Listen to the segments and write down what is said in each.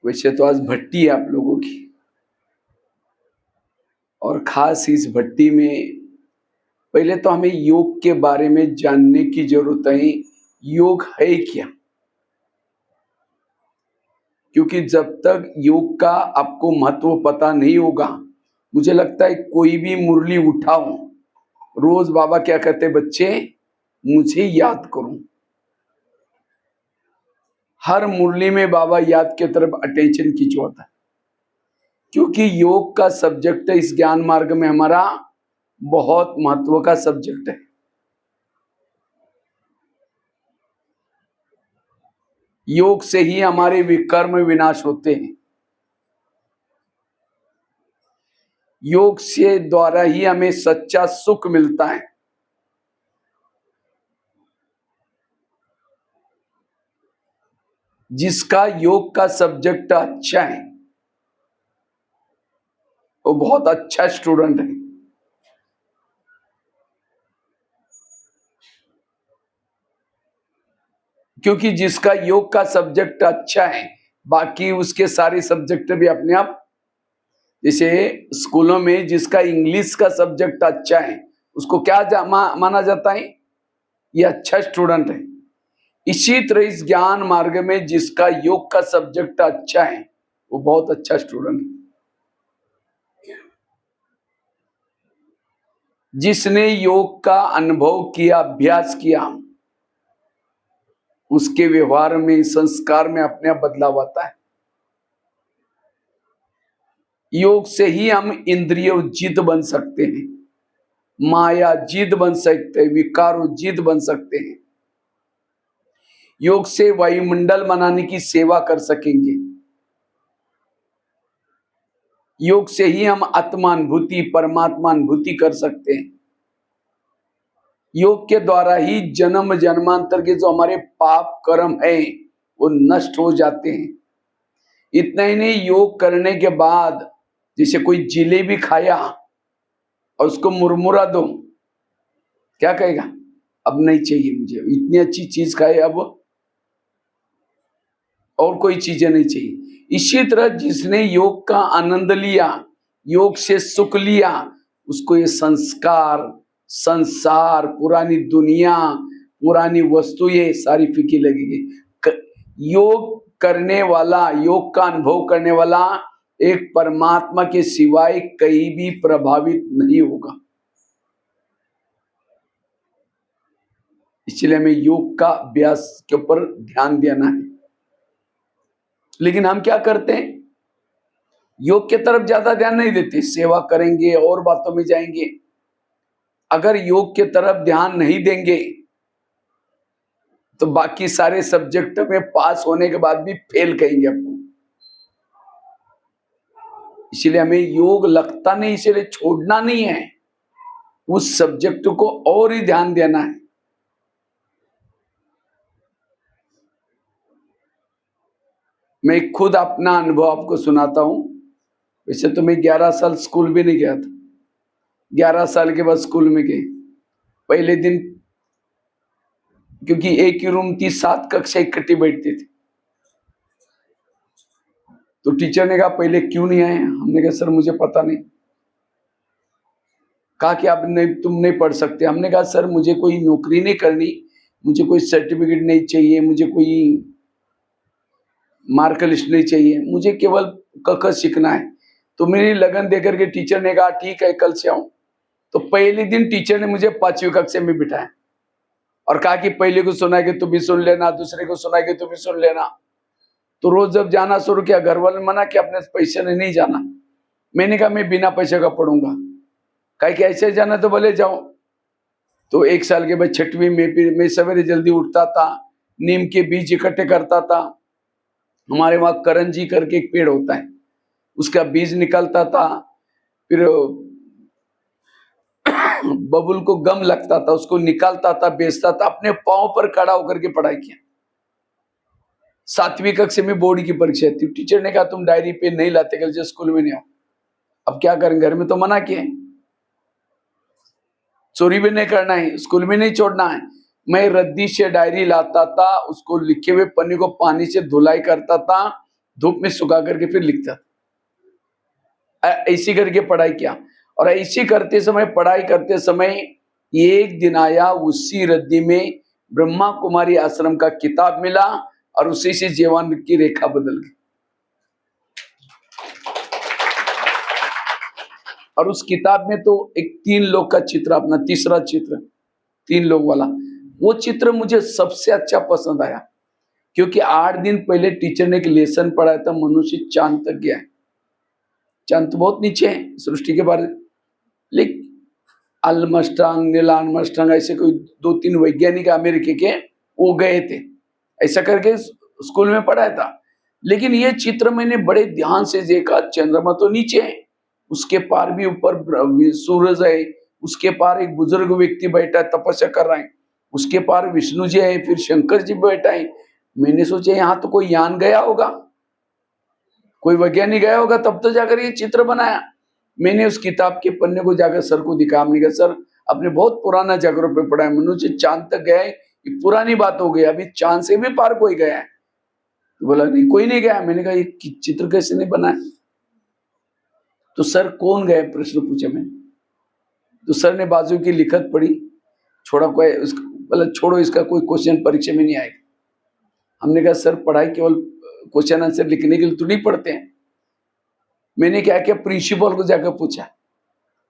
वैसे तो आज भट्टी है आप लोगों की, और खास इस भट्टी में पहले तो हमें योग के बारे में जानने की जरूरत है। योग है क्या? क्योंकि जब तक योग का आपको महत्व पता नहीं होगा, मुझे लगता है कोई भी मुरली उठाओ, रोज बाबा क्या कहते हैं, बच्चे मुझे याद करो। हर मुरली में बाबा याद की तरफ अटेंशन खिंचवाता है, क्योंकि योग का सब्जेक्ट इस ज्ञान मार्ग में हमारा बहुत महत्व का सब्जेक्ट है। योग से ही हमारे विकर्म विनाश होते हैं। योग से द्वारा ही हमें सच्चा सुख मिलता है। जिसका योग का सब्जेक्ट अच्छा है वो बहुत अच्छा स्टूडेंट है। क्योंकि जिसका योग का सब्जेक्ट अच्छा है, बाकी उसके सारे सब्जेक्ट भी अपने आप, जैसे स्कूलों में जिसका इंग्लिश का सब्जेक्ट अच्छा है उसको क्या माना जाता है, ये अच्छा स्टूडेंट है। इसी तरह इस ज्ञान मार्ग में जिसका योग का सब्जेक्ट अच्छा है वो बहुत अच्छा स्टूडेंट है। जिसने योग का अनुभव किया, अभ्यास किया, उसके व्यवहार में, संस्कार में अपने आप बदलाव आता है। योग से ही हम इंद्रियोजित बन सकते हैं, माया जिद बन सकते हैं, विकारोजित बन सकते हैं। योग से वायुमंडल बनाने की सेवा कर सकेंगे। योग से ही हम आत्मानुभूति, परमात्मानुभूति कर सकते हैं। योग के द्वारा ही जन्म जन्मांतर के जो हमारे पाप कर्म है वो नष्ट हो जाते हैं। इतना ही नहीं, योग करने के बाद जैसे कोई जिलेबी खाया और उसको मुरमुरा दो, क्या कहेगा? अब नहीं चाहिए मुझे, इतनी अच्छी चीज खाए अब और कोई चीजें नहीं चाहिए। इसी तरह जिसने योग का आनंद लिया, योग से सुख लिया, उसको ये संस्कार, संसार, पुरानी दुनिया, पुरानी वस्तु, ये सारी फीकी लगेगी। योग करने वाला, योग का अनुभव करने वाला एक परमात्मा के सिवाय कहीं भी प्रभावित नहीं होगा। इसलिए हमें योग का अभ्यास के ऊपर ध्यान देना है। लेकिन हम क्या करते हैं, योग के तरफ ज्यादा ध्यान नहीं देते, सेवा करेंगे और बातों में जाएंगे। अगर योग के तरफ ध्यान नहीं देंगे तो बाकी सारे सब्जेक्ट में पास होने के बाद भी फेल कहेंगे आपको। इसलिए हमें योग लगता नहीं, इसलिए छोड़ना नहीं है, उस सब्जेक्ट को और ही ध्यान देना है। मैं खुद अपना अनुभव आपको सुनाता हूं। वैसे तो मैं 11 साल स्कूल भी नहीं गया था। 11 साल के बाद स्कूल में गए। पहले दिन, क्योंकि एक ही रूम थी, 7 कक्षा इकट्ठी बैठती थी, तो टीचर ने कहा पहले क्यों नहीं आए? हमने कहा सर मुझे पता नहीं। कहा कि आप नहीं, तुम नहीं पढ़ सकते। हमने कहा सर मुझे कोई नौकरी नहीं करनी, मुझे कोई सर्टिफिकेट नहीं चाहिए, मुझे कोई मार्क लिस्ट नहीं चाहिए, मुझे केवल क ख सीखना है। तो मेरी लगन देकर के टीचर ने कहा ठीक है कल से आऊं। तो पहले दिन टीचर ने मुझे 5वीं कक्षा में बिठाया और कहा कि पहले को सुना है कि तू भी सुन लेना, दूसरे को सुना है कि तू भी सुन लेना। तो रोज जब जाना शुरू किया, घर वाले ने मना कि अपने पैसे ने नहीं जाना। मैंने कहा मैं बिना पैसे का पढ़ूंगा। कहा कि ऐसे जाना तो भले जाओ। तो 1 साल के बाद 6वीं में फिर मैं सवेरे जल्दी उठता था, नीम के बीज इकट्ठे करता था। हमारे वहां करंजी करके एक पेड़ होता है, उसका बीज निकलता था, फिर बबुल को गम लगता था, उसको निकालता था, बेचता था, अपने पांव पर खड़ा होकर के पढ़ाई किया। 7वीं कक्षा में बोर्ड की परीक्षा थी। टीचर ने कहा तुम डायरी पे नहीं लाते, कल से स्कूल में नहीं आओ। अब क्या करें, घर में तो मना किए, चोरी भी नहीं करना है, स्कूल में नहीं छोड़ना है। मैं रद्दी से डायरी लाता था, उसको लिखे हुए पन्ने को पानी से धुलाई करता था, धूप में सुखा करके फिर लिखता था। ऐसी करके पढ़ाई किया, और ऐसी करते समय, पढ़ाई करते समय एक दिन आया, उसी रद्दी में ब्रह्मा कुमारी आश्रम का किताब मिला, और उसी से जीवन की रेखा बदल गई। और उस किताब में तो एक 3 लोग का चित्र, अपना तीसरा चित्र 3 लोग वाला, वो चित्र मुझे सबसे अच्छा पसंद आया, क्योंकि 8 दिन पहले टीचर ने एक लेसन पढ़ाया था, मनुष्य चांद तक गया है। चांद तो बहुत नीचे है सृष्टि के बारे में, लेकिन आर्मस्ट्रांग, नील आर्मस्ट्रांग, ऐसे कोई 2-3 वैज्ञानिक अमेरिका के वो गए थे, ऐसा करके स्कूल में पढ़ाया था। लेकिन ये चित्र मैंने बड़े ध्यान से देखा, चंद्रमा तो नीचे है, उसके पार भी ऊपर सूरज है, उसके पार एक बुजुर्ग व्यक्ति बैठा है, तपस्या कर रहा है, उसके पार विष्णु जी है, फिर शंकर जी बैठा है। मैंने सोचा यहाँ तो कोई यान गया होगा, कोई वैज्ञानिक गया होगा, तब तो जाकर ये चित्र बनाया। मैंने उस किताब के पन्ने को जाकर सर को दिखा, हमने कहा सर आपने बहुत पुराना जगह पे पढ़ा है, मनुष्य चांद तक गया है, ये पुरानी बात हो गई, अभी चांद से भी पार कोई गया है। तो बोला नहीं, कोई नहीं गया। मैंने कहा ये चित्र कैसे नहीं बनाया? तो सर कौन गए, प्रश्न पूछा मैंने। तो सर ने बाजू की लिखत पढ़ी, छोड़ा कोई बोला छोड़ो, इसका कोई क्वेश्चन परीक्षा में नहीं आएगा। हमने कहा सर पढ़ाई केवल क्वेश्चन आंसर लिखने के लिए थोड़ी पढ़ते हैं। मैंने क्या किया, प्रिंसिपल को जाकर पूछा,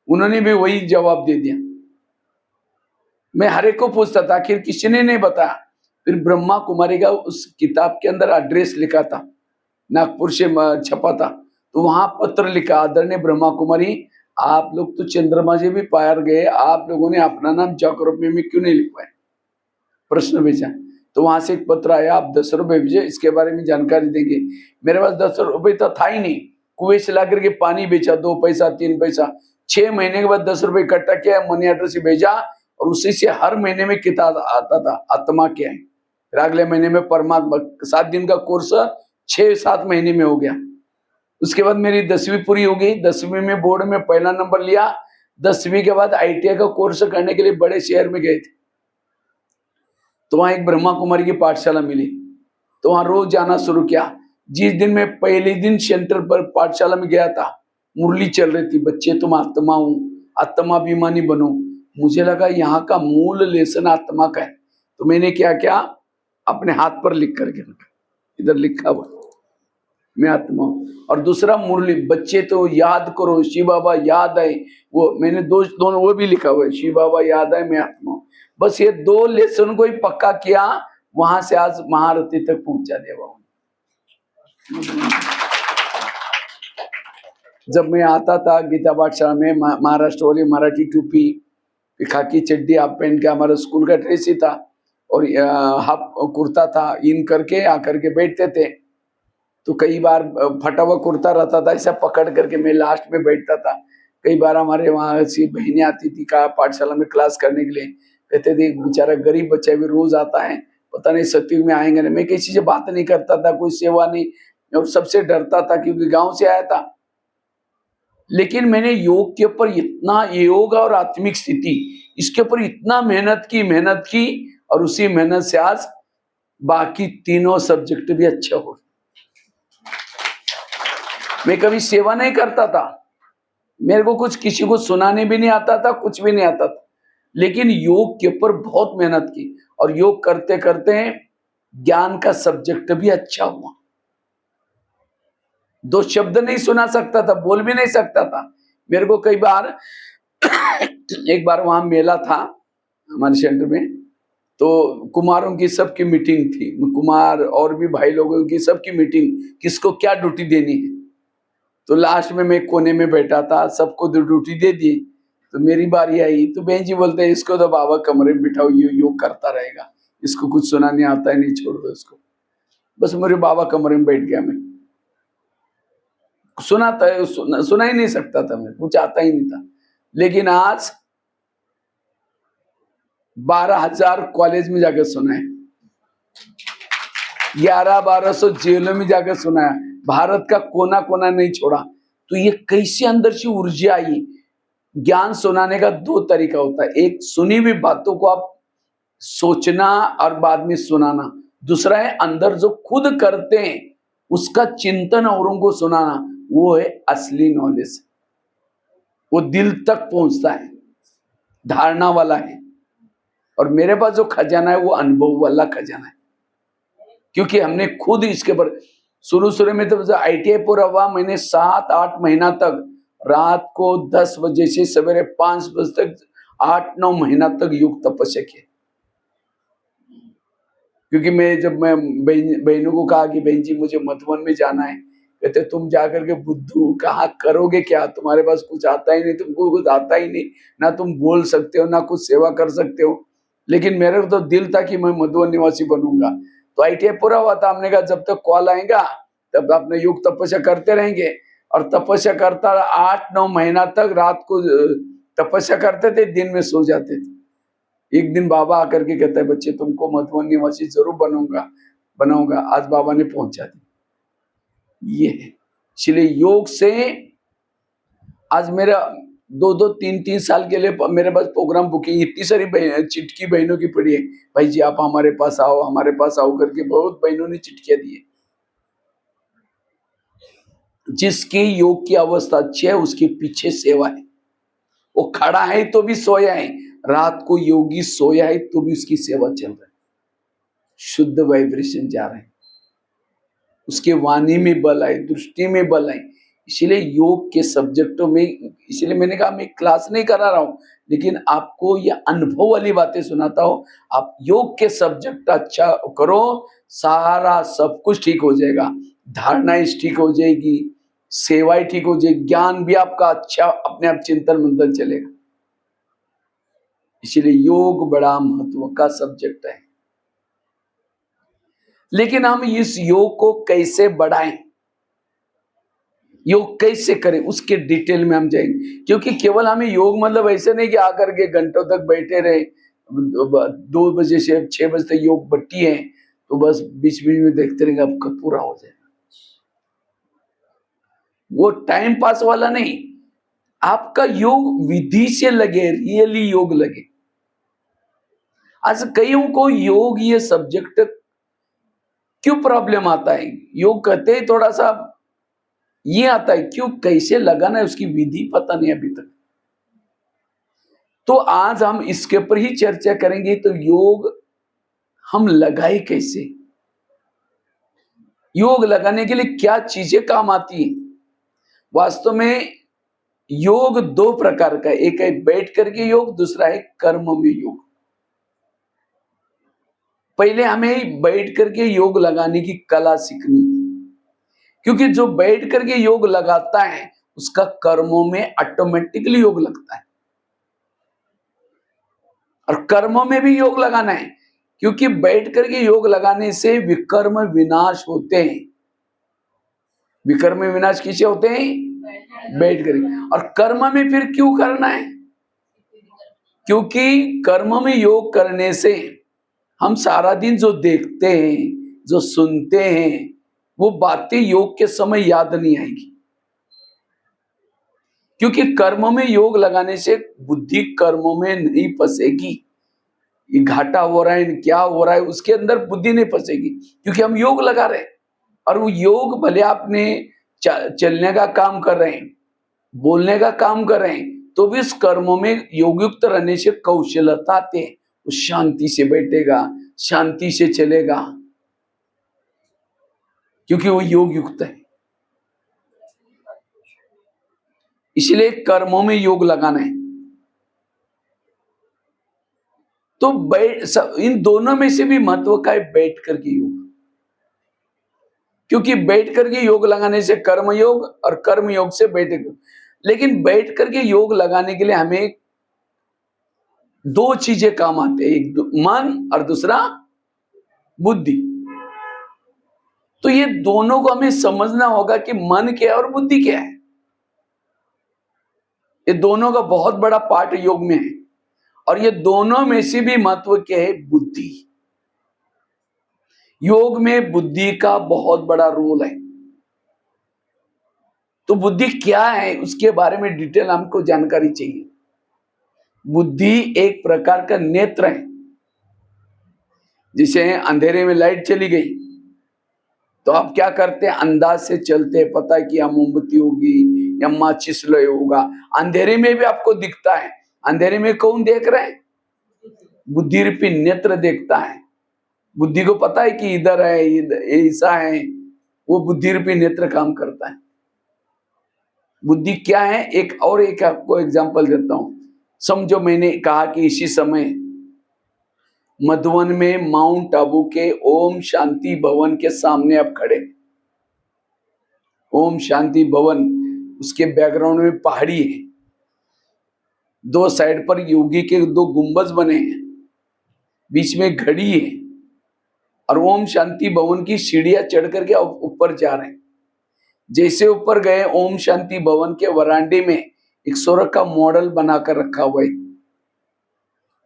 उन्होंने भी वही जवाब दे दिया। मैं हर एक को पूछता था, आखिर किसी ने नहीं बताया। फिर ब्रह्मा कुमारी का उस किताब के अंदर एड्रेस लिखा था, नागपुर से छपा था, तो वहां पत्र लिखा, आदरणीय ब्रह्मा कुमारी, आप लोग तो चंद्रमा से भी पार गए, आप लोगों ने अपना नाम ज्योग्राफी में क्यों नहीं लिखवाया? प्रश्न भेजा। तो वहां से एक पत्र आया, आप 10 रुपए भेजे, इसके बारे में जानकारी देंगे। मेरे पास 10 रुपए तो था ही नहीं, कुएं से ला करके पानी बेचा, 2 पैसा 3 पैसा। 6 महीने के बाद 10 रुपए इकट्ठा किया, मनी ऑर्डर से भेजा, और उसी से हर महीने में किताब आता था, आत्मा क्या है। फिर अगले महीने में परमात्मा, 7 दिन का कोर्स 6-7 महीने में हो गया। उसके बाद मेरी 10वीं पूरी हो गई, 10वीं में बोर्ड में पहला नंबर लिया। 10वीं के बाद ITI का कोर्स करने के लिए बड़े शहर में गए थे, तो वहां एक ब्रह्मा कुमारी की पाठशाला मिली, तो वहां रोज जाना शुरू किया। जिस दिन मैं पहले दिन सेंटर पर पाठशाला में गया था, मुरली चल रही थी, बच्चे तुम आत्मा हो, आत्मा अभिमानी बनो। मुझे लगा यहाँ का मूल लेसन आत्मा का है, तो मैंने क्या किया, अपने हाथ पर लिख करके रखा, इधर लिखा हुआ मैं आत्मा हूं। और दूसरा मुरली, बच्चे तो याद करो, शिव बाबा याद आए, वो मैंने दोनों वो भी लिखा हुआ है, शिव बाबा याद आए, मैं आत्मा हूं। बस ये 2 लेसन को ही पक्का किया, वहां से आज महारथी तक पहुंचा दिया। जब मैं आता था गीता पाठशाला में, महाराष्ट्र वाली मराठी टोपी, खाकी चड्डी हाफ पहन के, हमारा स्कूल का ड्रेस ही था, और हाफ कुर्ता था, इन करके आकर के बैठते थे। तो कई बार फटा हुआ कुर्ता रहता था, ऐसा पकड़ करके मैं लास्ट में बैठता था। कई बार हमारे वहाँ से बहनें आती थी का पाठशाला में क्लास करने के लिए, कहते थे बेचारा गरीब बच्चा भी रोज आता है, पता नहीं सत्युग में आएंगे नहीं। मैं किसी से बात नहीं करता था, कोई सेवा नहीं, और सबसे डरता था क्योंकि गांव से आया था। लेकिन मैंने योग के ऊपर इतना, योग और आत्मिक स्थिति, इसके ऊपर इतना मेहनत की, और उसी मेहनत से आज बाकी तीनों सब्जेक्ट भी अच्छा हो। मैं कभी सेवा नहीं करता था, मेरे को कुछ किसी को सुनाने भी नहीं आता था, कुछ भी नहीं आता था, लेकिन योग के ऊपर बहुत मेहनत की, और योग करते करते ज्ञान का सब्जेक्ट भी अच्छा हुआ। 2 शब्द नहीं सुना सकता था, बोल भी नहीं सकता था। मेरे को कई बार एक बार वहां मेला था हमारे सेंटर में, तो कुमारों की सबकी मीटिंग थी, कुमार और भी भाई लोगों की सबकी मीटिंग, किसको क्या ड्यूटी देनी है। तो लास्ट में मैं कोने में बैठा था, सबको ड्यूटी दे दी। तो मेरी बारी आई, तो बहन जी बोलते हैं इसको तो बाबा कमरे में बिठाओ, ये योग करता रहेगा, इसको कुछ सुनाने आता है नहीं, छोड़ दो इसको। बस मेरे बाबा कमरे में बैठ गया, मैं सुना ही नहीं सकता था, मैं कुछ आता ही नहीं था। लेकिन आज 12,000 कॉलेज में जाकर सुना है, 1100-1200 जेलों में जाकर सुना है, भारत का कोना कोना नहीं छोड़ा। तो ये कैसे अंदर से ऊर्जा आई। ज्ञान सुनाने का 2 तरीका होता है, एक सुनी हुई बातों को आप सोचना और बाद में सुनाना, दूसरा है अंदर जो खुद करते हैं उसका चिंतन औरों को सुनाना, वो है असली नॉलेज। वो दिल तक पहुंचता है, धारणा वाला है। और मेरे पास जो खजाना है वो अनुभव वाला खजाना है, क्योंकि हमने खुद इसके ऊपर शुरू शुरू में तो ITI पूरा हुआ, मैंने 7-8 महीना तक रात को 10 बजे से सवेरे 5 बजे तक 8-9 महीना तक योग तपस्या किया। क्योंकि जब मैं बहनों को कहा कि बहन जी मुझे मधुबन में जाना है, कहते तुम जाकर के बुद्धू कहाँ करोगे क्या, तुम्हारे पास कुछ आता ही नहीं, तुमको कुछ आता ही नहीं, ना तुम बोल सकते हो ना कुछ सेवा कर सकते हो। लेकिन मेरे को तो दिल था कि मैं मधुबन निवासी बनूंगा। तो ITI पूरा हुआ था, हमने कहा जब तक कॉल आएगा तब अपने योग तपस्या करते रहेंगे। और तपस्या करता 8-9 महीना तक रात को तपस्या करते थे, दिन में सो जाते थे। एक दिन बाबा आकर के कहता है बच्चे तुमको मधुबन निवासी जरूर बनाऊंगा। आज बाबा ने पहुंचा दी। ये है, इसलिए योग से आज मेरा 2-2, 3-3 साल के लिए मेरे पास प्रोग्राम बुकिंग इतनी सारी चिटकी बहनों की पड़ी है, भाई जी आप हमारे पास आओ करके बहुत बहनों ने चिट्ठियां दी है। जिसकी योग की अवस्था अच्छी है उसके पीछे सेवा है। वो खड़ा है तो भी सोया है, रात को योगी सोया है तो भी उसकी सेवा चल रही है, शुद्ध वाइब्रेशन जा रहे हैं, उसके वाणी में बल है, दृष्टि में बल है। इसलिए योग के सब्जेक्टों में, इसलिए मैंने कहा मैं क्लास नहीं करा रहा हूं, लेकिन आपको ये अनुभव वाली बातें सुनाता हूं। आप योग के सब्जेक्ट अच्छा करो, सारा सब कुछ ठीक हो जाएगा। धारणाएं ठीक हो जाएगी, सेवाएं ठीक हो जाएगी, ज्ञान भी आपका अच्छा अपने आप चिंतन मंथन चलेगा। इसलिए योग बड़ा महत्व का सब्जेक्ट है। लेकिन हम इस योग को कैसे बढ़ाएं, योग कैसे करें, उसके डिटेल में हम जाएंगे। क्योंकि केवल हमें योग मतलब ऐसे नहीं कि आकर के घंटों तक बैठे रहे, 2 बजे से 6 बजे तक योग बट्टी है तो बस बीच बीच में देखते रहेंगे, अब कब पूरा हो जाएगा। वो टाइम पास वाला नहीं, आपका योग विधि से लगे, रियली योग लगे। आज कईयों को योग ये सब्जेक्ट क्यों प्रॉब्लम आता है, योग कहते हैं थोड़ा सा ये आता है, क्यों कैसे लगाना है उसकी विधि पता नहीं अभी तक। तो आज हम इसके ऊपर ही चर्चा करेंगे। तो योग हम लगाए कैसे, योग लगाने के लिए क्या चीजें काम आती हैं। वास्तव में योग 2 प्रकार का है, एक है बैठ करके योग, दूसरा है कर्म में योग। पहले हमें बैठ करके योग लगाने की कला सीखनी है, क्योंकि जो बैठ करके योग लगाता है उसका कर्मों में ऑटोमेटिकली योग लगता है। और कर्मों में भी योग लगाना है, क्योंकि बैठ करके योग लगाने से विकर्म विनाश होते हैं। विकर्म विनाश किसे होते हैं, बैठ करके। और कर्म में फिर क्यों करना है, क्योंकि कर्म में योग करने से हम सारा दिन जो देखते हैं, जो सुनते हैं, वो बातें योग के समय याद नहीं आएगी। क्योंकि कर्मों में योग लगाने से बुद्धि कर्मों में नहीं फंसेगी। ये घाटा हो रहा है, क्या हो रहा है, उसके अंदर बुद्धि नहीं फंसेगी, क्योंकि हम योग लगा रहे हैं। और वो योग भले आपने चलने का काम कर रहे हैं, बोलने का काम कर रहे हैं, तो भी इस कर्मों में योगयुक्त रहने से कौशलता आते हैं। वो शांति से बैठेगा, शांति से चलेगा, क्योंकि वो योग युक्त है। इसलिए कर्मों में योग लगाना है। तो इन दोनों में से भी महत्व का है बैठ करके योग, क्योंकि बैठ करके योग लगाने से कर्म योग और कर्म योग से बैठे योग। लेकिन बैठ करके योग लगाने के लिए हमें 2 चीजें काम आते हैं, एक मन और दूसरा बुद्धि। तो ये दोनों को हमें समझना होगा कि मन क्या है और बुद्धि क्या है। ये दोनों का बहुत बड़ा पार्ट योग में है। और ये दोनों में से भी महत्व क्या है, बुद्धि। योग में बुद्धि का बहुत बड़ा रोल है। तो बुद्धि क्या है उसके बारे में डिटेल हमको जानकारी चाहिए। बुद्धि एक प्रकार का नेत्र है, जिसे अंधेरे में लाइट चली गई तो आप क्या करते हैं, अंदाज से चलते हैं, पता है कि यहाँ मोमबत्ती होगी या माचिस लोई होगा। अंधेरे में भी आपको दिखता है। अंधेरे में कौन देख रहे हैं? बुद्धि रूपी नेत्र देखता है। बुद्धि को पता है कि इधर है, ऐसा है, वो बुद्धि रूपी नेत्र काम करता है। बुद्धि क्या है? एक आपको एग्जांपल देता हूं। समझो मैंने कहा कि इसी समय मधुवन में माउंट आबू के ओम शांति भवन के सामने आप खड़े। ओम शांति भवन, उसके बैकग्राउंड में पहाड़ी है, दो साइड पर योगी के दो गुंबज बने हैं, बीच में घड़ी है, और ओम शांति भवन की सीढ़ियां चढ़ करके ऊपर जा रहे हैं। जैसे ऊपर गए, ओम शांति भवन के वरांडे में एक स्वर्ग का मॉडल बनाकर रखा हुआ है।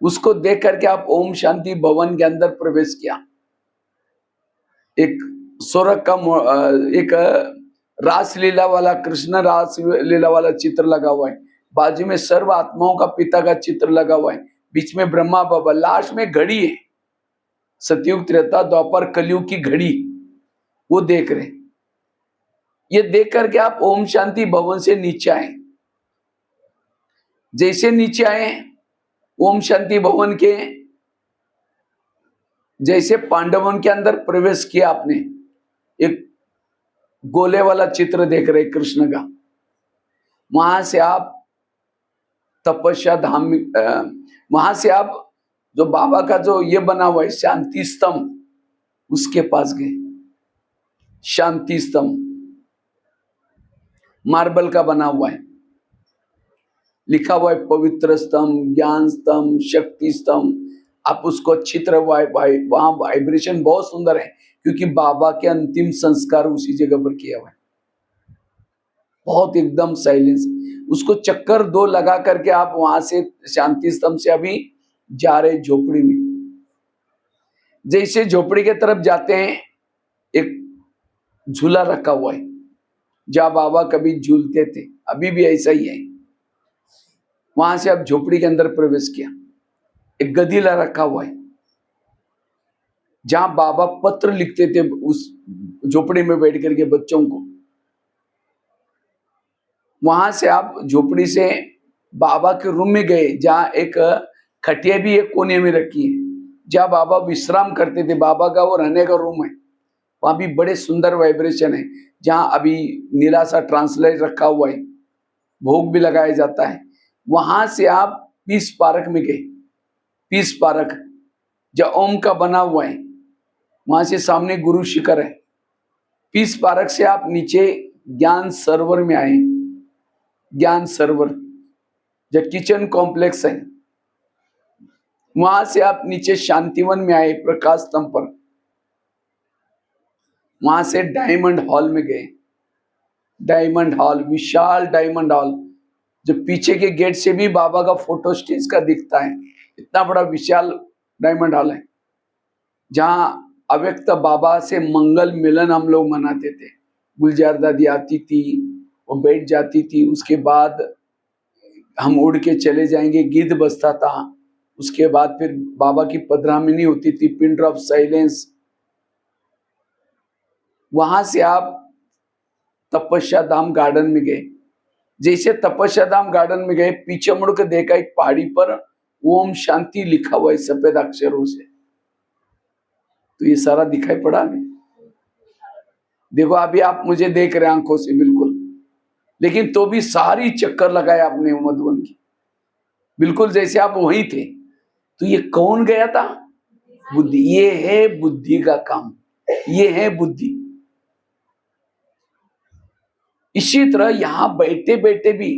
उसको देख करके आप ओम शांति भवन के अंदर प्रवेश किया। एक स्वर्ग का एक रासलीला वाला, कृष्ण रासलीला वाला चित्र लगा हुआ है। बाजू में सर्व आत्माओं का पिता का चित्र लगा हुआ है। बीच में ब्रह्मा बाबा, लास्ट में घड़ी है, सतयुग त्रेता द्वापर कलयुग की घड़ी, वो देख रहे। ये देख करके आप ओम शांति भवन से नीचे आए। जैसे नीचे आए, ओम शांति भवन के जैसे पांडवन के अंदर प्रवेश किया आपने, एक गोले वाला चित्र देख रहे कृष्ण का। वहां से आप तपस्या धाम, वहां से आप जो बाबा का जो ये बना हुआ है शांति स्तंभ, उसके पास गए। शांति स्तंभ मार्बल का बना हुआ है, लिखा हुआ है पवित्र स्तंभ, ज्ञान स्तंभ, शक्ति स्तंभ। आप उसको अच्छी तरह वहां वाइब्रेशन बहुत सुंदर है, क्योंकि बाबा के अंतिम संस्कार उसी जगह पर किया हुआ है। बहुत एकदम साइलेंस। उसको चक्कर 2 लगा करके आप वहां से शांति स्तंभ से अभी जा रहे झोपड़ी में। जैसे झोपड़ी के तरफ जाते हैं, एक झूला रखा हुआ है, जहां बाबा कभी झूलते थे, अभी भी ऐसा ही है। वहां से आप झोपड़ी के अंदर प्रवेश किया। एक गदीला रखा हुआ है, जहां बाबा पत्र लिखते थे उस झोपड़ी में बैठ करके बच्चों को। वहां से आप झोपड़ी से बाबा के रूम में गए, जहां एक खटिया भी एक कोने में रखी है, जहां बाबा विश्राम करते थे। बाबा का वो रहने का रूम है, वहां भी बड़े सुंदर वाइब्रेशन है। जहां अभी नीला सा ट्रांसलेट रखा हुआ है, भोग भी लगाया जाता है। वहां से आप पीस पार्क में गए। पीस पार्क जहाँ ओम का बना हुआ है, वहां से सामने गुरु शिखर है। पीस पार्क से आप नीचे ज्ञान सरोवर में आए। ज्ञान सरोवर जो किचन कॉम्प्लेक्स है, वहां से आप नीचे शांतिवन में आए, प्रकाश स्तंभ पर। वहां से डायमंड हॉल में गए। डायमंड हॉल, विशाल डायमंड हॉल, जो पीछे के गेट से भी बाबा का फोटो स्टेज का दिखता है। इतना बड़ा विशाल डायमंड हॉल है, जहां अव्यक्त बाबा से मंगल मिलन हम लोग मनाते थे। गुलजार दादी आती थी, वो बैठ जाती थी, उसके बाद हम उड़ के चले जाएंगे, गीत बजता था। उसके बाद फिर बाबा की पधरामनी होती थी, पिन ड्रॉप साइलेंस। वहां से आप तपस्या धाम गार्डन में गए। जैसे तपस्या धाम गार्डन में गए, पीछे मुड़ के देखा एक पहाड़ी पर ओम शांति लिखा हुआ है सफेद अक्षरों से। तो ये सारा दिखाई पड़ा नहीं। देखो अभी आप मुझे देख रहे आंखों से बिल्कुल, लेकिन तो भी सारी चक्कर लगाए आपने मधुबन की, बिल्कुल जैसे आप वहीं थे। तो ये कौन गया था? बुद्धि। ये है बुद्धि का काम, ये है बुद्धि। इसी तरह यहां बैठे बैठे भी,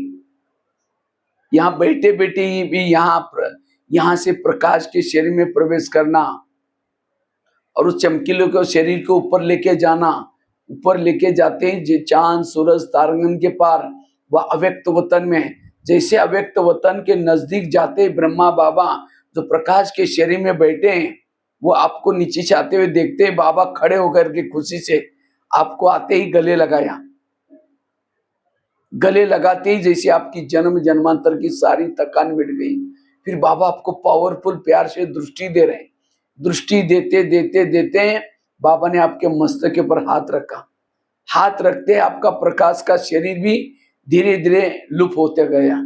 यहां से प्रकाश के शरीर में प्रवेश करना और उस चमकीले को शरीर के ऊपर लेके जाना। ऊपर लेके जाते हैं चांद सूरज तारंगन के पार, वह अव्यक्त वतन में है। जैसे अव्यक्त वतन के नजदीक जाते ब्रह्मा बाबा जो प्रकाश के शरीर में बैठे हैं, वो आपको नीचे से आते हुए देखते हैं। बाबा खड़े होकर के खुशी से आपको आते ही गले लगाया। गले लगाते ही जैसे आपकी जन्म जन्मांतर की सारी थकान मिट गई। फिर बाबा आपको पावरफुल प्यार से दृष्टि दे रहे हैं। दृष्टि देते देते देते बाबा ने आपके मस्तक के ऊपर हाथ रखा। हाथ रखते आपका प्रकाश का शरीर भी धीरे धीरे लुप्त होते गया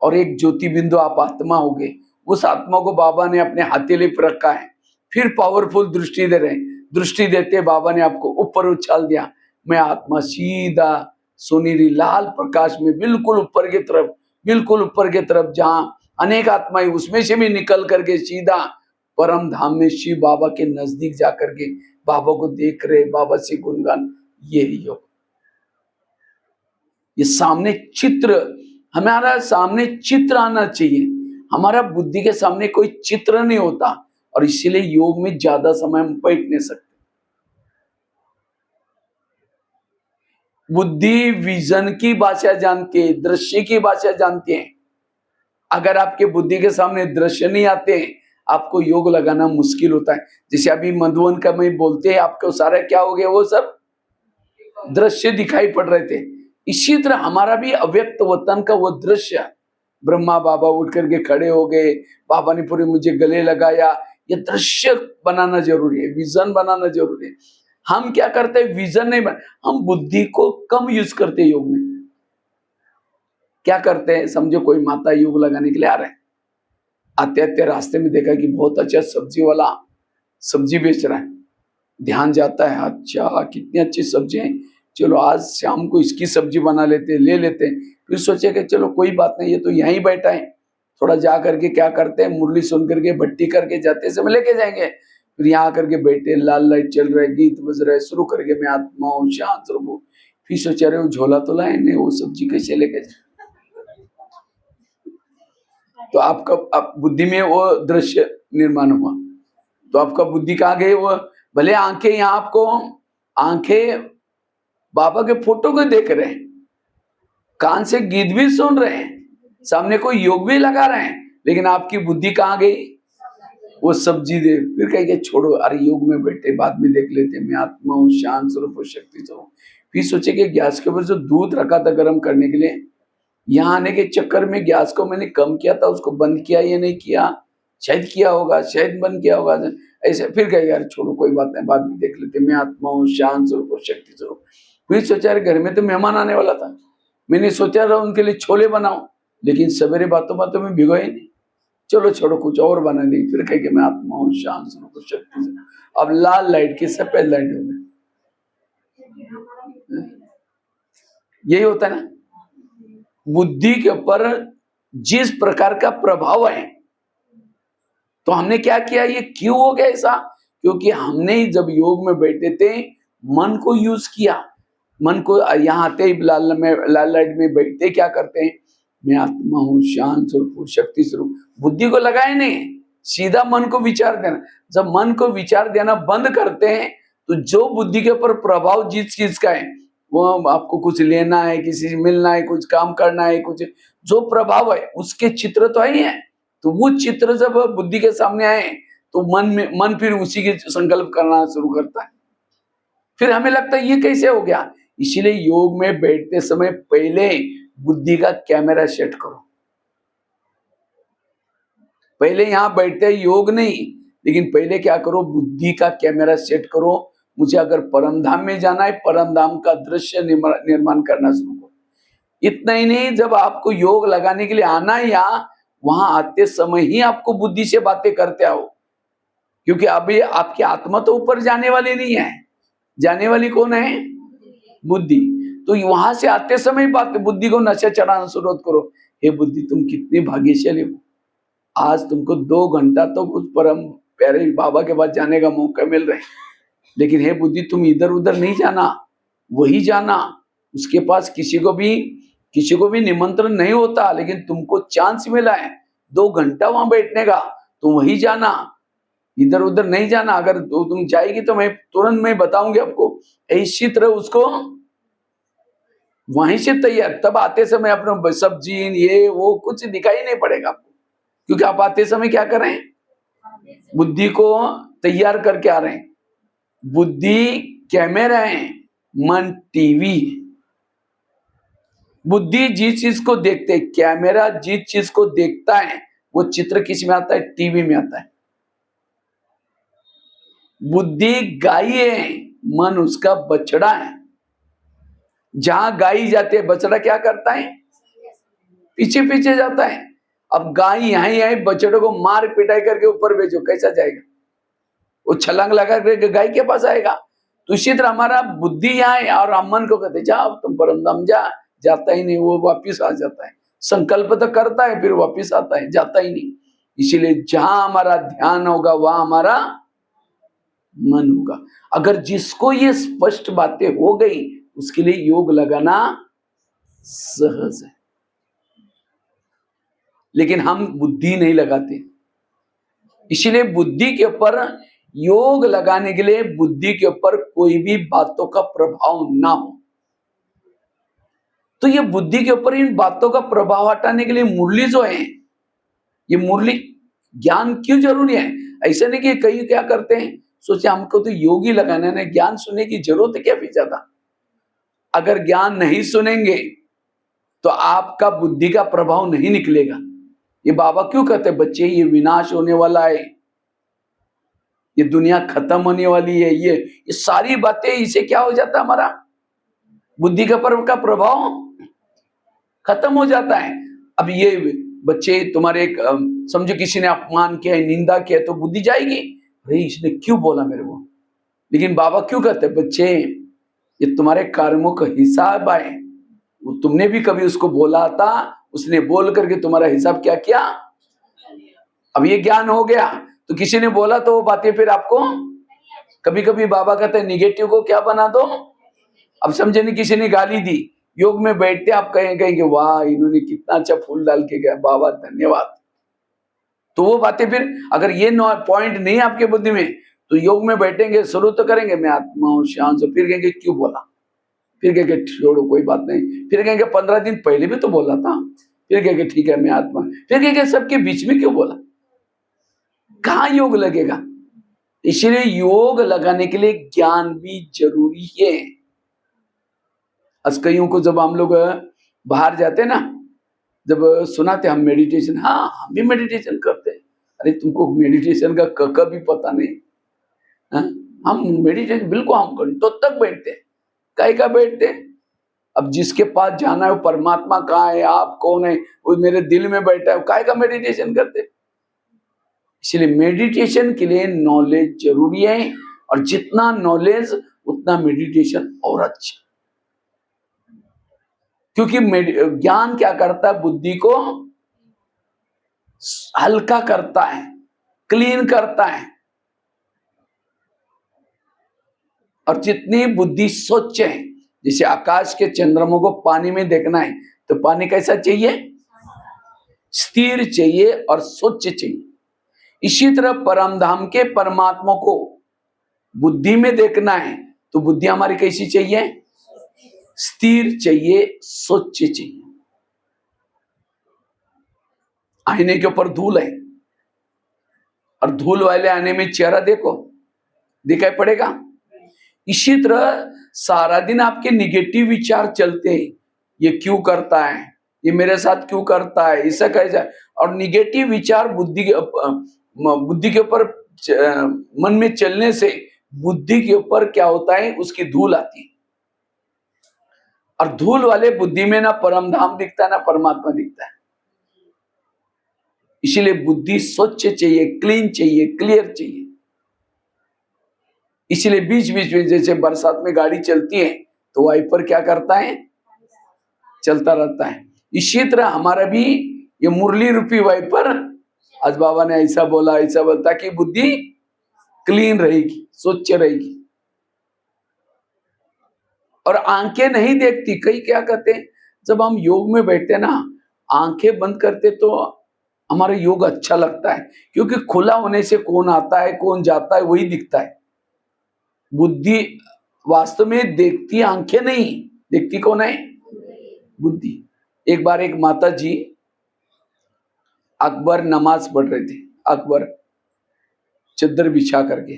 और एक ज्योति बिंदु आप आत्मा हो गए। उस आत्मा को बाबा ने अपने हथेली पर रखा है। फिर पावरफुल दृष्टि दे रहे हैं। दृष्टि देते बाबा ने आपको ऊपर उछाल दिया। मैं आत्मा सीधा सुनहरी लाल प्रकाश में बिल्कुल ऊपर की तरफ, बिल्कुल ऊपर की तरफ, जहां अनेक आत्माएं उसमें से भी निकल करके सीधा परम धाम में शिव बाबा के नजदीक जाकर के बाबा को देख रहे, बाबा से गुणगान। यही योग। ये सामने चित्र, हमारा सामने चित्र आना चाहिए। हमारा बुद्धि के सामने कोई चित्र नहीं होता और इसीलिए योग में ज्यादा समय हम बैठ नहीं सकते। बुद्धि विजन की भाषा जानती है, दृश्य की भाषा जानती है। अगर आपके बुद्धि के सामने दृश्य नहीं आते हैं, आपको योग लगाना मुश्किल होता है। जैसे अभी मधुवन का में बोलते हैं, आपको सारा क्या हो गया, वो सब दृश्य दिखाई पड़ रहे थे। इसी तरह हमारा भी अव्यक्त वतन का वो दृश्य, ब्रह्मा बाबा उठ करके खड़े हो गए, बाबा ने पूरे मुझे गले लगाया, ये दृश्य बनाना जरूरी है, विजन बनाना जरूरी है। हम क्या करते हैं, विजन नहीं हम बुद्धि को कम यूज करते हैं योग में। क्या करते हैं, समझो कोई माता योग लगाने के लिए आ रहे हैं, आते आते रास्ते में देखा कि बहुत अच्छा सब्जी वाला सब्जी बेच रहा है। ध्यान जाता है, अच्छा कितनी अच्छी सब्जी है, चलो आज शाम को इसकी सब्जी बना लेते, ले लेते। फिर सोचे कि चलो कोई बात नहीं, ये तो यहीं बैठा है, थोड़ा जा करके क्या करते हैं, मुरली सुन करके भट्टी करके जाते समय लेके जाएंगे। फिर यहाँ करके बैठे, लाल लाइट चल रहा है, गीत बज रहा है, शुरू करके मैं आत्मा हूँ, शांत रहूं। फिर सोचा रहे वो झोला तो लाए नहीं, वो सब्जी कैसे लेके जाए। तो आपका आप बुद्धि में वो दृश्य निर्माण हुआ, तो आपका बुद्धि कहाँ गई, वो भले आंखें यहाँ आपको, आंखें बाबा के फोटो को देख रहे हैं, कान से गीत भी सुन रहे हैं, सामने कोई योग भी लगा रहे हैं, लेकिन आपकी बुद्धि कहाँ गई, वो सब्जी दे। फिर कहेंगे छोड़ो, अरे योग में बैठे बाद में देख लेते, मैं आत्मा हूँ, शांत स्वरूप शक्ति स्वरूप। फिर सोचे कि गैस के ऊपर जो दूध रखा था गर्म करने के लिए, यहाँ आने के चक्कर में गैस को मैंने कम किया था, उसको बंद किया या नहीं किया, शायद किया होगा, शायद बंद किया होगा, ऐसे। फिर कहेगा यार छोड़ो कोई बात नहीं, बाद में देख लेते, मैं आत्मा हूँ, शांत स्वरूप शक्ति स्वरूप। फिर सोचा यार घर में तो मेहमान आने वाला था, मैंने सोचा रहा उनके लिए छोले बनाऊं, लेकिन सवेरे बातों बातों में भिगोए नहीं, चलो छोड़ो कुछ और बना दी। फिर कहे मैं आत्मा हूँ, शांत स्वरूप शक्ति स्वरूप। अब लाल लाइट की सफेद लाइट हो गई। यही होता है ना, बुद्धि के ऊपर जिस प्रकार का प्रभाव है। तो हमने क्या किया, ये क्यों हो गया ऐसा, क्योंकि हमने जब योग में बैठे थे मन को यूज किया। मन को यहाँ आते ही लाल लाइट में बैठते क्या करते हैं, मैं आत्मा हूँ, शांत स्वरूप शक्ति स्वरूप। बुद्धि को लगाए नहीं, सीधा मन को विचार देना। जब मन को विचार देना बंद करते हैं तो जो बुद्धि के ऊपर प्रभाव जिस चीज का है, वो आपको कुछ लेना है, किसी से मिलना है, कुछ काम करना है, कुछ जो प्रभाव है उसके चित्र तो ही है। तो वो चित्र जब बुद्धि के सामने आए तो मन फिर उसी के संकल्प करना शुरू करता है। फिर हमें लगता है ये कैसे हो गया। इसीलिए योग में बैठते समय पहले बुद्धि का कैमरा सेट करो। पहले यहां बैठते योग नहीं, लेकिन पहले क्या करो, बुद्धि का कैमरा सेट करो। मुझे अगर परम धाम में जाना है, परम धाम का दृश्य निर्माण करना शुरू करो। इतना ही नहीं, जब आपको योग लगाने के लिए आना है यहाँ, वहां आते समय ही आपको बुद्धि से बातें करते आओ, क्योंकि अभी आपकी आत्मा तो ऊपर जाने वाली नहीं है, जाने वाली कौन है, बुद्धि। तो वहां से आते समय बात बुद्धि को नशा चढ़ाना शुरू करो। हे बुद्धि, तुम कितनी भाग्यशाली हो, आज तुमको 2 घंटा तो कुछ परम प्यारे बाबा के पास जाने का मौका मिल रहा है, लेकिन हे बुद्धि तुम इधर उधर नहीं जाना, वही जाना। उसके पास किसी को भी निमंत्रण नहीं होता, लेकिन तुमको चांस मिला है 2 घंटा वहां बैठने का, तुम वही जाना, इधर उधर नहीं जाना। अगर तुम जाएगी तो मैं तुरंत मैं बताऊंगी आपको। इसी तरह उसको वहीं से तैयार, तब आते समय अपना सब्जी ये वो कुछ दिखाई नहीं पड़ेगा आपको, क्योंकि आप आते समय क्या कर रहे हैं, बुद्धि को तैयार करके आ रहे हैं। बुद्धि कैमरा है, मन टीवी है। बुद्धि जिस चीज को देखते है, कैमरा जिस चीज को देखता है वो चित्र किस में आता है, टीवी में आता है। बुद्धि गाय है, मन उसका बछड़ा है। जहां गाय जाते है, बछड़ा क्या करता है? पीछे पीछे जाता है। अब गाय यहां ही आई, बछड़े को मार पिटाई करके ऊपर भेजो, कैसा जाएगा? वो छलांग लगा के गाय के पास आएगा। तो इसी तरह हमारा बुद्धि यहाँ है और हम मन को कहते जाओ तुम परमधाम जा, जाता ही नहीं, वो वापिस आ जाता है। संकल्प तो करता है, फिर वापिस आता है, जाता ही नहीं। इसीलिए जहां हमारा ध्यान होगा वहां हमारा मन होगा। अगर जिसको ये स्पष्ट बातें हो गई, उसके लिए योग लगाना सहज है। लेकिन हम बुद्धि नहीं लगाते, इसीलिए बुद्धि के ऊपर योग लगाने के लिए बुद्धि के ऊपर कोई भी बातों का प्रभाव ना हो। तो ये बुद्धि के ऊपर इन बातों का प्रभाव हटाने के लिए मुरली जो है, ये मुरली ज्ञान क्यों जरूरी है? ऐसा नहीं कि कई क्या करते हैं, सोचे हमको तो योग ही लगाना है, ज्ञान सुनने की जरूरत है क्या भी ज्यादा? अगर ज्ञान नहीं सुनेंगे तो आपका बुद्धि का प्रभाव नहीं निकलेगा। ये बाबा क्यों कहते हैं बच्चे ये विनाश होने वाला है, ये दुनिया खत्म होने वाली है, ये सारी बातें, इसे क्या हो जाता है, हमारा बुद्धि का पर्व का प्रभाव खत्म हो जाता है। अब ये बच्चे तुम्हारे समझो किसी ने अपमान किया, निंदा किया, तो बुद्धि जाएगी, अरे इसने क्यों बोला मेरे को। लेकिन बाबा क्यों कहते हैं बच्चे ये तुम्हारे कर्मों का हिसाब है, वो तुमने भी कभी उसको बोला था, उसने बोल करके तुम्हारा हिसाब क्या किया। अब ये ज्ञान हो गया, तो किसी ने बोला तो वो बातें फिर आपको, कभी कभी बाबा कहते हैं निगेटिव को क्या बना दो। अब समझे नहीं, किसी ने गाली दी, योग में बैठते आप कहेंगे वाह इन्होंने कितना अच्छा फूल डाल के गया, बाबा धन्यवाद। तो वो बातें फिर अगर ये पॉइंट नहीं आपके बुद्धि में, तो योग में बैठेंगे, शुरू तो करेंगे मैं आत्मा हूं शांत, फिर कहेंगे क्यों बोला, फिर कहेंगे छोड़ो कोई बात नहीं, फिर कहेंगे 15 दिन पहले भी तो बोला था, फिर कहेंगे ठीक है मैं आत्मा, फिर कहेंगे सबके बीच में क्यों बोला। कहाँ योग लगेगा? इसलिए योग लगाने के लिए ज्ञान भी जरूरी है। कईयों को जब हम लोग बाहर जाते ना, जब सुनाते हम मेडिटेशन, हाँ हम भी मेडिटेशन करते हैं। अरे तुमको मेडिटेशन का क भी पता नहीं। हाँ? हम मेडिटेशन बिल्कुल हम घंटों तक बैठते हैं। काहे का बैठते हैं? अब जिसके पास जाना है वो परमात्मा कहाँ है, आप कौन है, वो मेरे दिल में बैठा है, काहे का मेडिटेशन करते हैं? इसलिए मेडिटेशन के लिए नॉलेज जरूरी है, और जितना नॉलेज उतना मेडिटेशन और अच्छा। क्योंकि ज्ञान क्या करता है, बुद्धि को हल्का करता है, क्लीन करता है। और जितनी बुद्धि स्वच्छ है, जैसे आकाश के चंद्रमा को पानी में देखना है, तो पानी कैसा चाहिए? स्थिर चाहिए और स्वच्छ चाहिए। इसी तरह परम धाम के परमात्मा को बुद्धि में देखना है, तो बुद्धि हमारी कैसी चाहिए? स्थिर चाहिए, स्वच्छ चाहिए। आईने के ऊपर धूल है, और धूल वाले आने में चेहरा देखो, दिखाई पड़ेगा। इसी तरह सारा दिन आपके निगेटिव विचार चलते हैं, ये क्यों करता है, ये मेरे साथ क्यों करता है, ऐसा कैसा। और निगेटिव विचार बुद्धि के ऊपर मन में चलने से बुद्धि के ऊपर क्या होता है, उसकी धूल आती है। और धूल वाले बुद्धि में ना परम धाम दिखता है ना परमात्मा दिखता है। इसीलिए बुद्धि स्वच्छ चाहिए, क्लीन चाहिए, क्लियर चाहिए। इसीलिए बीच बीच में जैसे बरसात में गाड़ी चलती है तो वाइपर क्या करता है, चलता रहता है। इसी तरह हमारा भी ये मुरली रूपी वाइपर, आज बाबा ने ऐसा बोला ऐसा बोला, ताकि बुद्धि क्लीन रहेगी, स्वच्छ रहेगी। और आंखें नहीं देखती, कई क्या कहते हैं, जब हम योग में बैठते ना, आंखें बंद करते तो हमारा योग अच्छा लगता है, क्योंकि खुला होने से कौन आता है कौन जाता है वही दिखता है। बुद्धि वास्तव में देखती आंखें नहीं, देखती कौन है? बुद्धि। एक बार एक माता जी, अकबर नमाज पढ़ रहे थे, अकबर चद्दर बिछा करके,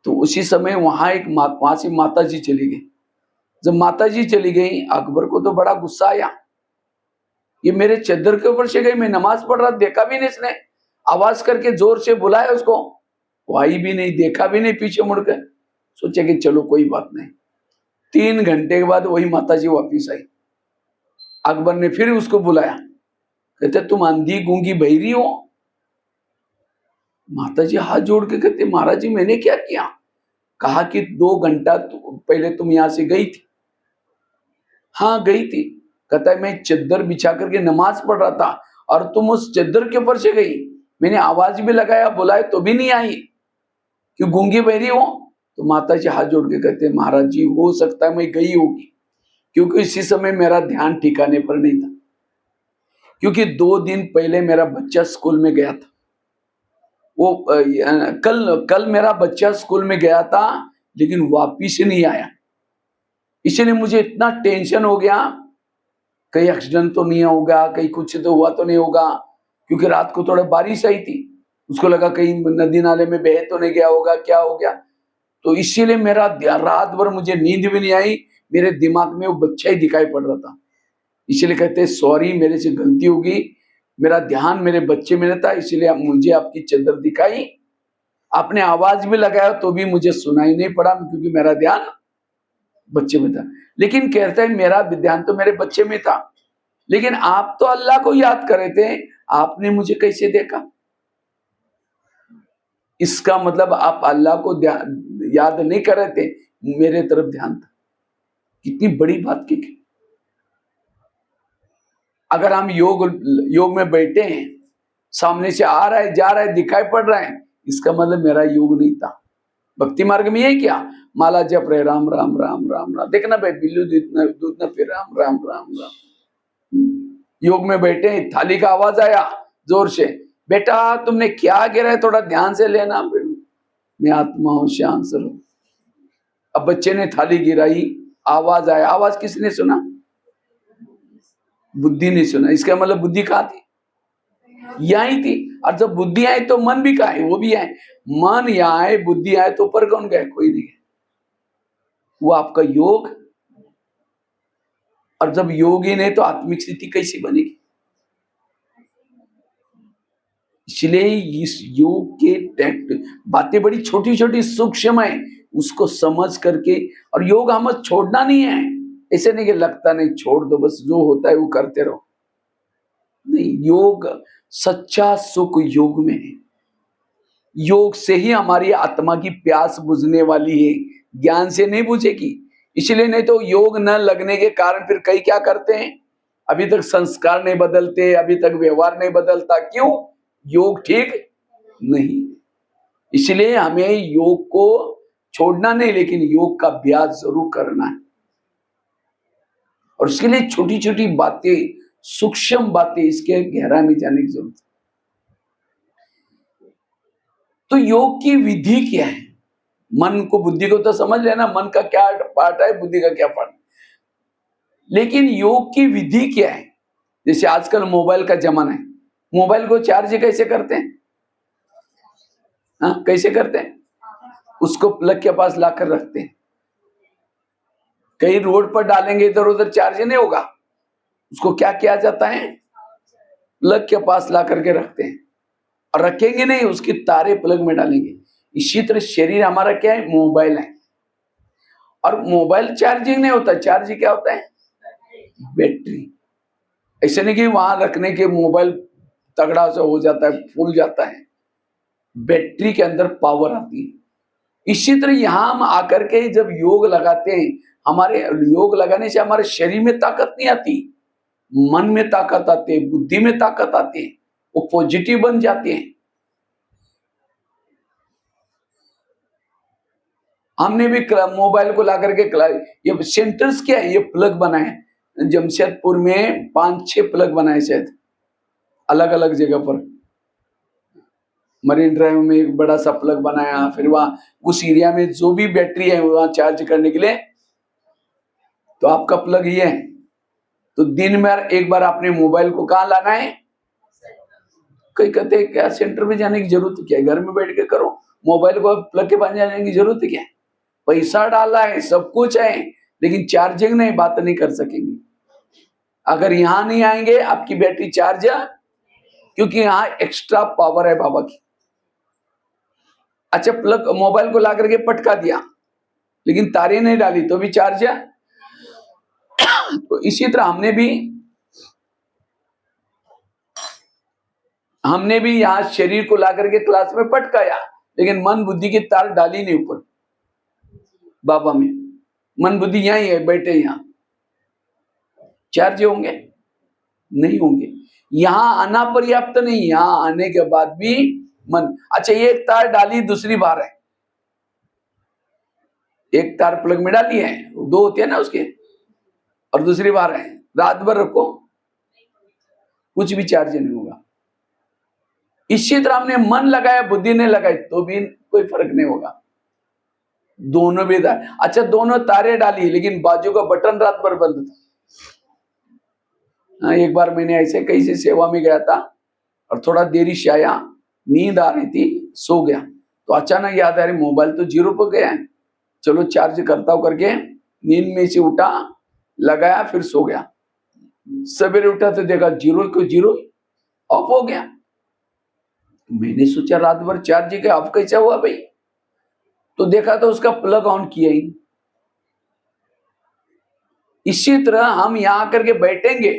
तो उसी समय वहां से माता जी चली गई। जब माता जी चली गई, अकबर को तो बड़ा गुस्सा आया, ये मेरे चद्दर के ऊपर से गई, मैं नमाज पढ़ रहा, देखा भी नहीं इसने। आवाज करके जोर से बुलाया उसको, वो आई भी नहीं, देखा भी नहीं पीछे मुड़कर, सोचा कि चलो कोई बात नहीं। 3 घंटे के बाद वही माताजी वापिस आई। अकबर ने फिर उसको बुलाया, कहते तुम अंधी गूंगी बहरी हो? माताजी हाथ जोड़ के कहते महाराज जी मैंने क्या किया? कहा कि 2 घंटा पहले तुम यहां से गई थी। हाँ गई थी। कहता है मैं चद्दर बिछा करके नमाज पढ़ रहा था और तुम उस चद्दर के ऊपर से गई। मैंने आवाज भी लगाया, बुलाए तो भी नहीं आई, क्यों गूंगी बहरी हो? तो माता जी हाथ जोड़ के कहते महाराज जी हो सकता है मैं गई होगी, क्योंकि इसी समय मेरा ध्यान ठिकाने पर नहीं था, क्योंकि 2 दिन पहले मेरा बच्चा स्कूल में गया था। वो कल मेरा बच्चा स्कूल में गया था लेकिन वापिस ही नहीं आया। इसलिए मुझे इतना टेंशन हो गया, कहीं एक्सीडेंट तो नहीं होगा, कहीं कुछ तो हुआ तो नहीं होगा, क्योंकि रात को थोड़ा बारिश आई थी। उसको लगा कहीं नदी नाले में बह तो नहीं गया होगा, क्या हो गया। तो इसीलिए मेरा रात भर मुझे नींद भी नहीं आई, मेरे दिमाग में वो बच्चा ही दिखाई पड़ रहा था। इसीलिए कहते सॉरी मेरे से गलती होगी, मेरा ध्यान मेरे बच्चे में था, इसीलिए मुझे आपकी चद्दर दिखाई। आपने आवाज भी लगाया तो भी मुझे सुनाई नहीं पड़ा, क्योंकि मेरा ध्यान बच्चे में था। लेकिन कहते हैं मेरा ध्यान तो मेरे बच्चे में था, लेकिन आप तो अल्लाह को याद कर रहे थे, आपने मुझे कैसे देखा? इसका मतलब आप अल्लाह को याद नहीं कर रहे थे, मेरे तरफ ध्यान था। कितनी बड़ी बात की। अगर हम योग में बैठे हैं, सामने से आ रहा है जा रहा है दिखाई पड़ रहा है, इसका मतलब मेरा योग नहीं था। भक्ति मार्ग में यही क्या, माला जप रहे राम राम राम राम राम, देखना भाई बिल्लू दूध न फिर राम राम राम राम। योग में बैठे, थाली का आवाज आया जोर से, बेटा तुमने क्या गिरा है, थोड़ा ध्यान से लेना। मैं आत्मा हूं, शांत स्वरूप। अब बच्चे ने थाली गिराई, आवाज आया, आवाज किसने सुना? बुद्धि ने सुना। इसका मतलब बुद्धि कहाँ थी? यही थी। और जब बुद्धि आए तो मन भी कहा है, वो भी आए। मन यहाँ आए, बुद्धि आए तो ऊपर कौन गए? कोई नहीं। वो आपका योग। और जब योग ही नहीं तो आत्मिक स्थिति कैसी बनेगी? इसलिए इस योग के बातें बड़ी छोटी छोटी सूक्ष्म है, उसको समझ करके। और योग हमें छोड़ना नहीं है, ऐसे नहीं कि लगता नहीं छोड़ दो, बस जो होता है वो करते रहो। नहीं, योग सच्चा सुख योग में है। योग से ही हमारी आत्मा की प्यास बुझने वाली है, ज्ञान से नहीं बुझेगी। इसलिए नहीं तो योग न लगने के कारण फिर कई क्या करते हैं, अभी तक संस्कार नहीं बदलते, अभी तक व्यवहार नहीं बदलता। क्यों? योग ठीक नहीं। इसलिए हमें योग को छोड़ना नहीं, लेकिन योग का अभ्यास जरूर करना है। और उसके लिए छोटी छोटी बातें, सूक्ष्म बातें, इसके गहराई में जाने की जरूरत है। तो योग की विधि क्या है? मन को, बुद्धि को तो समझ लेना, मन का क्या पार्ट है, बुद्धि का क्या पार्ट। लेकिन योग की विधि क्या है? जैसे आजकल मोबाइल का जमाना है, मोबाइल को चार्ज कैसे करते हैं? हाँ, कैसे करते हैं? उसको प्लग के पास लाकर रखते हैं। कहीं रोड पर डालेंगे इधर उधर, चार्ज नहीं होगा। उसको क्या किया जाता है? प्लग के पास ला करके रखते हैं। और रखेंगे नहीं, उसकी तारे प्लग में डालेंगे। इसी तरह शरीर हमारा क्या है? मोबाइल है। और मोबाइल चार्जिंग नहीं होता, चार्ज क्या होता है? बैटरी। ऐसे नहीं कि वहां रखने के मोबाइल तगड़ा सा हो जाता है, फूल जाता है। बैटरी के अंदर पावर आती है। इसी तरह यहां हम आकर के जब योग लगाते हैं, हमारे योग लगाने से हमारे शरीर में ताकत नहीं आती, मन में ताकत आती है, बुद्धि में ताकत आती है, वो पॉजिटिव बन जाते हैं। हमने भी मोबाइल को ला करके ये सेंटर्स क्या है? ये प्लग बनाए जमशेदपुर में 5-6 प्लग बनाए शायद, अलग अलग जगह पर। मरीन ड्राइव में एक बड़ा सा प्लग बनाया, फिर वहां उस एरिया में जो भी बैटरी है वहां चार्ज करने के लिए, तो आपका प्लग ये है। तो दिन में एक बार आपने मोबाइल को कहाँ लाना है? कई कहते हैं क्या सेंटर में जाने की जरूरत क्या है, घर में बैठ के करो। मोबाइल को प्लग के पास जाने की जरूरत क्या है? पैसा डाला है, सब कुछ है, लेकिन चार्जिंग नहीं, बात नहीं कर सकेंगे अगर यहां नहीं आएंगे आपकी बैटरी चार्ज, क्योंकि यहाँ एक्स्ट्रा पावर है बाबा की। अच्छा प्लग मोबाइल को ला करके पटका दिया, लेकिन तारे नहीं डाली तो भी चार्ज है। तो इसी तरह हमने भी यहाँ शरीर को ला करके क्लास में पटकाया, लेकिन मन बुद्धि की तार डाली नहीं ऊपर बाबा में। मन बुद्धि यहीं है, बैठे यहाँ, चार्ज होंगे नहीं होंगे। यहाँ आना पर्याप्त नहीं, यहाँ आने के बाद भी मन, अच्छा एक तार डाली दूसरी बार है, एक तार प्लग में डाली है, दो होते हैं ना उसके, और दूसरी बार है, रात भर रखो कुछ भी चार्ज नहीं होगा। इसी तरह हमने मन लगाया बुद्धि ने लगाई तो भी कोई फर्क नहीं होगा, दोनों भी तार। अच्छा दोनों तारे डाली लेकिन बाजू का बटन रात भर बंद था। हाँ, एक बार मैंने ऐसे कहीं से सेवा में गया था और थोड़ा देरी से आया, नींद आ रही थी, सो गया, तो अचानक याद आ रही मोबाइल तो 0 पर गया है, चलो चार्ज करता हूं करके नींद में से उठा, लगाया, फिर सो गया। सवेरे उठा तो देखा 0 को 0 ऑफ हो गया। मैंने सोचा रात भर चार्ज गया, ऑफ कैसा हुआ भाई? तो देखा तो उसका प्लग ऑन किया ही। इसी तरह हम यहां आकर के बैठेंगे,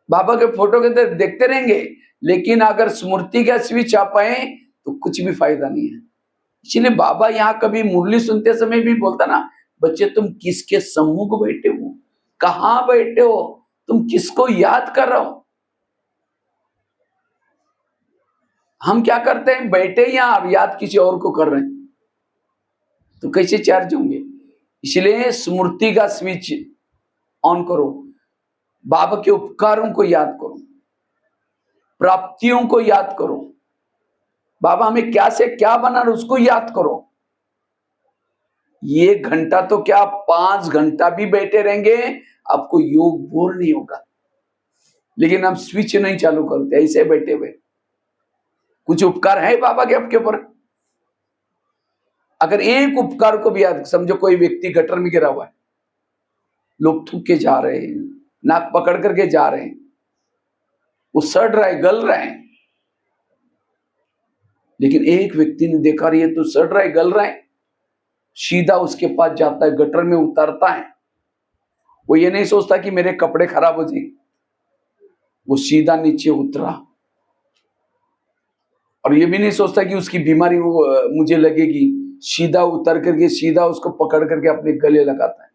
बाबा के फोटो के अंदर देखते रहेंगे, लेकिन अगर स्मृति का स्विच आ पाए तो कुछ भी फायदा नहीं है। इसलिए बाबा यहाँ कभी मुरली सुनते समय भी बोलता ना, बच्चे तुम किसके सम्मुख बैठे हो, कहां बैठे हो, तुम किसको याद कर रहे हो? हम क्या करते हैं, बैठे यहाँ और याद किसी और को कर रहे हैं, तो कैसे चार्ज होंगे? इसलिए स्मृति का स्विच ऑन करो, बाबा के उपकारों को याद करो, प्राप्तियों को याद करो, बाबा हमें क्या से क्या बना उसको याद करो। ये घंटा तो क्या 5 घंटा भी बैठे रहेंगे, आपको योग बोर नहीं होगा, लेकिन हम स्विच नहीं चालू करते, ऐसे बैठे हुए। कुछ उपकार है बाबा के आपके ऊपर? अगर एक उपकार को भी याद, समझो कोई व्यक्ति गटर में गिरा हुआ है, लोग थूक के जा रहे हैं, नाक पकड़ करके जा रहे हैं, वो सड़ रहा है, गल रहा है, लेकिन एक व्यक्ति ने देखा ये तो सड़ रहा है, गल रहा है, सीधा उसके पास जाता है, गटर में उतारता है। वो ये नहीं सोचता कि मेरे कपड़े खराब हो जाएंगे, वो सीधा नीचे उतरा, और ये भी नहीं सोचता कि उसकी बीमारी मुझे लगेगी, सीधा उतर करके सीधा उसको पकड़ करके अपने गले लगाता है,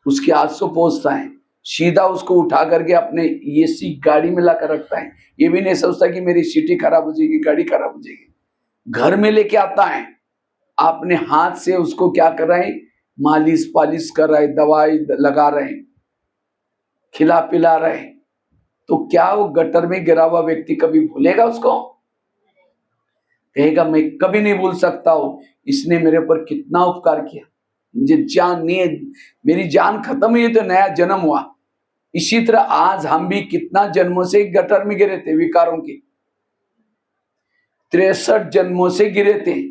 उसके हाथ से पहुंचता है, सीधा उसको उठा करके अपने एसी गाड़ी में लाकर रखता है। ये भी नहीं सोचता कि मेरी सीटी खराब हो जाएगी, गाड़ी खराब हो जाएगी। घर में लेके आता है, अपने हाथ से उसको क्या कर रहे हैं, मालिश पालिश कर रहे हैं, दवाई लगा रहे हैं, खिला पिला रहे हैं। तो क्या वो गटर में गिरा हुआ व्यक्ति कभी भूलेगा उसको? कहेगा मैं कभी नहीं भूल सकता हूं, इसने मेरे ऊपर कितना उपकार किया, मुझे जान नहीं है, मेरी जान खत्म हुई तो नया जन्म हुआ। इसी तरह आज हम भी कितना जन्मों से गटर में गिरे थे, विकारों के 63 जन्मों से गिरे थे,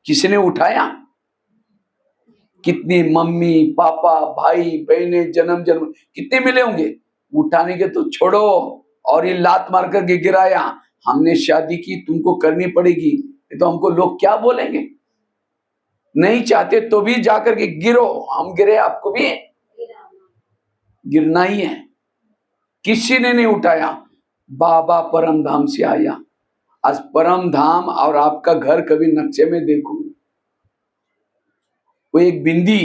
किसने उठाया? कितनी मम्मी पापा भाई बहने जन्म जन्म कितने मिले होंगे, उठाने के तो छोड़ो, और ये लात मार करके गिराया, हमने शादी की तुमको करनी पड़ेगी, तो हमको लोग क्या बोलेंगे? नहीं चाहते तो भी जाकर के गिरो, हम गिरे आपको भी गिरना ही है। किसी ने नहीं उठाया, बाबा परम धाम से आया। आज परम धाम और आपका घर कभी नक्शे में देखो, वो एक बिंदी,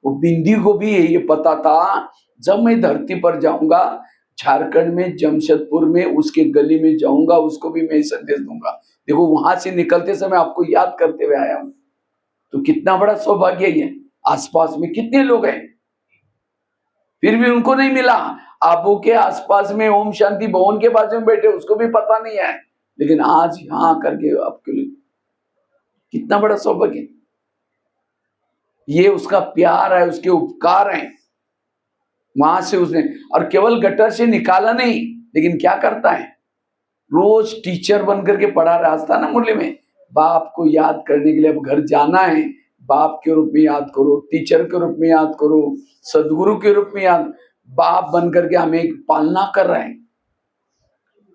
वो बिंदी को भी ये पता था, जब मैं धरती पर जाऊंगा, झारखंड में जमशेदपुर में उसके गली में जाऊंगा, उसको भी मैं संदेश दूंगा। देखो वहां से निकलते समय आपको याद करते हुए आया हूं, तो कितना बड़ा सौभाग्य है। आसपास में कितने लोग हैं, फिर भी उनको नहीं मिला। आपो के आसपास में ओम शांति भवन के बाजू में बैठे, उसको भी पता नहीं है, लेकिन आज यहां करके आपके लिए कितना बड़ा सौभाग्य। ये उसका प्यार है, उसके उपकार हैं। वहां से उसने, और केवल गटर से निकाला नहीं, लेकिन क्या करता है, रोज टीचर बनकर के पढ़ा रहा था ना मुरली में, बाप को याद करने के लिए अब घर जाना है, बाप के रूप में याद करो, टीचर के रूप में याद करो, सदगुरु के रूप में याद। बाप बनकर के हमें पालना कर रहे हैं,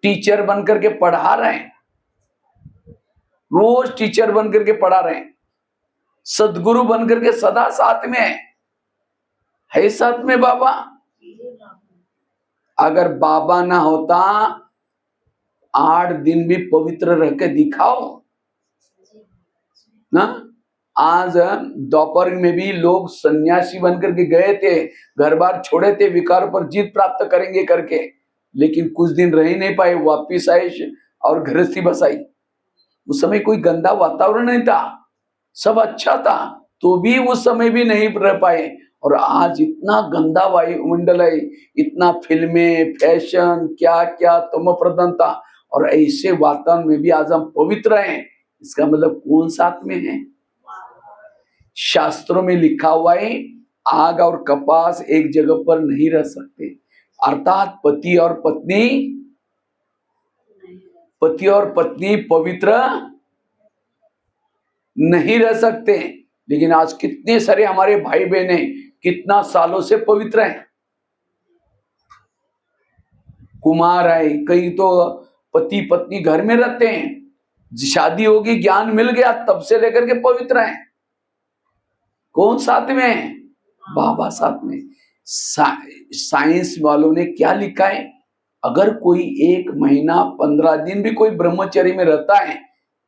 टीचर बनकर के पढ़ा रहे हैं, रोज टीचर बन करके पढ़ा रहे हैं, सदगुरु बन करके सदा साथ में है साथ में बाबा। अगर बाबा ना होता 8 दिन भी पवित्र रह के दिखाओ ना। आज दोपहर में भी लोग सन्यासी बनकर के गए थे, घर बार छोड़े थे, विकारों पर जीत प्राप्त करेंगे करके, लेकिन कुछ दिन रह ही नहीं पाए, वापिस आए और गृहस्थी बसाई। उस समय कोई गंदा वातावरण नहीं था, सब अच्छा था, तो भी उस समय भी नहीं रह पाए। और आज इतना गंदा वायुमंडल है, इतना फिल्में, फैशन, क्या क्या तमो प्रधानता, और ऐसे वातावरण में भी आज हम पवित्र हैं। इसका मतलब कौन साथ में है? शास्त्रों में लिखा हुआ है, आग और कपास एक जगह पर नहीं रह सकते, अर्थात पति और पत्नी पवित्र नहीं रह सकते। लेकिन आज कितने सारे हमारे भाई बहने कितना सालों से पवित्र हैं, कुमार है, कई तो पति पत्नी घर में रहते हैं, शादी होगी, ज्ञान मिल गया, तब से लेकर के पवित्र हैं। कौन साथ में है? बाबा साथ में। साइंस वालों ने क्या लिखा है, अगर कोई 1 महीना 15 दिन भी कोई ब्रह्मचर्य में रहता है,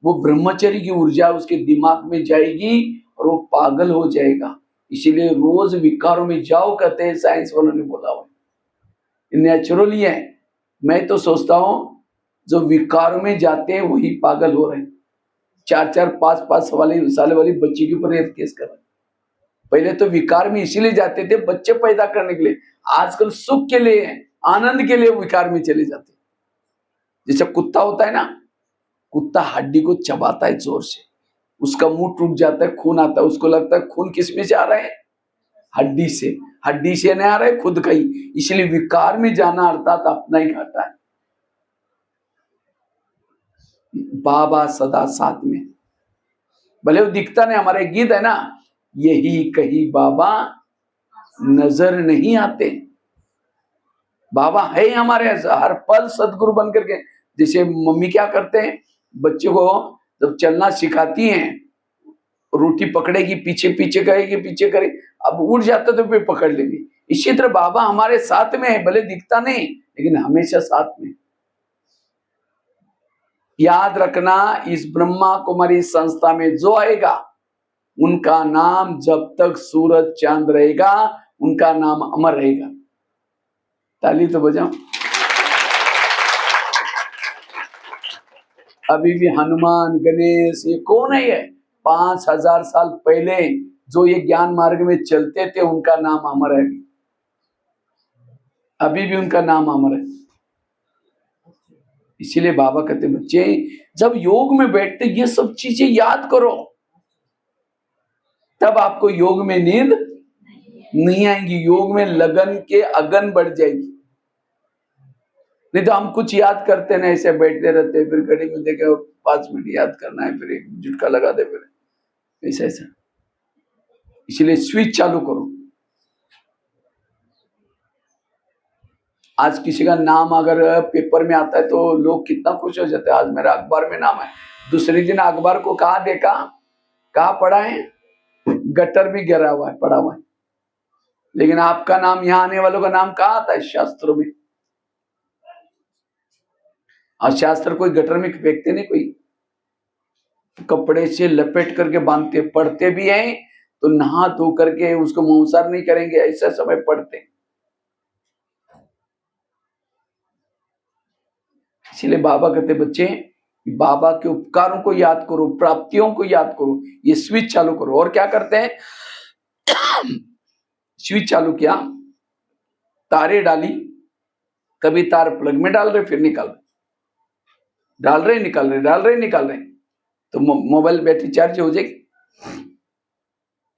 वो ब्रह्मचर्य की ऊर्जा उसके दिमाग में जाएगी और वो पागल हो जाएगा। इसीलिए रोज विकारों में जाओ कहते हैं, साइंस वालों ने बोला हुआ नेचुरली है। मैं तो सोचता हूं जो विकारों में जाते हैं वही पागल हो रहे हैं। 4-4, 5-5 साल वाली बच्ची के ऊपर रेप केस कर रहे हैं। पहले तो विकार में इसीलिए जाते थे बच्चे पैदा करने के लिए, आजकल सुख के लिए, आनंद के लिए विकार में चले जाते। जैसे कुत्ता होता है ना, कुत्ता हड्डी को चबाता है जोर से, उसका मुंह टूट जाता है, खून आता है, उसको लगता है खून किसमें से आ रहा है? हड्डी से नहीं आ रहा है, खुद का ही। इसलिए विकार में जाना अर्थात अपना ही घाटा है। बाबा सदा साथ में, भले वो दिखता नहीं, हमारे गीत है ना, यही कहीं बाबा नजर नहीं आते। बाबा है हमारे हर पल सदगुरु बन करके। जैसे मम्मी क्या करते हैं, बच्चे को जब चलना सिखाती हैं, रोटी पकड़ेगी, पीछे पीछे करेगी, पीछे करे, अब उड़ जाता तो फिर पकड़ लेगी। इसी तरह बाबा हमारे साथ में है, भले दिखता नहीं लेकिन हमेशा साथ में। याद रखना, इस ब्रह्मा कुमारी संस्था में जो आएगा उनका नाम जब तक सूरज चांद रहेगा, उनका नाम अमर रहेगा। ताली तो बजाओ। अभी भी हनुमान, गणेश, ये कौन है? ये 5000 साल पहले जो ये ज्ञान मार्ग में चलते थे, उनका नाम अमर है। अभी भी उनका नाम अमर है। इसीलिए बाबा कहते बच्चे जब योग में बैठते ये सब चीजें याद करो, तब आपको योग में नींद नहीं आएगी, योग में लगन के अगन बढ़ जाएगी। नहीं तो हम कुछ याद करते ना, ऐसे बैठते रहते, फिर घड़ी में देखे 5 मिनट याद करना है, फिर एक झुटका लगा दे, फिर ऐसा। इसलिए स्विच चालू करो। आज किसी का नाम अगर पेपर में आता है तो लोग कितना खुश हो जाते हैं, आज मेरा अखबार में नाम है। दूसरे दिन अखबार को कहाँ देखा, कहाँ पढ़ा है, गटर भी गिरा हुआ है, पड़ा हुआ है। लेकिन आपका नाम, यहाँ आने वालों का नाम कहाँ आता है? शास्त्रों में। और शास्त्र कोई गटर में फेंकते नहीं, कोई कपड़े से लपेट करके बांधते। पढ़ते भी हैं तो नहा धो करके उसको मुंहसार नहीं करेंगे, ऐसा समय पढ़ते। इसलिए बाबा कहते बच्चे, बाबा के उपकारों को याद करो, प्राप्तियों को याद करो, ये स्विच चालू करो। और क्या करते हैं, स्विच चालू किया, तारे डाली, कभी तार प्लग में डाल रहे, फिर निकाल रहे, डाल रहे निकाल रहे, डाल रहे निकाल रहे, तो मोबाइल बैटरी चार्ज हो जाएगी।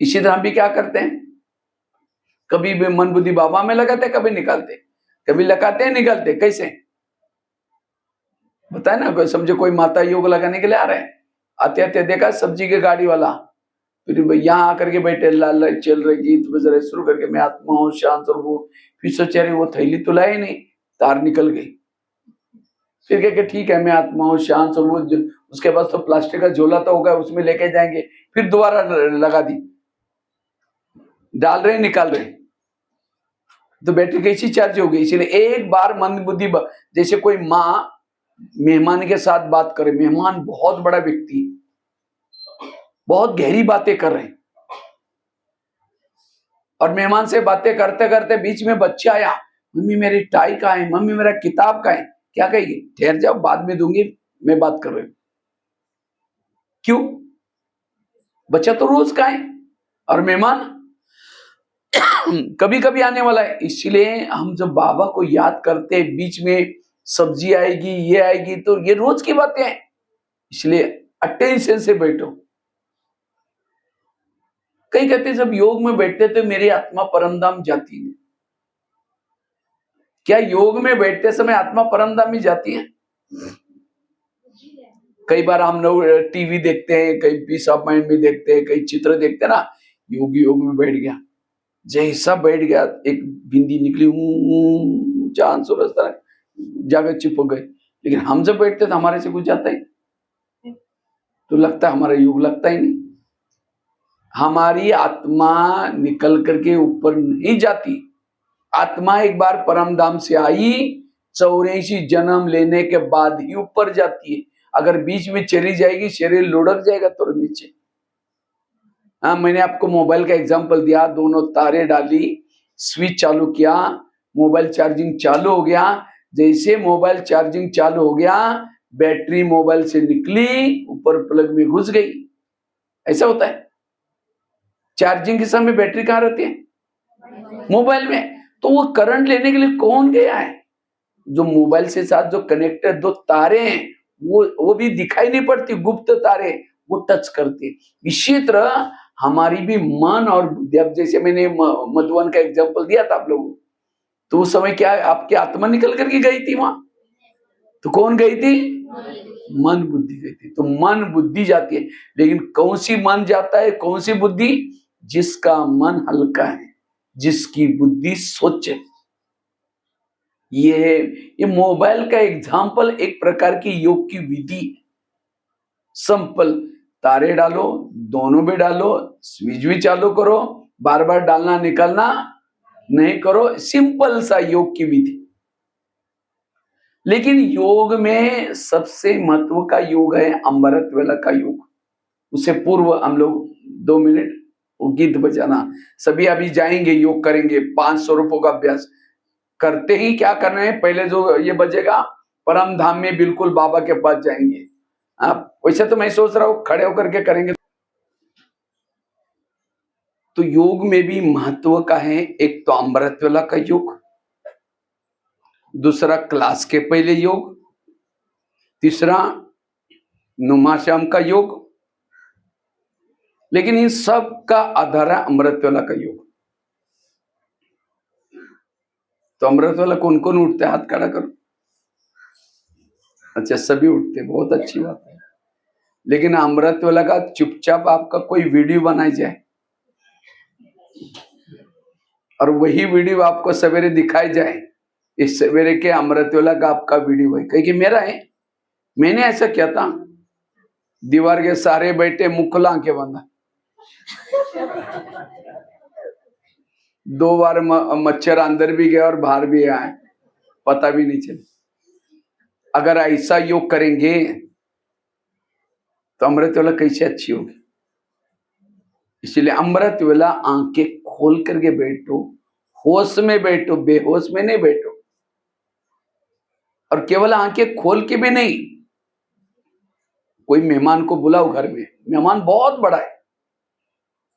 इसी तरह हम भी क्या करते हैं, कभी भी मन बुद्धि बाबा में लगाते, कभी निकालते, कभी लगाते हैं निकालते। कैसे बताए ना, कोई समझो कोई माता योग लगाने के लिए आ रहे हैं, आते आते देखा सब्जी के गाड़ी वाला, फिर यहाँ आकर के बैठे, लाल लाइट चल रही, गीत बज रहे, शुरू करके मैं आत्मा हूँ शांत और वो, फिर सोचे रहे वो थैली तो लाए नहीं, तार निकल गई। फिर कह के ठीक है मैं आत्मा हूँ शांत हूँ, उसके पास तो प्लास्टिक का झोला तो होगा, उसमें लेके जाएंगे, फिर दोबारा लगा दी, डाल रहे निकाल रहे, तो बैटरी कैसी चार्ज होगी। इसलिए एक बार मंद बुद्धि, जैसे कोई माँ मेहमान के साथ बात करे, मेहमान बहुत बड़ा व्यक्ति, बहुत गहरी बातें कर रहे हैं, और मेहमान से बातें करते करते बीच में बच्चा आया, मम्मी मेरी टाई कहाँ है, मम्मी मेरा किताब कहाँ है, क्या कहेगी, ठहर जाओ बाद में दूंगी, मैं बात कर रही हूं। क्यों? बच्चा तो रोज का है, और मेहमान कभी कभी आने वाला है। इसलिए हम जब बाबा को याद करते हैं, बीच में सब्जी आएगी, ये आएगी, तो ये रोज की बातें हैं। इसलिए अटेंशन से बैठो। कई कहते जब योग में बैठते तो मेरी आत्मा परमधाम जाती है। क्या योग में बैठते समय आत्मा परमधाम में जाती है? कई बार हम लोग टीवी देखते हैं, कई पीस ऑफ माइंड में देखते हैं, कई चित्र देखते हैं ना, योगी योग में बैठ गया, जैसा बैठ गया एक बिंदी निकली, चांद सूरज तरह जाकर चिपक गए। लेकिन हम जब बैठते तो हमारे से कुछ जाता ही, तो लगता है हमारा योग लगता ही नहीं। हमारी आत्मा निकल करके ऊपर नहीं जाती। आत्मा एक बार परम धाम से आई, 84 जन्म लेने के बाद ही ऊपर जाती है। अगर बीच में चली जाएगी, शरीर लुढ़क जाएगा तो नीचे। हाँ, मैंने आपको मोबाइल का एग्जांपल दिया, दोनों तारे डाली, स्विच चालू किया, मोबाइल चार्जिंग चालू हो गया। जैसे मोबाइल चार्जिंग चालू हो गया, बैटरी मोबाइल से निकली, ऊपर प्लग में घुस गई। ऐसा होता है। चार्जिंग के समय बैटरी कहाँ रहती है? मोबाइल में। तो वो करंट लेने के लिए कौन गया है? जो मोबाइल से साथ जो कनेक्टेड दो तारे हैं, वो भी दिखाई नहीं पड़ती, गुप्त तारे, वो टच करती। इसी तरह हमारी भी मन और बुद्धि, अब जैसे मैंने मधुवन का एग्जांपल दिया था आप लोगों को, तो उस समय क्या आपकी आत्मा निकल करके गई थी वहां? तो कौन गई थी? मन बुद्धि गई थी। तो मन बुद्धि जाती है, लेकिन कौन सी मन जाता है, कौन सी बुद्धि? जिसका मन हल्का है, जिसकी बुद्धि स्वच्छ है। ये मोबाइल का एग्जाम्पल एक प्रकार की योग की विधि। सिंपल, तारे डालो, दोनों भी डालो, स्विच भी चालू करो, बार बार डालना निकालना नहीं करो, सिंपल सा योग की विधि। लेकिन योग में सबसे महत्व का योग है अमृत वेला का योग। उससे पूर्व हम लोग 2 मिनट वो गीत बजाना, सभी अभी जाएंगे, योग करेंगे, 500 रुपयों का अभ्यास करते ही क्या करना है, पहले जो ये बजेगा, परम धाम में बिल्कुल बाबा के पास जाएंगे। वैसे तो मैं सोच रहा हूँ खड़े होकर के करेंगे। तो योग में भी महत्व का है, एक तो अमृत वेला का योग, दूसरा क्लास के पहले योग, तीसरा नुमाश्याम का योग। लेकिन इन सब का आधार है अमृत वेला का योग। तो अमृत वेला कौन कौन उठते? हाथ खड़ा करो। अच्छा, सभी उठते, बहुत अच्छी बात है। लेकिन अमृत वेला का चुपचाप आपका कोई वीडियो बनाई जाए और वही वीडियो आपको सवेरे दिखाई जाए, इस सवेरे के अमृत वेला का आपका वीडियो है, कहीं मेरा है, मैंने ऐसा किया था, दीवार के सारे बैठे, मुख खुला, आंखें बंद। 2 बार मच्छर अंदर भी गया और बाहर भी आए, पता भी नहीं चला। अगर ऐसा योग करेंगे तो अमृत वेला कैसे अच्छी होगी। इसलिए अमृत वेला आंखें खोल करके बैठो, होश में बैठो, बेहोश में नहीं बैठो। और केवल आंखें खोल के भी नहीं, कोई मेहमान को बुलाओ घर में, मेहमान बहुत बड़ा है,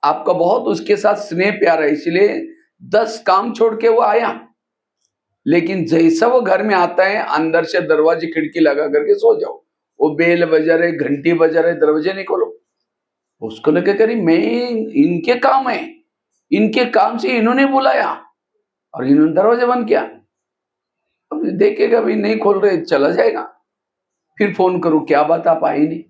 आपका बहुत उसके साथ स्नेह प्यार है, इसलिए 10 काम छोड़ के वो आया। लेकिन जैसा वो घर में आता है, अंदर से दरवाजे खिड़की लगा करके सो जाओ। वो बेल बजा रहे, घंटी बजा रहे, दरवाजे नहीं खोलो। उसको लगे करी मैं, इनके काम है, इनके काम से इन्होंने बुलाया और इन्होंने दरवाजा बंद किया। अब देखेगा भाई नहीं खोल रहे, चला जाएगा। फिर फोन करूं, क्या बात आप आई नहीं?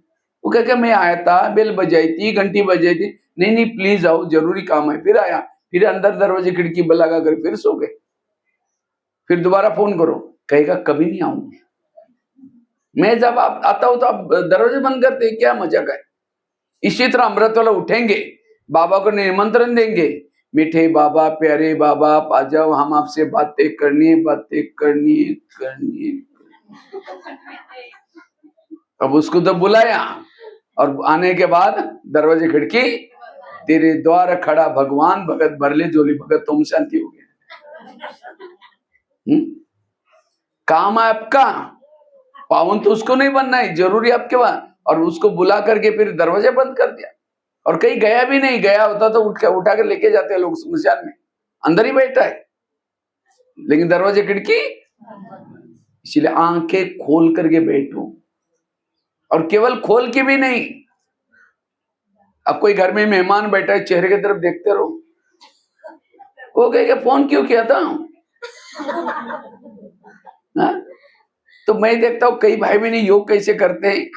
वो कह मैं आया था, बेल बजाई थी, घंटी बजाई थी, नहीं नहीं प्लीज आओ, जरूरी काम है। फिर आया, फिर अंदर दरवाजे खिड़की लगा कर फिर सो गए। फिर दोबारा फोन करो, कहेगा कभी नहीं आऊंगी। मैं जब आप आता हूं तो आप दरवाजे बंद करते हैं, क्या मजाक है। इसी तरह अमृत वाला उठेंगे, बाबा को निमंत्रण देंगे, मीठे बाबा, प्यारे बाबा, आप आ जाओ, हम आपसे बातें करनी है, बातें करनी है, करनी है। अब उसको तो बुलाया, और आने के बाद दरवाजे खिड़की, तेरे द्वार खड़ा भगवान, भगत भरले जोली भगत, तुम शांति हो गया। काम है आपका, पावन तो उसको नहीं बनना है, जरूरी आपके वहां, और उसको बुला करके फिर दरवाजे बंद कर दिया, और कहीं गया भी नहीं, गया होता तो उठा कर लेके जाते हैं लोग स्मशान में, अंदर ही बैठा है, लेकिन दरवाजे खिड़की। इसलिए आंखें खोल करके बैठो, और केवल खोल के भी नहीं, अब कोई घर में मेहमान बैठा है, चेहरे की तरफ देखते रहो, वो कहेगा फोन क्यों किया था। हा? तो मैं देखता हूँ कई भाई बहन योग कैसे करते हैं,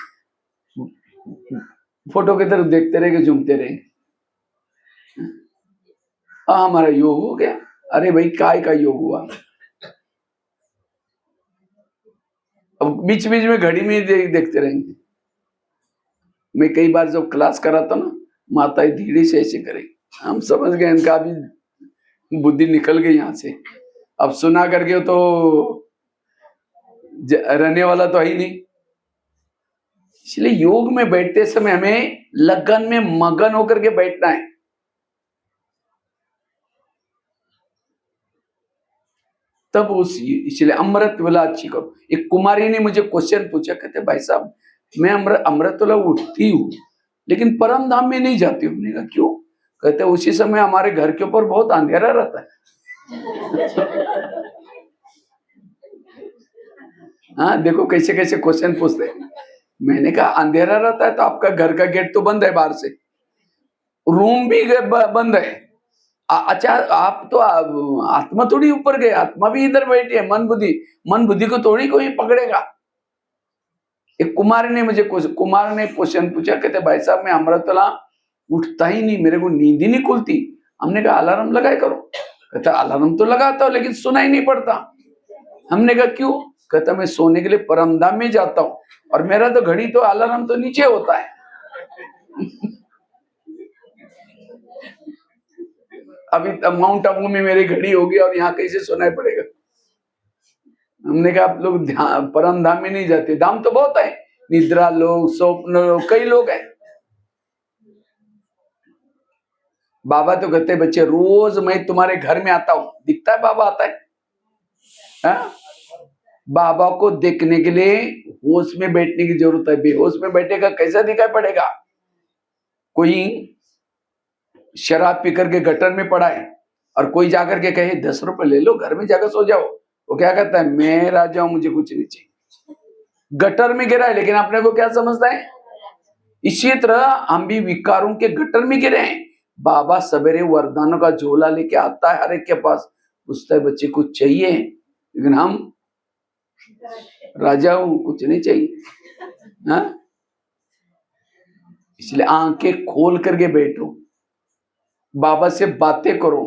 फोटो की तरफ देखते रहे, झूमते रहे, हमारा योग हो गया। अरे भाई काय का योग हुआ। अब बीच बीच में घड़ी में देखते रहेंगे। मैं कई बार जब क्लास कराता ना, माता धीरे से ऐसे करे, हम समझ गए इनका भी बुद्धि निकल गई यहाँ से, अब सुना करके तो रहने वाला तो है ही नहीं। इसलिए योग में बैठते समय हमें लगन में मगन होकर के बैठना है। तब उस, इसलिए अमृत वाला अच्छी करो। एक कुमारी ने मुझे क्वेश्चन पूछा, कहते भाई साहब मैं अमृत वाला उठती हूँ लेकिन परम धाम में नहीं जाती हूँ। मैंने कहा क्यों? कहते उसी समय हमारे घर के ऊपर बहुत अंधेरा रहता है। हाँ देखो कैसे कैसे क्वेश्चन पूछते हैं। मैंने कहा अंधेरा रहता है तो आपका घर का गेट तो बंद है, बाहर से रूम भी बंद है। अच्छा आप तो आत्मा थोड़ी ऊपर गए, आत्मा भी इधर बैठी है, मन बुद्धि को थोड़ी कोई पकड़ेगा। एक कुमार ने क्वेश्चन पूछा, कहते भाई साहब मैं अमृतला उठता ही नहीं, मेरे को नींद ही नहीं खुलती। हमने कहा अलार्म लगाए करो। कहता अलार्म तो लगाता हूं लेकिन सुना ही नहीं पड़ता। हमने कहा क्यों? कहता मैं सोने के लिए परमधाम में जाता हूँ और मेरा तो घड़ी तो अलार्म तो नीचे होता है। अभी माउंट आबू में मेरी घड़ी होगी और यहाँ कैसे सुनाई पड़ेगा? हमने कहा आप लोग परम धाम में नहीं जाते, धाम तो बहुत है, निद्रा लोग, स्वप्न लोग, कई लोग हैं। बाबा तो कहते बच्चे रोज मैं तुम्हारे घर में आता हूं, दिखता है बाबा आता है? हा? बाबा को देखने के लिए होश में बैठने की जरूरत है, बेहोश में बैठेगा कैसा दिखाई पड़ेगा? कोई शराब पी करके गटर में पड़ा है और कोई जाकर के कहे 10 रुपए ले लो घर में जाकर सो जाओ, वो क्या कहता है मैं राजा हूं मुझे कुछ नहीं चाहिए। गटर में गिरा है लेकिन अपने को क्या समझता है? इसी तरह हम भी विकारों के गटर में गिरे हैं। बाबा सवेरे वरदानों का झोला लेके आता है हर एक के पास, पूछता है बच्चे कुछ चाहिए, लेकिन हम राजा हूं कुछ नहीं चाहिए। हाँ? इसलिए आंखें खोल करके बैठो, बाबा से बातें करो।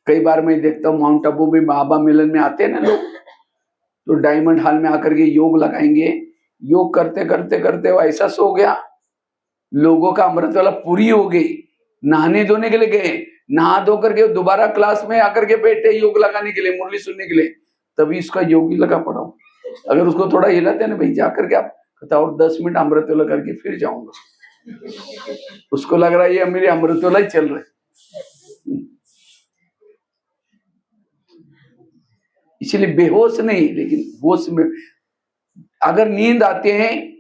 कई बार मैं देखता हूँ माउंट आबू में बाबा मिलन में आते हैं ना लोग, तो डायमंड हॉल में आकर के योग लगाएंगे, योग करते करते करते वो ऐसा सो गया, लोगों का अमृत वाला पूरी हो गई, नहाने धोने के लिए गए, नहा धो करके दोबारा क्लास में आकर के बैठे योग लगाने के लिए, मुरली सुनने के लिए, तभी इसका योग ही लगा पड़ा। अगर उसको थोड़ा हिलाते ना भाई जाकर के, आप कहता और 10 मिनट अमृत वाला करके फिर जाऊंगा, उसको लग रहा है ये मेरे अमृत वाला ही चल रहा है। इसलिए बेहोश नहीं लेकिन होश में। अगर नींद आते हैं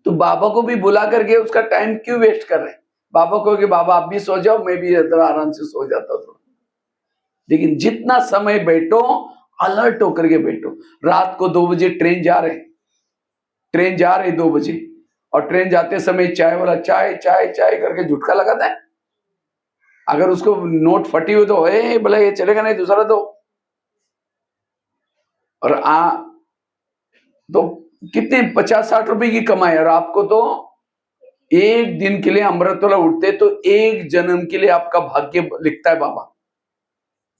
तो बाबा को भी बुला करके उसका टाइम क्यों वेस्ट कर रहे हैं? बाबा को कि बाबा आप भी सो जाओ, मैं भी इधर आराम से सो जाता हूँ। लेकिन जितना समय बैठो अलर्ट होकर के बैठो। रात को 2 बजे ट्रेन जा रहे 2 बजे, और ट्रेन जाते समय चाय वाला चाय चाय चाय करके झुटका लगाता है। अगर उसको नोट फटी हुई तो बोला ये चलेगा नहीं, दूसरा दो। और तो कितने 50-60 रुपए की कमाई, और आपको तो एक दिन के लिए अमृत वाला उठते तो एक जन्म के लिए आपका भाग्य लिखता है बाबा।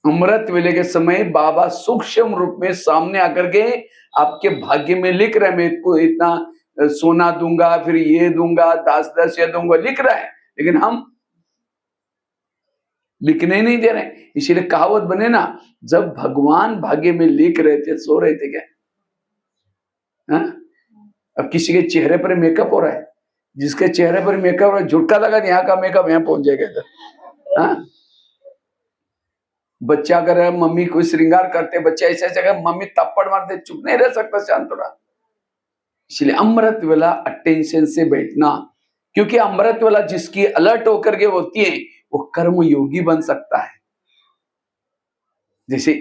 अमृत वेले के समय बाबा सूक्ष्म रूप में सामने आकर के आपके भाग्य में लिख रहे हैं, मैं इसको इतना सोना दूंगा, फिर ये दूंगा, 10-10 ये दूंगा, लिख रहा है, लेकिन हम लिखने नहीं दे रहे। इसीलिए कहावत बने ना, जब भगवान भाग्य में लिख रहे थे, सो रहे थे क्या? हाँ? अब किसी के चेहरे पर मेकअप हो रहा है, जिसके चेहरे पर मेकअप हो रहा है, झुटका लगा, यहाँ का मेकअप यहाँ पहुंच जाएगा इधर। हाँ? बच्चा अगर मम्मी कोई श्रृंगार करते, बच्चा ऐसा जगह मम्मी थप्पड़ मारते, चुप नहीं रह सकता, शांत हो रहा। इसलिए अमृत वेला अटेंशन से बैठना, क्योंकि अमृत वेला जिसकी अलर्ट होकर के होती है वो कर्म योगी बन सकता है। जैसे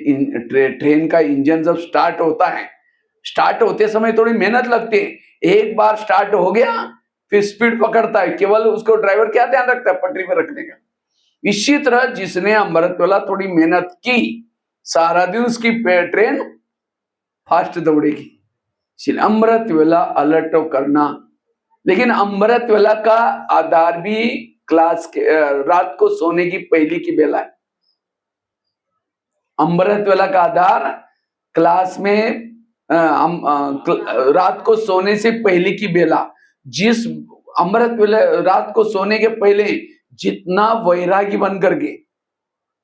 ट्रेन का इंजन जब स्टार्ट होता है, स्टार्ट होते समय थोड़ी मेहनत लगती है, एक बार स्टार्ट हो गया फिर स्पीड पकड़ता है, केवल उसको ड्राइवर क्या ध्यान रखता है? पटरी पर रखने का। इसी तरह जिसने अमृत वेला थोड़ी मेहनत की, सारा दिन उसकी ट्रेन फास्ट दौड़ेगी। इसलिए अमृत वेला अलर्ट करना। लेकिन अमृत वेला का आधार भी क्लास के रात को सोने की पहली की बेला है। अमृत वेला का आधार क्लास में रात को सोने से पहले की बेला। जिस अमृत वेला रात को सोने के पहले जितना वैरागी बन करके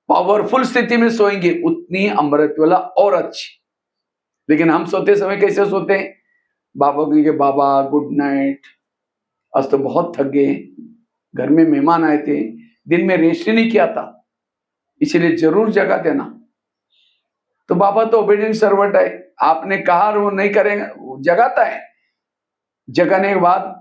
पावरफुल स्थिति में सोएंगे, उतनी अमृत वेला और अच्छी। लेकिन हम सोते समय कैसे सोते हैं? बाबा कहेंगे, बाबा गुड नाइट, आज तो बहुत थक गए, घर में मेहमान आए थे, दिन में रेस्ट ही नहीं किया था, इसलिए जरूर जगा देना। तो बाबा तो ओबीडिएंट सर्वेंट है, आपने कहा वो नहीं करेंगे, वो जगाता है। जगाने के बाद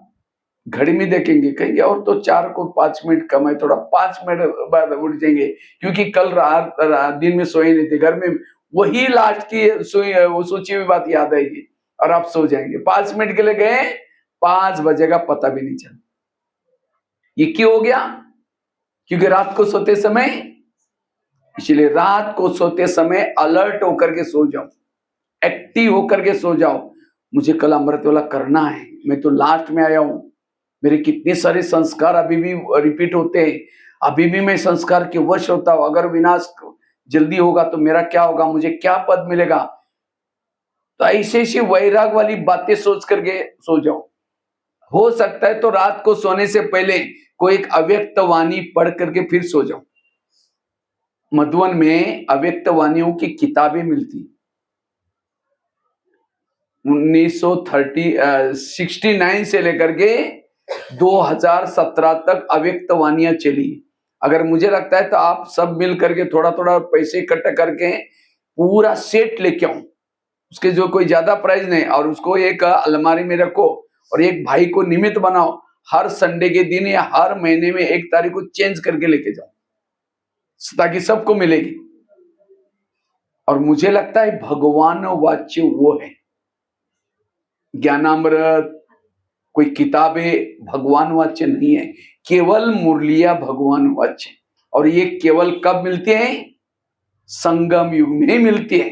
घड़ी में देखेंगे, कहेंगे और तो 4 को 5 मिनट कम है, थोड़ा 5 मिनट बाद उठ जाएंगे, क्योंकि कल रात दिन में सोए नहीं थे, घर में वही लास्ट की वो सोची हुई बात याद आएगी और आप सो जाएंगे। 5 मिनट के लिए गए, 5 बजे का पता भी नहीं चला। ये क्यों हो गया? क्योंकि रात को सोते समय, इसलिए रात को सोते समय अलर्ट होकर के सो जाओ, एक्टिव होकर के सो जाओ। मुझे कल अमृत वेला करना है, मैं तो लास्ट में आया हूं, मेरे कितने सारे संस्कार अभी भी रिपीट होते हैं, अभी भी मैं संस्कार के वश होता हूं। अगर विनाश जल्दी होगा तो मेरा क्या होगा, मुझे क्या पद मिलेगा? तो ऐसे ऐसी वैराग वाली बातें सोच करके सो जाओ। हो सकता है तो रात को सोने से पहले कोई एक अव्यक्त वाणी पढ़ करके फिर सो जाओ। मधुवन में अव्यक्त वाणियों की किताबें मिलती, 1969 से लेकर के 2017 तक अव्यक्त वाणियां चली। अगर मुझे लगता है तो आप सब मिल करके थोड़ा थोड़ा पैसे इकट्ठा करके पूरा सेट लेके आओ, उसके जो कोई ज्यादा प्राइस नहीं, और उसको एक अलमारी में रखो और एक भाई को निमित्त बनाओ, हर संडे के दिन या हर महीने में 1 तारीख को चेंज करके लेके जाओ, ताकि सबको मिलेगी। और मुझे लगता है भगवान वाच्य वो है, ज्ञानामृत कोई किताबें भगवान वाच्य नहीं है, केवल मुरलिया भगवान वाच्य। और ये केवल कब मिलते हैं? संगम युग में ही मिलती है।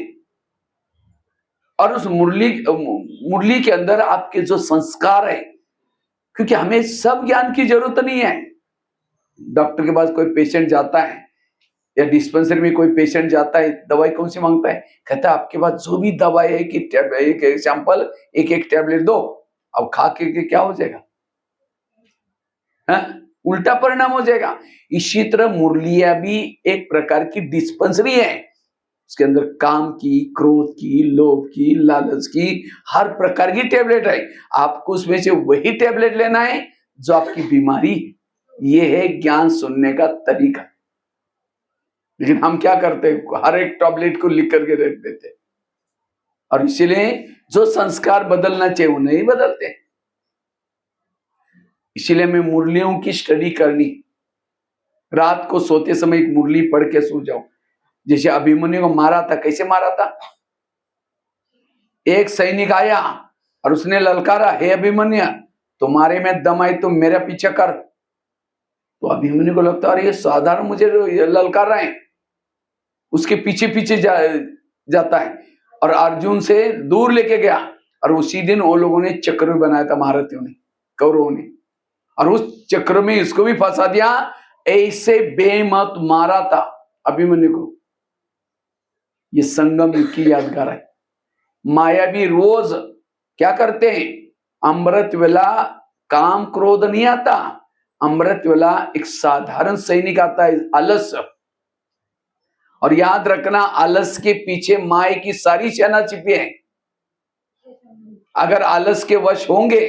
और उस मुरली के अंदर आपके जो संस्कार है, क्योंकि हमें सब ज्ञान की जरूरत नहीं है। डॉक्टर के पास कोई पेशेंट जाता है या डिस्पेंसरी में कोई पेशेंट जाता है, दवाई कौन सी मांगता है? कहता है आपके पास जो भी दवाई है कि एक सैंपल, एक एक टैबलेट दो, अब खा के क्या हो जाएगा? उल्टा परिणाम हो जाएगा। इसी तरह मुरलिया भी एक प्रकार की डिस्पेंसरी है, उसके अंदर काम की, क्रोध की, लोभ की, लालच की, हर प्रकार की टैबलेट है। आपको उसमें से वही टैबलेट लेना है जो आपकी बीमारी है। ये है ज्ञान सुनने का तरीका। लेकिन हम क्या करते हैं? हर एक टैबलेट को लिख करके रख देते, और इसीलिए जो संस्कार बदलना चाहिए वो नहीं बदलते। इसीलिए मैं मुरलियों की स्टडी करनी, रात को सोते समय एक मुरली पढ़ के सो जाओ। जैसे अभिमन्यु को मारा था, कैसे मारा था? एक सैनिक आया और उसने ललकारा, हे अभिमन्यु तुम्हारे में दम आई तो मेरा पीछे कर। तो अभिमन्यु को लगता है ये साधारण मुझे ललकार रहे हैं, उसके पीछे पीछे जाता है और अर्जुन से दूर लेके गया। और उसी दिन वो लोगों ने चक्र भी बनाया था, महारथियों ने, कौरवों ने, और उस चक्र में इसको भी फंसा दिया। ऐसे बेमत मारा था अभिमन्यु को। ये संगम युग की यादगार है। मायावी रोज क्या करते हैं, अमृत वेला काम क्रोध नहीं आता, अमृत वेला एक साधारण सैनिक आता है, आलस। और याद रखना, आलस के पीछे माया की सारी सेना छिपी है। अगर आलस के वश होंगे,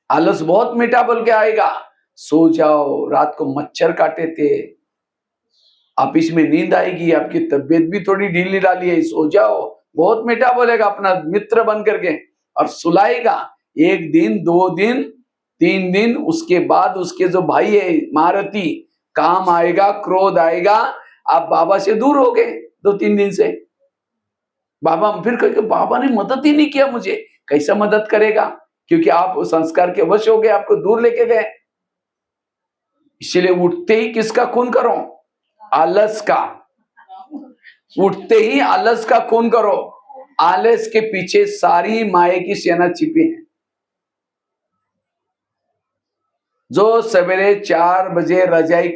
आलस बहुत मीठा बोल के आएगा, सो जाओ, रात को मच्छर काटे थे, ऑफिस में नींद आएगी, आपकी तबीयत भी थोड़ी ढीली डाली है, सो जाओ, बहुत मीठा बोलेगा अपना मित्र बन करके, और सुलाएगा। एक दिन, 2 दिन, 3 दिन, उसके बाद उसके जो भाई है महारथी, काम आएगा, क्रोध आएगा, आप बाबा से दूर हो गए 2-3 दिन से। बाबा फिर कहेंगे बाबा ने मदद ही नहीं किया मुझे, कैसा मदद करेगा, क्योंकि आप उस संस्कार के वश हो गए, आपको दूर लेके गए। इसलिए उठते ही किसका खून करो, आलस का। उठते ही आलस का खून करो। आलस के पीछे सारी माया की सेना छिपी है। जो सवेरे 4 बजे रजाई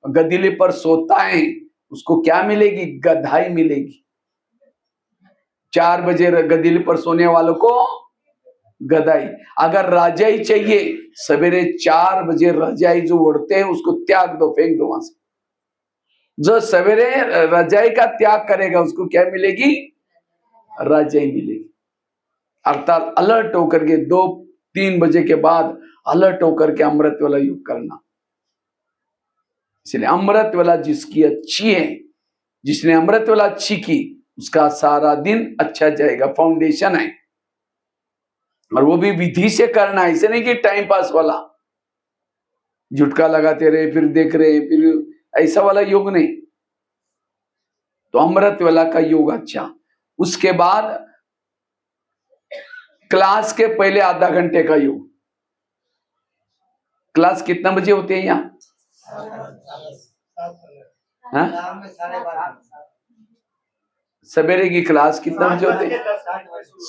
गदीले पर सोता है, उसको क्या मिलेगी, गधाई मिलेगी। 4 बजे गदीले पर सोने वालों को गदाई। अगर रजाई चाहिए, सवेरे 4 बजे रजाई जो उड़ते हैं उसको त्याग दो, फेंक दो वहां से। जो सवेरे रजाई का त्याग करेगा उसको क्या मिलेगी, रजाई मिलेगी। अर्थात अलर्ट होकर के 2-3 बजे के बाद अलर्ट होकर के अमृत वाला युग करना। इसलिए अमृत वाला जिसकी अच्छी है, जिसने अमृत वाला अच्छी की, उसका सारा दिन अच्छा जाएगा, फाउंडेशन है। और वो भी विधि से करना है, ऐसे नहीं कि टाइम पास वाला, झुटका लगाते रहे फिर देख रहे फिर, ऐसा वाला योग नहीं। तो अमृत वाला का योग अच्छा। उसके बाद क्लास के पहले आधा घंटे का योग। क्लास कितना बजे होते हैं यहाँ, सवेरे की क्लास कितना बजे होते हैं,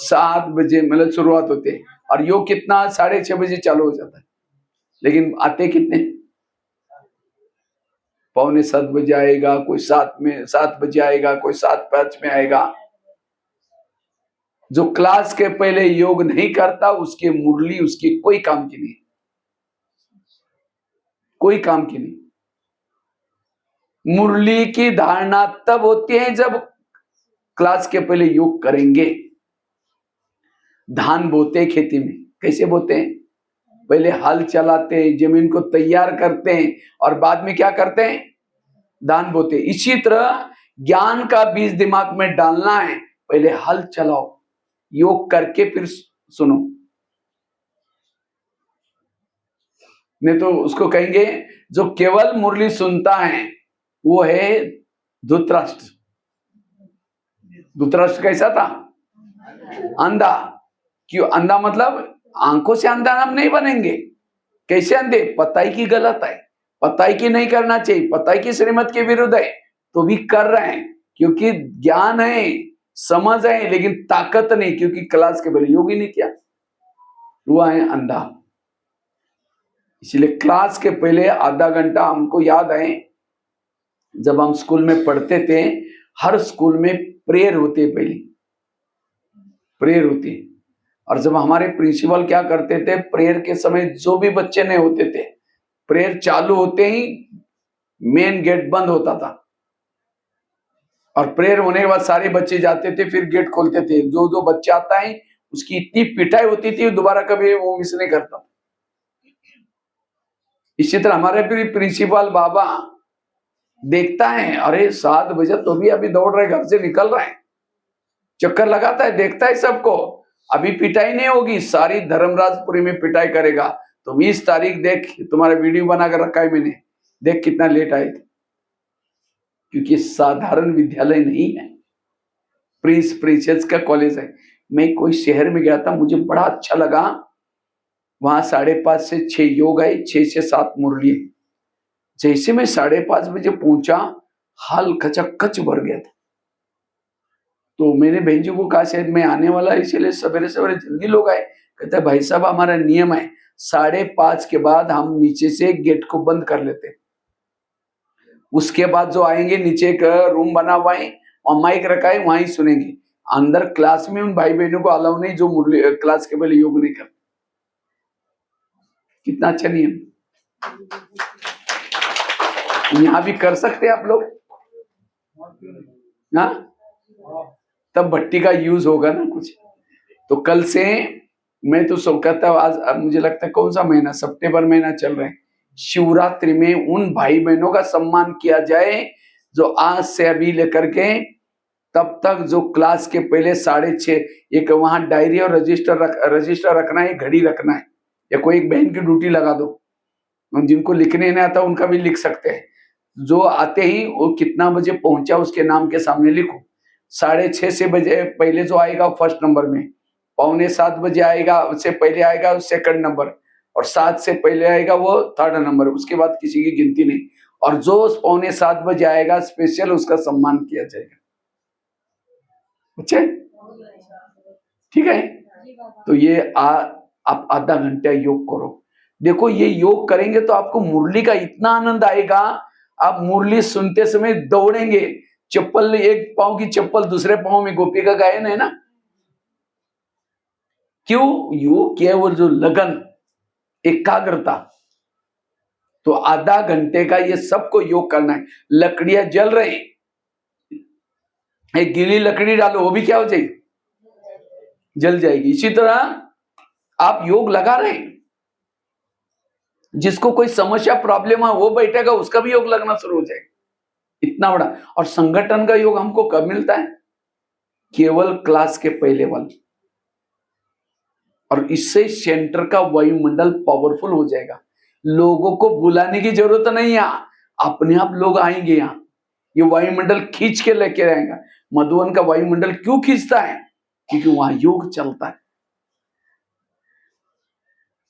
7 बजे मतलब शुरुआत होते हैं। और योग कितना 6:30 बजे चालू हो जाता है, लेकिन आते कितने, 6:45 बजे आएगा, कोई 7 बजे आएगा, कोई 7:05 में आएगा। जो क्लास के पहले योग नहीं करता, उसकी मुरली उसकी कोई काम की नहीं, कोई काम की नहीं। मुरली की धारणा तब होती है जब क्लास के पहले योग करेंगे। धान बोते खेती में, कैसे बोते हैं, पहले हल चलाते हैं, जमीन को तैयार करते हैं, और बाद में क्या करते हैं, धान बोते। इसी तरह ज्ञान का बीज दिमाग में डालना है, पहले हल चलाओ, योग करके फिर सुनो। नहीं तो उसको कहेंगे जो केवल मुरली सुनता है वो है धृतराष्ट्र। धृतराष्ट्र कैसा था, अंधा। क्यों अंधा, मतलब आंखों से अंधा हम नहीं बनेंगे। कैसे अंधे, पता ही की गलत है, पता ही की नहीं करना चाहिए, पता ही की श्रीमत के विरुद्ध है, तो भी कर रहे हैं, क्योंकि ज्ञान है, समझ है, लेकिन ताकत नहीं, क्योंकि क्लास के पहले योग ही नहीं किया, हुआ है अंधा। इसलिए क्लास के पहले आधा घंटा, हमको याद है जब हम स्कूल में पढ़ते थे, हर स्कूल में प्रेयर होती है, पहले प्रेयर होती है। और जब हमारे प्रिंसिपल क्या करते थे, प्रेयर के समय जो भी बच्चे नहीं होते थे, प्रेयर चालू होते ही मेन गेट बंद होता था, और प्रेयर होने के बाद सारे बच्चे जाते थे, फिर गेट खोलते थे। जो जो बच्चा आता है उसकी इतनी पिटाई होती थी, दोबारा कभी वो मिस नहीं करता। इसी तरह हमारे भी प्रिंसिपल बाबा देखता है, अरे 7 बजे तो भी अभी दौड़ रहे, घर से निकल रहे हैं, चक्कर लगाता है, देखता है सबको, अभी पिटाई नहीं होगी, सारी धर्मराजपुरी में पिटाई करेगा। तो 20 तारीख देख, तुम्हारा वीडियो बना कर रखा है मैंने, देख कितना लेट आए थे। क्योंकि साधारण विद्यालय नहीं है, प्रिंसेस का कॉलेज है। मैं कोई शहर में गया था, मुझे बड़ा अच्छा लगा, वहां 5:30 से 6 योग है, 6 से 7 मुरली। जैसे मैं 5:30 बजे पहुंचा, हाल खचाखच भर गया था। तो मैंने बहन जी को कहा शायद मैं आने वाला है, इसलिए सवेरे सवेरे जल्दी लोग आए। कहते भाई साहब हमारा नियम है, 5:30 के बाद हम नीचे से गेट को बंद कर लेते, उसके बाद जो आएंगे, नीचे एक रूम बना हुआ है, वहां माइक रखा है, वहां ही सुनेंगे। अंदर क्लास में उन भाई बहनों को अलाउ नहीं जो मुरली क्लास के पहले योग नहीं करते। कितना अच्छा नियम। यहाँ भी कर सकते हैं आप लोग ना, तब भट्टी का यूज होगा ना कुछ। तो कल से मैं तो सब कहता हूँ, आज अब मुझे लगता है कौन सा महीना, सितंबर महीना चल रहा है, शिवरात्रि में उन भाई बहनों का सम्मान किया जाए जो आज से अभी लेकर के तब तक जो क्लास के पहले 6:30 एक वहां डायरी और रजिस्टर रखना है, घड़ी रखना है, या कोई एक बहन की ड्यूटी लगा दो। जिनको लिखने नहीं आता उनका भी लिख सकते हैं। जो आते ही वो कितना बजे पहुंचा उसके नाम के सामने लिखो। 6:30 से बजे पहले जो आएगा फर्स्ट नंबर में, 6:45 बजे आएगा उससे पहले आएगा सेकंड नंबर, और 7 से पहले आएगा वो थर्ड नंबर। उसके बाद किसी की गिनती नहीं। और जो 6:45 बजे आएगा स्पेशल उसका सम्मान किया जाएगा। अच्छा, ठीक है। तो ये आप आधा घंटा योग करो। देखो ये योग करेंगे तो आपको मुरली का इतना आनंद आएगा, आप मुरली सुनते समय दौड़ेंगे। चप्पल, एक पांव की चप्पल दूसरे पांव में, गोपी का गायन है ना। क्यों? योग किया वो जो लगन, एकाग्रता। तो आधा घंटे का ये सबको योग करना है। लकड़ियां जल रही, एक गीली लकड़ी डालो वो भी क्या हो जाएगी, जल जाएगी। इसी तरह आप योग लगा रहे हैं, जिसको कोई समस्या प्रॉब्लम है वो बैठेगा, उसका भी योग लगना शुरू हो जाएगा। इतना बड़ा। और संगठन का योग हमको कब मिलता है? केवल क्लास के पहले वाले। और इससे सेंटर का वायुमंडल पावरफुल हो जाएगा। लोगों को बुलाने की जरूरत नहीं है, अपने आप लोग आएंगे यहाँ। ये वायुमंडल खींच के लेके आएगा। मधुबन का वायुमंडल क्यों खींचता है? क्योंकि वहां योग चलता है।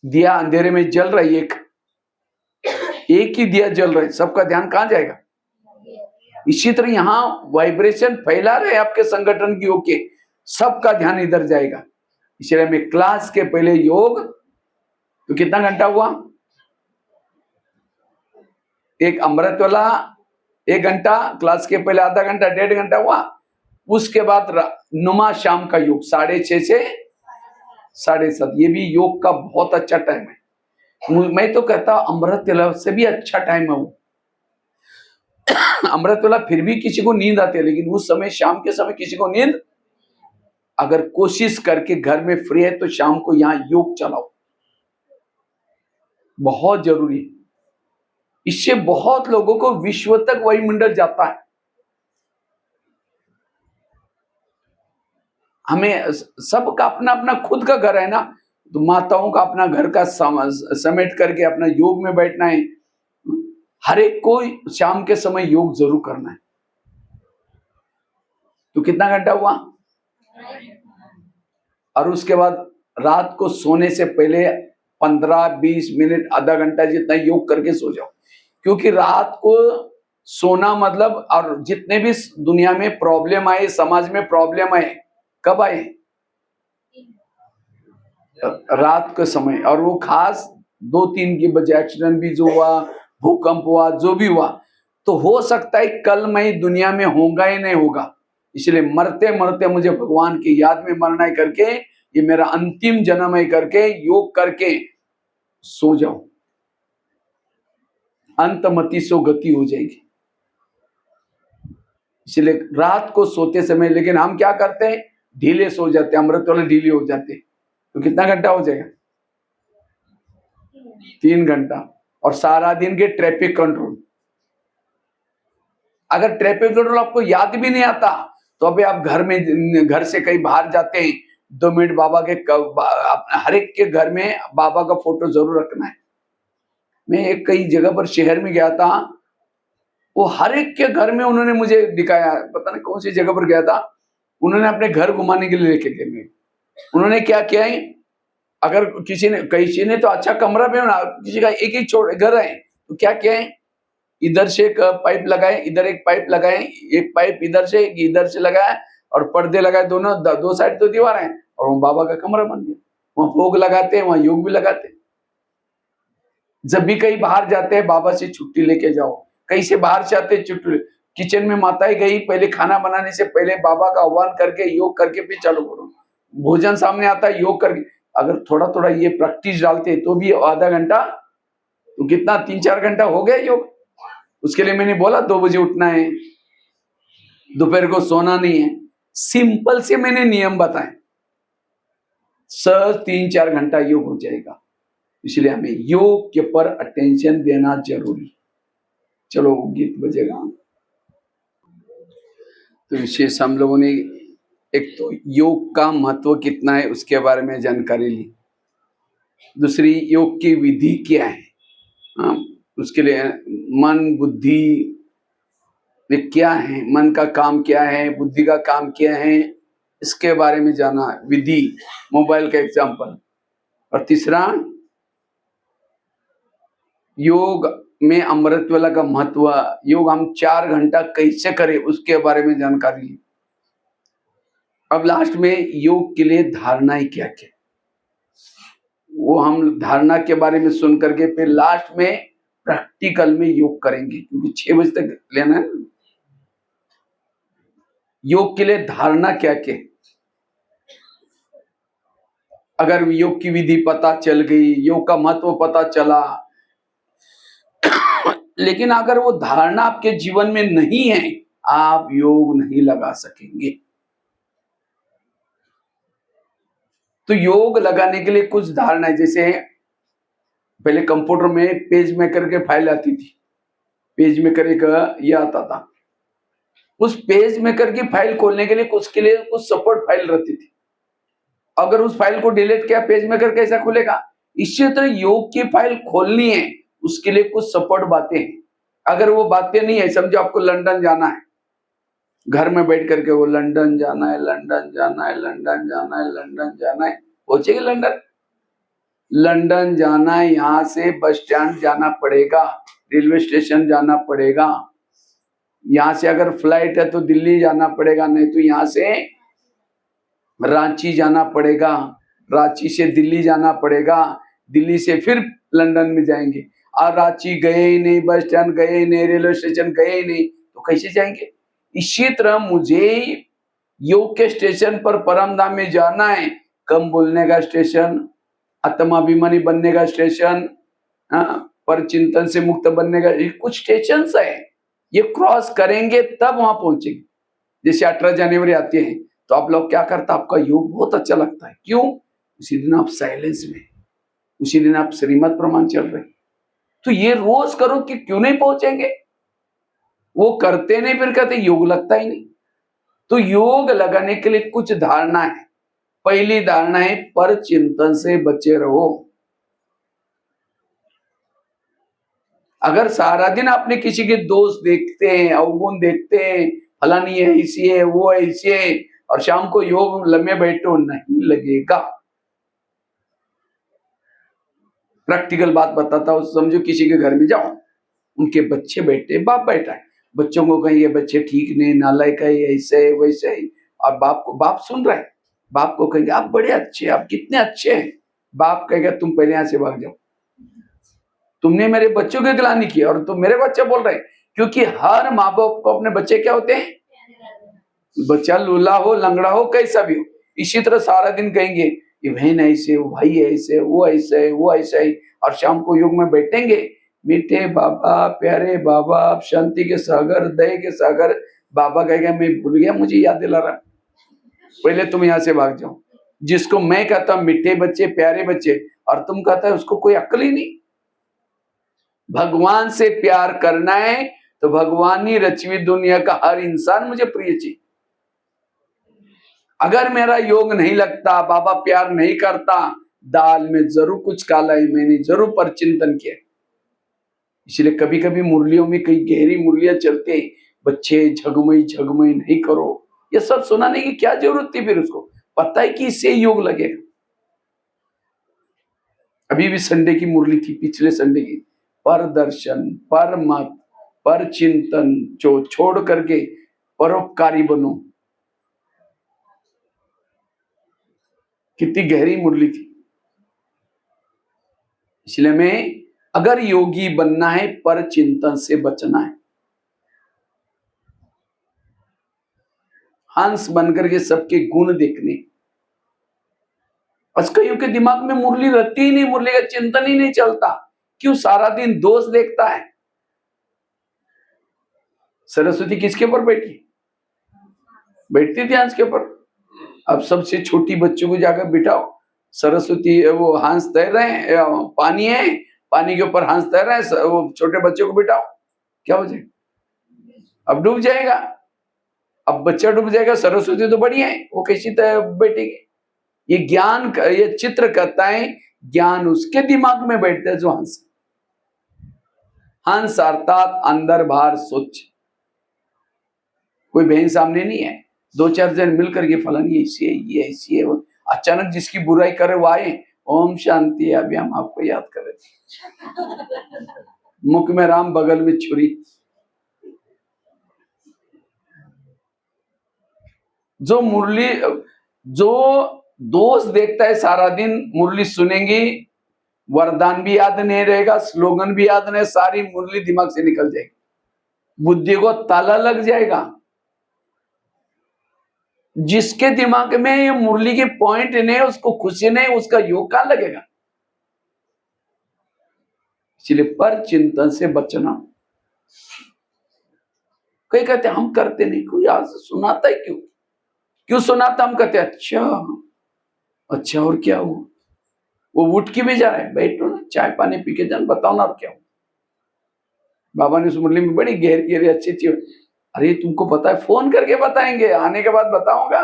दिया अंधेरे में जल रहा है, एक ही दिया जल रहा है, सबका ध्यान कहां जाएगा? इसी तरह यहां वाइब्रेशन फैला रहे आपके संगठन की योग के, सबका ध्यान इधर जाएगा। इसलिए मैं क्लास के पहले योग, तो कितना घंटा हुआ? एक अमृत वाला 1 घंटा, क्लास के पहले आधा घंटा, 1.5 घंटा हुआ। उसके बाद नुमा शाम का योग 6:30 से 7:30। ये भी योग का बहुत अच्छा टाइम है। मैं तो कहता अमृत वाला से भी अच्छा टाइम है वो। अमृत वाला फिर भी किसी को नींद आती है, लेकिन उस समय शाम के समय किसी को नींद, अगर कोशिश करके घर में फ्री है तो शाम को यहां योग चलाओ, बहुत जरूरी है। इससे बहुत लोगों को विश्व तक वायुमंडल जाता है। हमें सबका अपना अपना खुद का घर है ना, तो माताओं का अपना घर का समेट करके अपना योग में बैठना है। हर एक को शाम के समय योग जरूर करना है। तो कितना घंटा हुआ? और उसके बाद रात को सोने से पहले 15-20 मिनट, आधा घंटा जितना योग करके सो जाओ। क्योंकि रात को सोना मतलब, और जितने भी दुनिया में प्रॉब्लम आए, समाज में प्रॉब्लम आए, कब आए? रात के समय। और वो खास 2-3 के बजे एक्सीडेंट भी जो हुआ, भूकंप हुआ, जो भी हुआ, तो हो सकता है कल मैं दुनिया में होगा ही नहीं होगा। इसलिए मरते मरते मुझे भगवान की याद में मरना है करके, ये मेरा अंतिम जन्म है करके योग करके सो जाओ। अंतमति सो गति हो जाएगी। इसलिए रात को सोते समय, लेकिन हम क्या करते हैं, ढीले सो जाते हैं, अमृत वाले ढीले हो जाते हैं। तो कितना घंटा हो जाएगा? 3 घंटा। और सारा दिन के ट्रैफिक कंट्रोल। अगर ट्रैफिक कंट्रोल आपको याद भी नहीं आता, तो अभी आप घर से कहीं बाहर जाते हैं, 2 मिनट बाबा के, हर एक के घर में बाबा का फोटो जरूर रखना है। मैं एक कई जगह पर शहर में गया था, वो हर एक के घर में उन्होंने मुझे दिखाया, पता नहीं कौन सी जगह पर गया था, उन्होंने अपने घर घुमाने के लिए लेके गए। उन्होंने क्या किया है, अगर किसी ने तो अच्छा कमरा में ना, किसी का एक एक छोटे घर है, तो क्या किया है, इधर से एक पाइप लगाए, इधर एक पाइप लगाए, एक पाइप इधर से लगाया, और पर्दे लगाए, दोनों 2 साइड तो दीवार है, और वो बाबा का कमरा बन गया। वहां भोग लगाते हैं, वहां योग भी लगाते हैं। जब भी कहीं बाहर जाते हैं, बाबा से छुट्टी लेके जाओ। कहीं से बाहर से आते हैं, छुट्टी, किचन में माताएं गई, पहले खाना बनाने से पहले बाबा का आह्वान करके योग करके फिर चालू करो। भोजन सामने आता है, योग करके अगर थोड़ा थोड़ा ये प्रैक्टिस डालते तो भी आधा घंटा, तो कितना 3-4 घंटा हो गया योग। उसके लिए मैंने बोला 2 बजे उठना है, दोपहर को सोना नहीं है। सिंपल से मैंने नियम बताए, सहज 3-4 घंटा योग हो जाएगा। इसलिए हमें योग के ऊपर अटेंशन देना जरूरी। चलो गीत बजेगा। तो विशेष हम लोगों ने एक तो योग का महत्व कितना है उसके बारे में जानकारी ली, दूसरी योग की विधि क्या है, हाँ, उसके लिए मन बुद्धि में क्या है, मन का काम क्या है, बुद्धि का काम क्या है, इसके बारे में जाना, विधि, मोबाइल का एग्जाम्पल। और तीसरा योग में अमृत वेला का महत्व, योग हम 4 घंटा कैसे करें उसके बारे में जानकारी ली। अब लास्ट में योग के लिए धारणाएं क्या क्या, वो हम धारणा के बारे में सुन करके फिर लास्ट में प्रैक्टिकल में योग करेंगे, क्योंकि 6 बजे तक लेना है। योग के लिए धारणा क्या क्या, अगर योग की विधि पता चल गई, योग का महत्व पता चला, लेकिन अगर वो धारणा आपके जीवन में नहीं है, आप योग नहीं लगा सकेंगे। तो योग लगाने के लिए कुछ धारणा है, जैसे पहले कंप्यूटर में पेज मेकर के फाइल आती थी, पेज मेकर एक ये आता था, उस पेज मेकर की फाइल खोलने के लिए उसके लिए कुछ सपोर्ट फाइल रहती थी। अगर उस फाइल को डिलीट किया, पेज मेकर कैसा खुलेगा? इसी तरह योग की फाइल खोलनी है, उसके लिए कुछ सपोर्ट बातें हैं। अगर वो बातें नहीं है, समझो आपको लंदन जाना है, घर में बैठ करके वो लंदन जाना है, लंदन जाना है, लंदन जाना है, लंदन जाना है, पहुंचेगी लंदन? लंदन जाना है, यहाँ से बस स्टैंड जाना पड़ेगा, रेलवे स्टेशन जाना पड़ेगा, यहाँ से अगर फ्लाइट है तो दिल्ली जाना पड़ेगा, नहीं तो यहाँ से रांची जाना पड़ेगा, रांची से दिल्ली जाना पड़ेगा, दिल्ली से फिर लंदन में जाएंगे। और रांची गए ही नहीं, बस स्टैंड गए ही नहीं, रेलवे स्टेशन गए ही नहीं, तो कैसे जाएंगे? इसी तरह मुझे योग के स्टेशन पर परम धाम में जाना है, कम बोलने का स्टेशन, आत्माभिमानी बनने का स्टेशन, पर चिंतन से मुक्त बनने का, कुछ स्टेशन है, ये क्रॉस करेंगे तब वहां पहुंचेंगे। जैसे 18 जनवरी आती है तो आप लोग क्या करता, आपका योग बहुत अच्छा लगता है, क्यों? उसी दिन आप साइलेंस में, उसी दिन आप श्रीमद प्रमाण चल रहे। तो ये रोज करो कि क्यों नहीं पहुंचेंगे? वो करते नहीं, फिर कहते योग लगता ही नहीं। तो योग लगाने के लिए कुछ धारणा है। पहली धारणा है, पर चिंतन से बचे रहो। अगर सारा दिन आपने किसी के दोष देखते हैं, अवगुण देखते हैं, फलानी है ऐसी है, वो ऐसी है, और शाम को योग लम्बे बैठो, नहीं लगेगा। प्रैक्टिकल बात बताता हूं, समझो किसी के घर में जाओ, उनके बच्चे बैठे, बाप बैठा है, बच्चों को कहीं ये बच्चे ठीक नहीं, नालायक है, ऐसे है वैसे है, और बाप को, बाप सुन रहा है, बाप को कहेंगे आप बड़े अच्छे, आप कितने अच्छे हैं। बाप कहेगा तुम पहले यहां से भाग जाओ, तुमने मेरे बच्चों की गिलानी की और तुम मेरे को अच्छा बोल रहे हैं। क्योंकि हर माँ बाप को अपने बच्चे क्या होते हैं, बच्चा लूला हो, लंगड़ा हो, कैसा भी हो, इसी तरह सारा दिन कहेंगे ये बहन ऐसे, वो भाई ऐसे, वो ऐसे है, वो ऐसा है, और शाम को योग में बैठेंगे, मीठे बाबा, प्यारे बाबा, आप शांति के सागर, दया के सागर। बाबा कहेगा मैं भूल गया, मुझे याद दिला रहा, पहले तुम यहाँ से भाग जाओ। जिसको मैं कहता हूँ मीठे बच्चे, प्यारे बच्चे, और तुम कहता है उसको कोई अक्ल ही नहीं। भगवान से प्यार करना है तो भगवान ही रचवी दुनिया का हर इंसान मुझे प्रिय चाहिए। अगर मेरा योग नहीं लगता, बाबा प्यार नहीं करता, दाल में जरूर कुछ काला है, मैंने जरूर पर चिंतन किया। इसलिए कभी कभी मुरलियों में कई गहरी मुरलियां चलते हैं, बच्चे झगमई झगमई नहीं करो, ये सब सुनाने की क्या जरूरत थी? फिर उसको पता है कि इससे योग लगेगा। अभी भी संडे की मुरली थी, पिछले संडे की, पर दर्शन, पर मत, पर चिंतन जो छोड़ करके परोपकारी बनो। कितनी गहरी मुरली थी। इसलिए मैं, अगर योगी बनना है पर चिंतन से बचना है। हंस बनकर के सबके गुण देखने। आज कईयों के दिमाग में मुरली रहती ही नहीं, मुरली का चिंतन ही नहीं चलता। क्यों? सारा दिन दोष देखता है। सरस्वती किसके ऊपर बैठी? बैठती थी हंस के ऊपर। अब सबसे छोटी बच्चों को जाकर बिठाओ, सरस्वती वो हंस तैर रहे हैं, पानी है, पानी के ऊपर हंस तैर रहे हैं, वो छोटे बच्चे को बिठाओ, क्या हो जाएगा? अब डूब जाएगा। अब बच्चा डूब जाएगा, सरस्वती तो बढ़िया है, वो कैसी तरह बैठेगी? ये ज्ञान, ये चित्र कथाएं ज्ञान उसके दिमाग में बैठते हैं जो हंस। हंस अर्थात अंदर बाहर स्वच्छ। कोई बहन सामने नहीं है, दो चार जन मिलकर के फलन ये ऐसी है, ये ऐसी है, अचानक जिसकी बुराई करे वो आए, ओम शांति, अभी हम आपको याद कर रहे थे, मुख में राम बगल में छुरी। जो मुरली, जो दोष देखता है सारा दिन, मुरली सुनेंगी, वरदान भी याद नहीं रहेगा, स्लोगन भी याद नहीं, सारी मुरली दिमाग से निकल जाएगी, बुद्धि को ताला लग जाएगा। जिसके दिमाग में ये मुरली के पॉइंट नहीं, उसको खुशी नहीं, उसका योग कहां लगेगा? इसलिए पर चिंतन से बचना। कई कहते हम करते नहीं, कोई आज सुनाता है, क्यों सुनाता? हम कहते अच्छा अच्छा, और क्या हुआ? वो उठ के भी जा रहा है, बैठो ना, चाय पानी पी के जान, बताओ ना और क्या हुआ। बाबा ने उस मुरली में बड़ी गहरी अच्छी चीज, अरे तुमको पता है, फोन करके बताएंगे, आने के बाद बताऊंगा।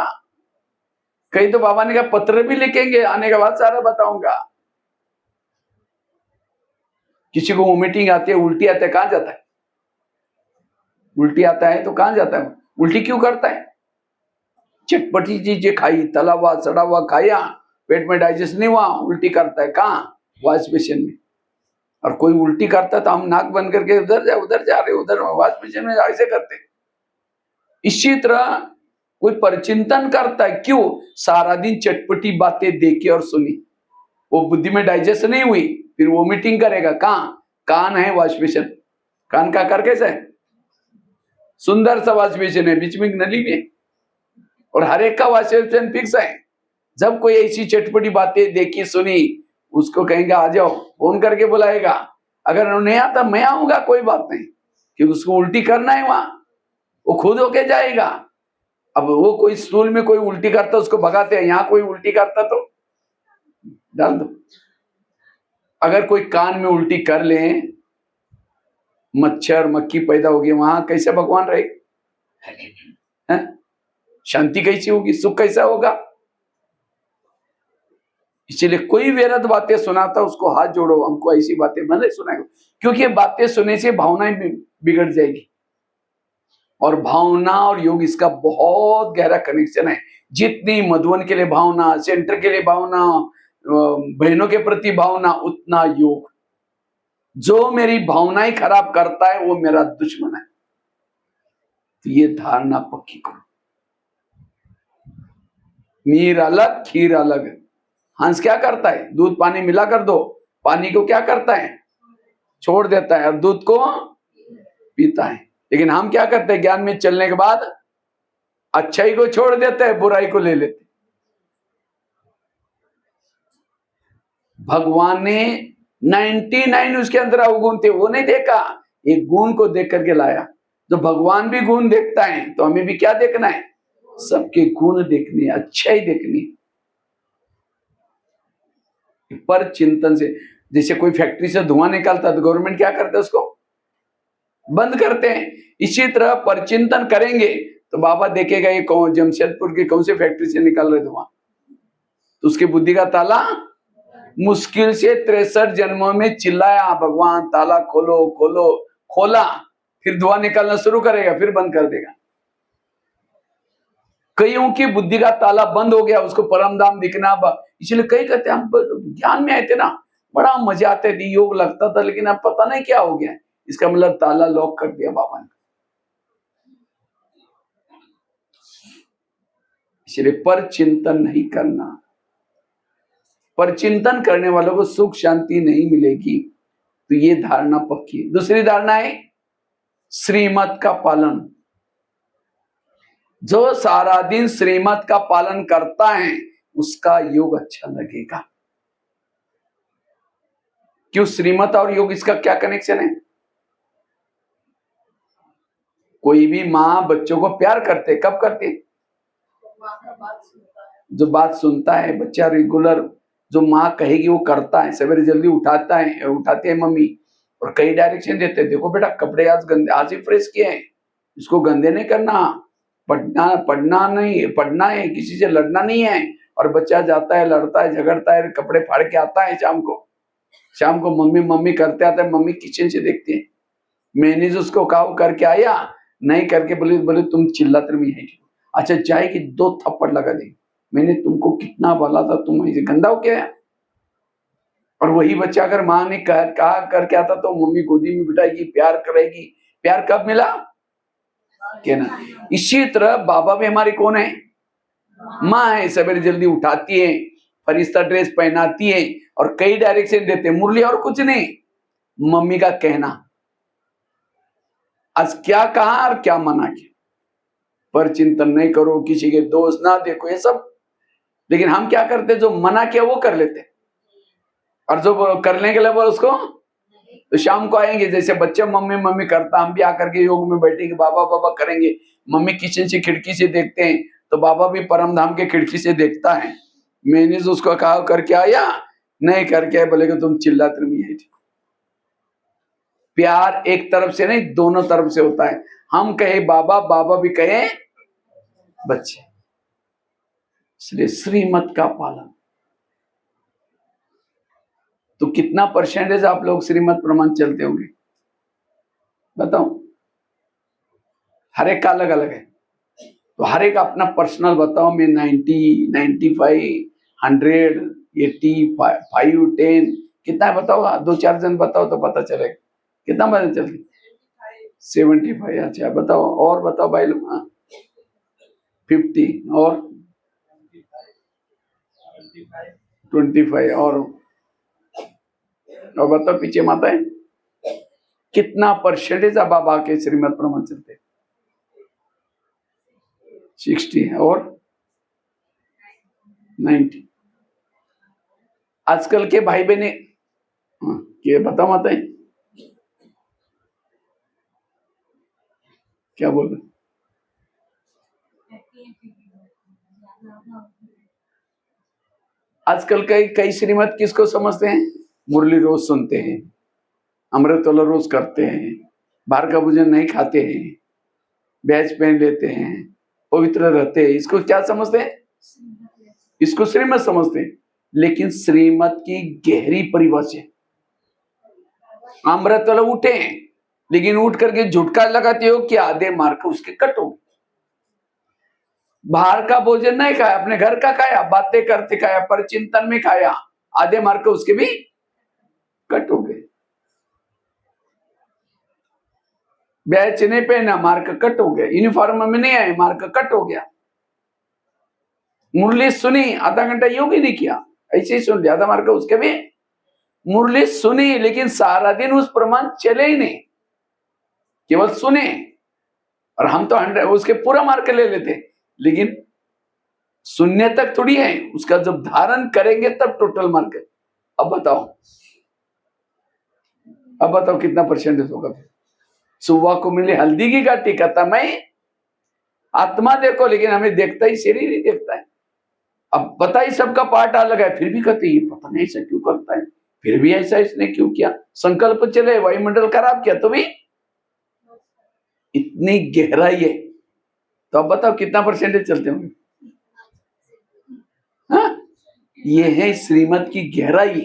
कहीं तो बाबा ने कहा पत्र भी लिखेंगे, आने के बाद सारा बताऊंगा। किसी को वोमिटिंग आती है, उल्टी आती है, कहां जाता है? उल्टी आता है तो कहां जाता है? उल्टी क्यों करता है? चटपटी चीजें खाई, तला हुआ सड़ा हुआ खाया, पेट में डाइजेस्ट नहीं हुआ, उल्टी करता है। कहां? वॉश बेसिन में। और कोई उल्टी करता है तो हम नाक बंद करके उधर जा रहे, उधर वॉश बेसिन में ऐसे करते। इसी तरह कोई परिचिंतन करता है, क्यों? सारा दिन चटपटी बातें देखी और सुनी, वो बुद्धि में डाइजेस्ट नहीं हुई, फिर वोमिटिंग करेगा। कहां? कान है वॉश बेसिन, कान का आकार कैसा है? सुंदर सा वॉश बेसिन है, बीच में नली में, और हर एक का वॉश बेसिन फिक्स है। जब कोई ऐसी चटपटी बातें देखी सुनी, उसको कहेंगे आ जाओ, फोन करके बुलाएगा। अगर नहीं आता, मैं आऊंगा, कोई बात नहीं, क्योंकि उसको उल्टी करना है वहां, वो खुद होके जाएगा। अब वो कोई स्टूल में कोई उल्टी करता, उसको भगाते हैं, यहां कोई उल्टी करता तो डाल दो। अगर कोई कान में उल्टी कर ले, मच्छर मक्खी पैदा होगी, वहां कैसे भगवान रहेगा? शांति कैसी होगी? सुख कैसा होगा? इसलिए कोई व्यर्थ बातें सुनाता, उसको हाथ जोड़ो, हमको ऐसी बातें मैंने सुनाएगा, क्योंकि ये बातें सुनने से भावनाएं बिगड़ जाएगी। और भावना और योग, इसका बहुत गहरा कनेक्शन है। जितनी मधुवन के लिए भावना, सेंटर के लिए भावना, बहनों के प्रति भावना, उतना योग। जो मेरी भावनाएं खराब करता है वो मेरा दुश्मन है। तो ये धारणा पक्की करो। मीर अलग खीर अलग। हंस क्या करता है? दूध पानी मिला कर दो, पानी को क्या करता है? छोड़ देता है, और दूध को पीता है। लेकिन हम क्या करते हैं? ज्ञान में चलने के बाद अच्छाई को छोड़ देते हैं, बुराई को ले लेते। भगवान ने 99 उसके अंदर अवगुण थे, वो नहीं देखा, एक गुण को देख करके लाया। तो भगवान भी गुण देखता है, तो हमें भी क्या देखना है? सबके गुण देखने, अच्छाई देखनी। पर चिंतन से, जैसे कोई फैक्ट्री से धुआं निकलता है तो गवर्नमेंट क्या करता है? उसको बंद करते हैं। इसी तरह परचिंतन करेंगे तो बाबा देखेगा ये कौन, जमशेदपुर की कौन सी फैक्ट्री से निकल रहे धुआं, तो उसकी बुद्धि का ताला मुश्किल से 63 जन्मों में चिल्लाया, भगवान ताला खोलो खोलो, खोला, फिर धुआं निकलना शुरू करेगा, फिर बंद कर देगा। कईयों की बुद्धि का ताला बंद हो गया, उसको परम धाम दिखना। इसलिए कई कहते हम ज्ञान में आए थे ना, बड़ा मजा आते थे, योग लगता था, लेकिन अब पता नहीं क्या हो गया। इसका मतलब ताला लॉक कर दिया बाबा ने। इसलिए पर चिंतन नहीं करना। पर चिंतन करने वालों को सुख शांति नहीं मिलेगी। तो ये धारणा पक्की है। दूसरी धारणा है श्रीमत का पालन। जो सारा दिन श्रीमत का पालन करता है उसका योग अच्छा लगेगा। क्यों? श्रीमत और योग इसका क्या कनेक्शन है? कोई भी माँ बच्चों को प्यार करते, कब करती? जो बात सुनता है बच्चा रेगुलर, जो माँ कहेगी वो करता है, सवेरे जल्दी उठाता है, उठाती है मम्मी और कई डायरेक्शन देते हैं, देखो बेटा कपड़े आज गंदे, आज ही फ्रेश किए हैं, इसको गंदे नहीं करना, पढ़ना पढ़ना नहीं, पढ़ना है, किसी से लड़ना नहीं है। और बच्चा जाता है, लड़ता है, झगड़ता है, कपड़े फाड़ के आता है शाम को मम्मी मम्मी करते आता है, मम्मी किचन से देखती है, मैंने जो उसको कहा करके आया, नहीं करके बोले बोले तुम चिल्लाते भी है। अच्छा जाएगी 2 थप्पड़ लगा देगी, मैंने तुमको कितना बोला था, तुम ऐसे गंदा हो क्या है? और वही बच्चा अगर माँ ने कहा करके आता तो मम्मी गोदी में बिठाएगी, प्यार करेगी। प्यार कब मिला? कहना। इसी तरह बाबा भी हमारी कौन है? माँ है। सवेरे जल्दी उठाती है, फरिश्ता ड्रेस पहनाती है और कई डायरेक्शन देते हैं, मुरली और कुछ नहीं, मम्मी का कहना। आज क्या कहा और क्या मना किया, पर चिंतन नहीं करो, किसी के दोष ना देखो, ये सब। लेकिन हम क्या करते, जो मना किया वो कर लेते, और जो करने के लिए वो उसको तो शाम को आएंगे, जैसे बच्चे मम्मी मम्मी करता, हम भी आकर के योग में बैठेंगे, बाबा बाबा करेंगे, मम्मी किचन से खिड़की से देखते हैं तो बाबा भी परम धाम के खिड़की से देखता है, मैंने जो उसको कहा करके आया, नहीं करके आया, बोले कि तुम चिल्लाते नहीं है। प्यार एक तरफ से नहीं, दोनों तरफ से होता है। हम कहे बाबा, बाबा भी कहे बच्चे। इसलिए श्रीमत का पालन। तो कितना परसेंटेज आप लोग श्रीमत प्रमाण चलते होंगे बताओ? हर एक का अलग अलग है, तो हर एक अपना पर्सनल बताओ। मैं 90, 95, 100, 85, 10 कितना है बताओ? 2-4 जन बताओ तो पता चलेगा कितना पता चलेगा। 75। अच्छा बताओ, और बताओ भाई लोग। 50 और 25 और बताओ पीछे माता है कितना परसेंटेज अब बाबा के श्रीमत प्रमाण चलते? 60 और 90। आजकल के भाई बहने ये बता माता है क्या बोल रहे? आजकल कई श्रीमत किसको समझते हैं? मुरली रोज सुनते हैं, अमृत वाला रोज करते हैं, बाहर का भोजन नहीं खाते हैं, बैच पहन लेते हैं, पवित्र रहते हैं, इसको क्या समझते हैं? इसको श्रीमत समझते हैं। लेकिन श्रीमत की गहरी परिभाषा, अमृत वाला उठे लेकिन उठ करके झुटका लगाते हो कि आधे मार कर उसके कटो। बाहर का भोजन नहीं खाया, अपने घर का खाया, बातें करते खाया, पर चिंतन में खाया, आधे मार कर उसके भी कट हो गए। बैच नहीं पहना, मार कर कट हो गया। यूनिफॉर्म में नहीं आए, मार कर कट हो गया। मुरली सुनी, आधा घंटा योग ही नहीं किया, ऐसे ही सुन लिया, आधा मार कर उसके भी। मुरली सुनी लेकिन सारा दिन उस प्रमाण चले ही नहीं, केवल सुने। और हम तो 100 उसके पूरा मार्क ले लेते, लेकिन सुनने तक थोड़ी है, उसका जब धारण करेंगे तब टोटल मार्क है। अब बताओ कितना परसेंटेज होगा? सुबह को मिली हल्दी की गाठी, कहता मैं आत्मा देखो, लेकिन हमें देखता ही शरीर ही देखता है। अब पता ही सबका पार्ट अलग है, फिर भी कहते ये पता नहीं ऐसा क्यों करता है, फिर भी ऐसा इसने क्यों किया। संकल्प चले, वायुमंडल खराब किया तो भी इतनी गहराई है। तो अब बताओ कितना परसेंटेज चलते होंगे? हाँ? ये है श्रीमत की गहराई।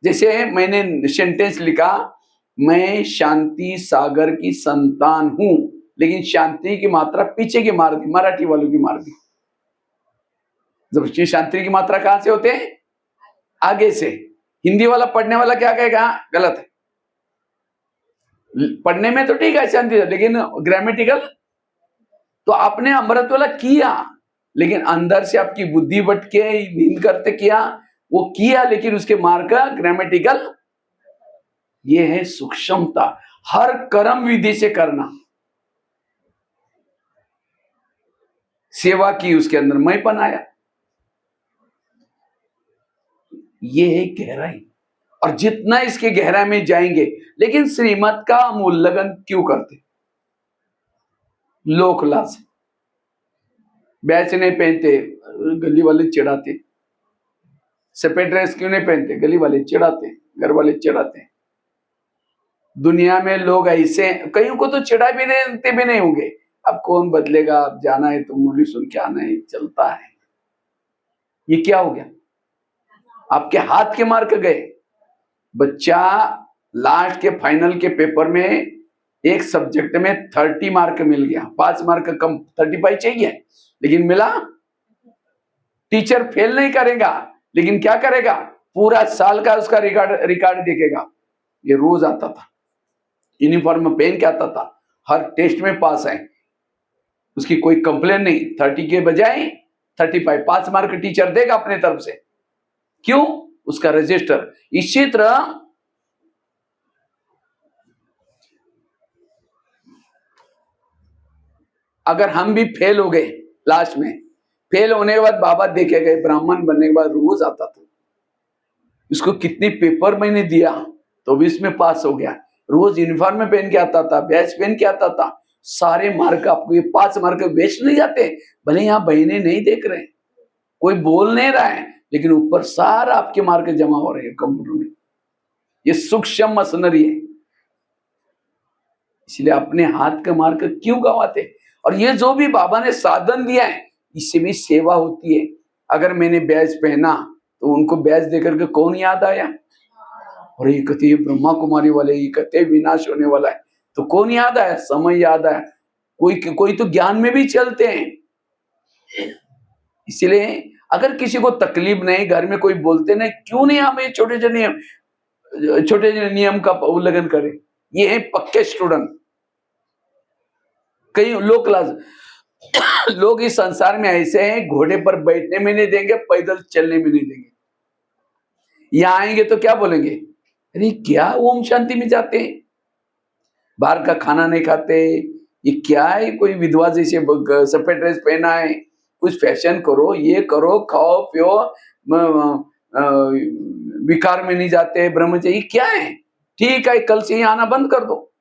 जैसे मैंने सेंटेंस लिखा, मैं शांति सागर की संतान हूं, लेकिन शांति की मात्रा पीछे की मार दी, मराठी वालों की मार दी। जब शांति की मात्रा कहां से होते हैं? आगे से। हिंदी वाला पढ़ने वाला क्या कहेगा? गलत है, पढ़ने में तो ठीक है शांति, लेकिन ग्रामेटिकल। तो आपने अमृत वाला किया, लेकिन अंदर से आपकी बुद्धि भटके, नींद करते किया, वो किया, लेकिन उसके मार्ग का ग्रामेटिकल। ये है सूक्ष्मता, हर कर्म विधि से करना। सेवा की, उसके अंदर मैंपन आया। ये है गहराई। और जितना इसके गहराई में जाएंगे, लेकिन श्रीमत का हम उल्लंघन क्यों करते? लोक लाज, बैच नहीं पहनते, गली वाले चिढ़ाते। सफेद ड्रेस क्यों नहीं पहनते? गली वाले चिढ़ाते, घर वाले चिढ़ाते। दुनिया में लोग ऐसे, कईयों को तो चिढ़ा भी नहीं होंगे। अब कौन बदलेगा, अब जाना है तो मुरली सुन के आना है, चलता है। ये क्या हो गया? आपके हाथ के मार्क गए। बच्चा लास्ट के फाइनल के पेपर में एक सब्जेक्ट में 30 मार्क मिल गया, 5 मार्क कम, 35 चाहिए, लेकिन मिला। टीचर फेल नहीं करेगा, लेकिन क्या करेगा? पूरा साल का उसका रिकॉर्ड देखेगा। ये रोज आता था, यूनिफॉर्म में पहन के आता था, हर टेस्ट में पास है, उसकी कोई कंप्लेन नहीं। 30 के बजाय 35, 5 मार्क टीचर देगा अपने तरफ से। क्यों? उसका रजिस्टर। इसी तरह अगर हम भी फेल हो गए, लास्ट में फेल होने के बाद बाबा देखे गए, ब्राह्मण बनने के बाद रोज आता था, इसको कितनी पेपर मैंने दिया तो भी इसमें पास हो गया। रोज यूनिफॉर्म में पहन के आता था, बैच पहन के आता था, सारे मार्क आपको ये 5 मार्क वेस्ट नहीं जाते। भले यहाँ बहने नहीं देख रहे, कोई बोल नहीं रहा है, लेकिन ऊपर सारा आपके मार्क जमा हो रहे हैं कंप्यूटर में। ये सूक्ष्म मशीनरी है। इसलिए अपने हाथ का मार्क क्यों गवाते? और ये जो भी बाबा ने साधन दिया है, इससे भी सेवा होती है। अगर मैंने बैच पहना तो उनको बैच देकर के कौन याद आया? और ये कहते ब्रह्मा कुमारी वाले, ये कहते विनाश होने वाला है, तो कौन याद आया? समय याद आया। कोई तो ज्ञान में भी चलते हैं। इसलिए अगर किसी को तकलीफ नहीं, घर में कोई बोलते नहीं, क्यों नहीं हम ये छोटे नियम का उल्लंघन करें? ये है पक्के स्टूडेंट। कई लोग इस संसार में ऐसे हैं, घोड़े पर बैठने में नहीं देंगे, पैदल चलने में नहीं देंगे। यहाँ आएंगे तो क्या बोलेंगे? अरे क्या ओम शांति में जाते हैं, बाहर का खाना नहीं खाते, ये क्या है? कोई विधवा जैसे सफेद ड्रेस पहना है, कुछ फैशन करो, ये करो, खाओ पियो, विकार में नहीं जाते, ब्रह्मचर्य क्या है? ठीक है, कल से ही आना बंद कर दो।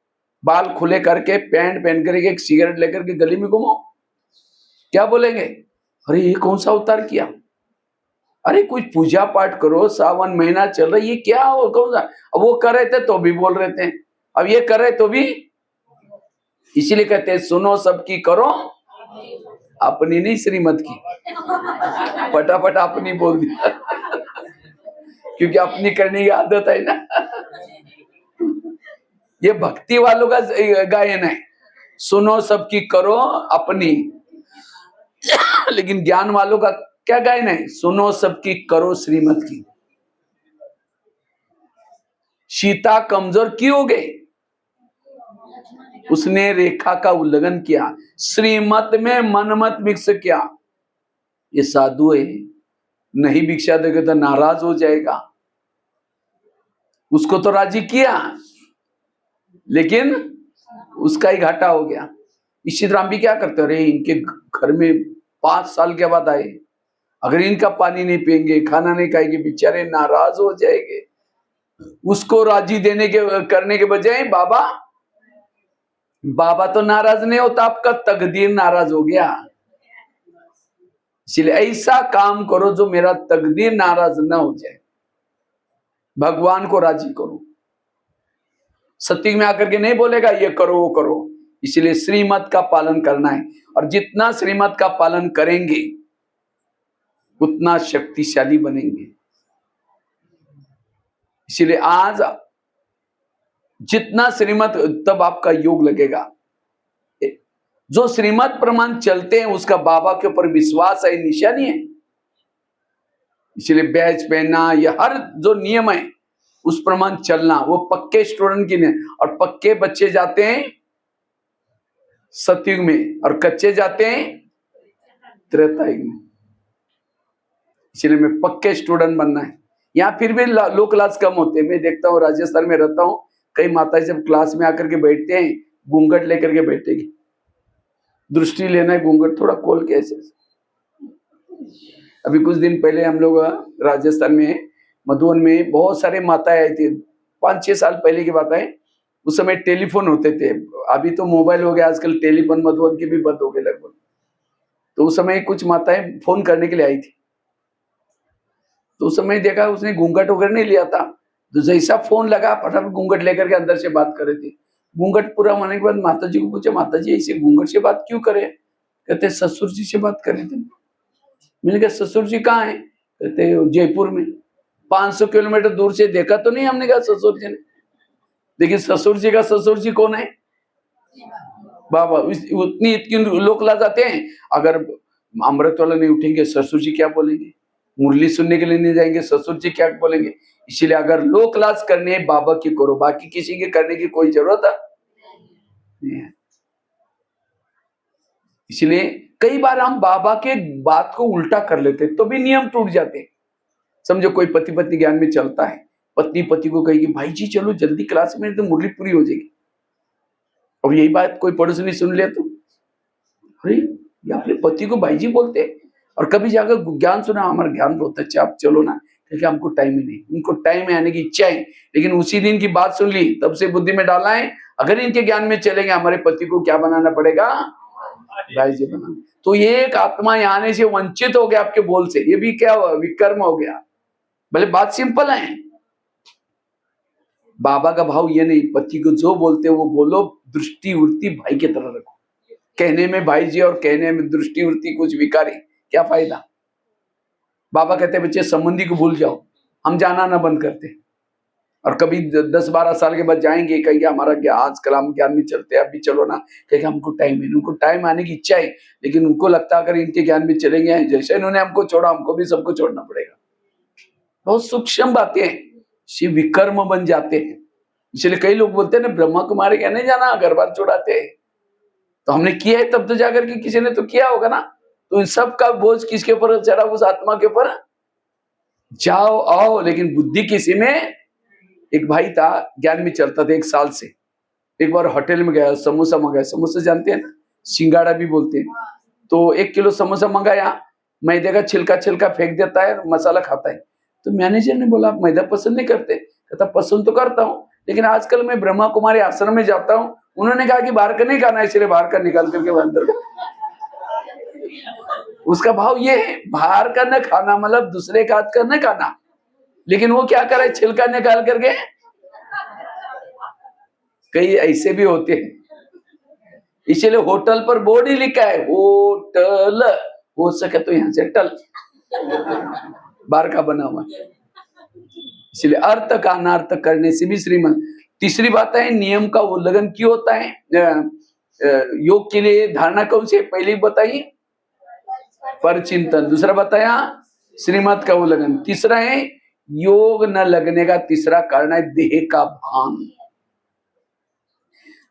बाल खुले करके, पैंट पहन करके, एक सिगरेट लेकर के गली में घुमाओ, क्या बोलेंगे? अरे ये कौन सा अवतार किया? अरे कुछ पूजा पाठ करो, सावन महीना चल रहा है, ये क्या हो, कौन सा? अब वो कर रहे थे तो भी बोल रहे थे, अब ये कर रहे तो भी। इसीलिए कहते हैं सुनो सबकी, करो अपनी नहीं, श्रीमत की। फटाफट अपनी बोल दिया क्योंकि अपनी करने की आदत है ना। ये भक्ति वालों का गायन है, सुनो सबकी करो अपनी। लेकिन ज्ञान वालों का क्या गायन है? सुनो सबकी करो श्रीमत की। सीता कमजोर क्यों हो गई? उसने रेखा का उल्लंघन किया, श्रीमत में मनमत मिक्स किया। ये साधु है, नहीं भिक्षा देगा तो नाराज हो जाएगा। उसको तो राजी किया, लेकिन उसका ही घाटा हो गया। इसी तरह हम भी क्या करते? अरे इनके घर में 5 साल के बाद आए, अगर इनका पानी नहीं पियेंगे, खाना नहीं खाएंगे, बेचारे नाराज हो जाएंगे। उसको राजी देने के करने के बजाय बाबा तो नाराज नहीं होता, आपका तकदीर नाराज हो गया। इसलिए ऐसा काम करो जो मेरा तकदीर नाराज ना हो जाए, भगवान को राजी करो। सत्युग में आकर के नहीं बोलेगा ये करो वो करो। इसलिए श्रीमत का पालन करना है, और जितना श्रीमत का पालन करेंगे उतना शक्तिशाली बनेंगे। इसलिए आज जितना श्रीमत, तब आपका योग लगेगा। जो श्रीमत प्रमाण चलते हैं उसका बाबा के ऊपर विश्वास है, निशानी है। इसलिए बैच पहनना, या हर जो नियम है उस प्रमाण चलना, वो पक्के स्टूडेंट की नहीं। और पक्के बच्चे जाते हैं सतयुग में, और कच्चे जाते हैं त्रेता युग में। इसलिए मैं पक्के स्टूडेंट बनना है। यहाँ फिर भी लोग क्लास कम होते हैं। मैं देखता हूँ, राजस्थान में रहता हूँ, कई माताएं जब क्लास में आकर के बैठते हैं, घूंघट लेकर के बैठेगी, दृष्टि लेना है, घूंघट थोड़ा खोल के ऐसे। अभी कुछ दिन पहले हम लोग राजस्थान में मधुबन में बहुत सारे माताएं आई थी, 5-6 साल पहले की बात है। उस समय टेलीफोन होते थे, अभी तो मोबाइल हो गया, आजकल टेलीफोन मधुबन के भी बंद हो गए लगभग। तो उस समय कुछ माताएं फोन करने के लिए आई थी, तो उस समय देखा उसने घूंघट वगैरह नहीं लिया था, तो जैसा फोन लगा फटाफट घूंघट लेकर के अंदर से बात कर रहे थे। घूंघट पूरा होने के बाद माता जी को पूछा, माता जी ऐसे घूंघट से बात क्यों करे? कहते ससुर जी से बात कर रहे थे। मैंने कहा ससुर जी कहाँ है? कहते जयपुर में। 500 किलोमीटर दूर से देखा तो नहीं हमने कहा ससुर जी ने, लेकिन ससुर जी का ससुर जी कौन है? बाबा। उतनी इतनी लोग ला जाते हैं, अगर अमृत वाला नहीं उठेंगे ससुर जी क्या बोलेंगे, मुरली सुनने के लिए नहीं जाएंगे ससुर जी क्या बोलेंगे। इसीलिए अगर लो क्लास करने है बाबा की करो, बाकी किसी के करने की कोई जरूरत नहीं है। इसलिए कई बार हम बाबा के बात को उल्टा कर लेते तो भी नियम टूट जाते। समझो कोई पति पत्नी ज्ञान में चलता है, पत्नी पति को कहेगी भाई जी चलो जल्दी क्लास में तो मुरली पूरी हो जाएगी, और यही बात कोई पड़ोसी सुन लिया तो अरे ये अपने पति को भाई जी बोलते हैं। और कभी जाकर ज्ञान सुना, हमारा ज्ञान बहुत अच्छा, आप चलो ना, क्योंकि हमको टाइम ही नहीं। उनको टाइम में आने की इच्छा है, लेकिन उसी दिन की बात सुन ली तब से बुद्धि में डाला है, अगर इनके ज्ञान में चलेंगे हमारे पति को क्या बनाना पड़ेगा? भाई जी बनाना। तो ये एक आत्मा यहाँ आने से वंचित हो गया आपके बोल से, ये भी क्या हुआ? विकर्म हो गया। भले बात सिंपल है, बाबा का भाव ये नहीं, पति को जो बोलते वो बोलो, दृष्टि वृत्ति भाई की तरह रखो। कहने में भाई जी और कहने में दृष्टि वृत्ति कुछ विकारी, क्या फायदा? बाबा कहते बच्चे संबंधी को भूल जाओ, हम जाना ना बंद करते, और कभी 10-12 साल के बाद जाएंगे, कहेंगे हमारा क्या आजकल हम ज्ञान में चलते हैं, अभी चलो ना, कहेंगे हमको टाइम है। उनको टाइम आने की इच्छा है, लेकिन उनको लगता है अगर इनके ज्ञान में चलेंगे, जैसे इन्होंने हमको छोड़ा हमको भी सबको छोड़ना पड़ेगा। बहुत सूक्ष्म बातें शिव विकर्म बन जाते हैं। इसलिए कई लोग बोलते हैं ना ब्रह्मा कुमारी क्या नहीं जाना, घर बार छोड़ाते हैं। तो हमने किया है तब तो जाकर के किसी ने तो किया होगा ना, तो इन सब का बोझ किसके ऊपर चढ़ा? उस आत्मा के ऊपर। जाओ आओ, लेकिन बुद्धि किसी में। एक भाई था ज्ञान में चलता था 1 साल से, एक बार होटल में गया, समोसा मंगाया, समोसा जानते हैं ना, सिंगाड़ा भी बोलते हैं। तो 1 किलो समोसा मंगाया, मैदे का छिलका छिलका फेंक देता है, मसाला खाता है। तो मैनेजर ने बोला आप मैदा पसंद नहीं करते? कहता पसंद तो करता हूँ, लेकिन आजकल मैं ब्रह्मा कुमारी आश्रम में जाता हूँ, उन्होंने कहा कि बाहर का नहीं खाना, इसलिए बाहर का निकाल करके अंदर। उसका भाव ये है, बाहर का न खाना मतलब दूसरे का हाथ का न खाना, लेकिन वो क्या करे, छिलका निकाल करके। कई ऐसे भी होते हैं, इसलिए होटल पर बोर्ड ही लिखा है होटल, हो सके तो यहां से टल, बाहर का बना हुआ। इसलिए अर्थ का अनर्थ करने से भी श्रीमंत। तीसरी बात है नियम का उल्लंघन क्यों होता है? योग के लिए धारणा कौन सी? पहली बताइए पर चिंतन, दूसरा बताया श्रीमत का उल्लंघन, तीसरा है योग न लगने का तीसरा कारण है देह का भान।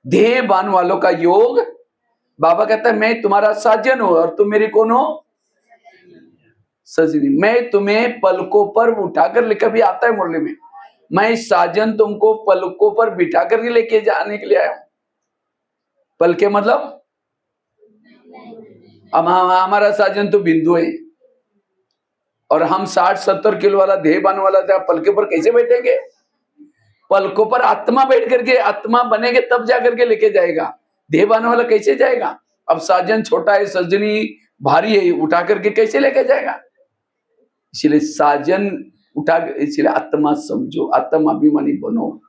देह भान वालों का योग, बाबा कहता है मैं तुम्हारा साजन हूं और तुम मेरी कौन हो? सजनी। मैं तुम्हें पलकों पर उठाकर लेकर, भी आता है मुरली में, मैं साजन तुमको पलकों पर बिठा कर लेके जाने के लिए आया हूं। पलके मतलब हमारा साजन तो बिंदु है, और हम 60-70 किलो वाला देह बन वाला था, पलके पर कैसे बैठेंगे? पलकों पर आत्मा बैठ करके, आत्मा बनेगे तब जाकर के लेके जाएगा, देह बन वाला कैसे जाएगा? अब साजन छोटा है, सजनी भारी है, उठा करके कैसे लेके जाएगा? इसलिए साजन उठा, इसलिए आत्मा समझो, आत्मा अभिमानी बनो।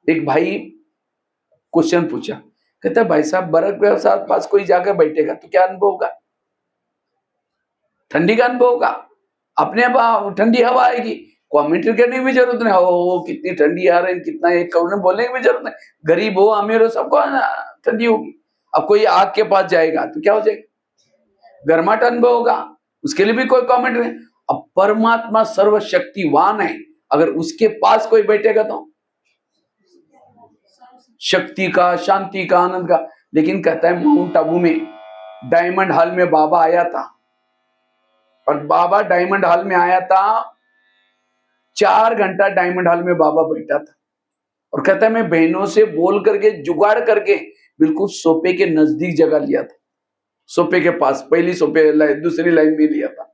एक भाई क्वेश्चन पूछा, कहता भाई साहब बर्फ के पास कोई जाकर बैठेगा तो क्या अनुभव होगा? ठंडी का अनुभव होगा, अपने आप ठंडी हवा आएगी, कमेंट्री करने की भी जरूरत नहीं, हो कितनी ठंडी आ रही है, कितना एक कौन बोलने की भी जरूरत नहीं, गरीब हो अमीर हो सबको ठंडी होगी। अब कोई आग के पास जाएगा तो क्या हो जाएगा? गर्माहट अनुभव होगा, उसके लिए भी कोई कमेंट नहीं। अब परमात्मा सर्वशक्तिवान है, अगर उसके पास कोई बैठेगा तो शक्ति का, शांति का, आनंद का। लेकिन कहता है माउंट आबू में डायमंड हॉल में बाबा आया था, और बाबा डायमंड हॉल में आया था, 4 घंटा डायमंड हॉल में बाबा बैठा था, और कहता है मैं बहनों से बोल करके जुगाड़ करके बिल्कुल सोफे के नजदीक जगह लिया था, सोफे के पास, पहली सोफे दूसरी लाइन में लिया था,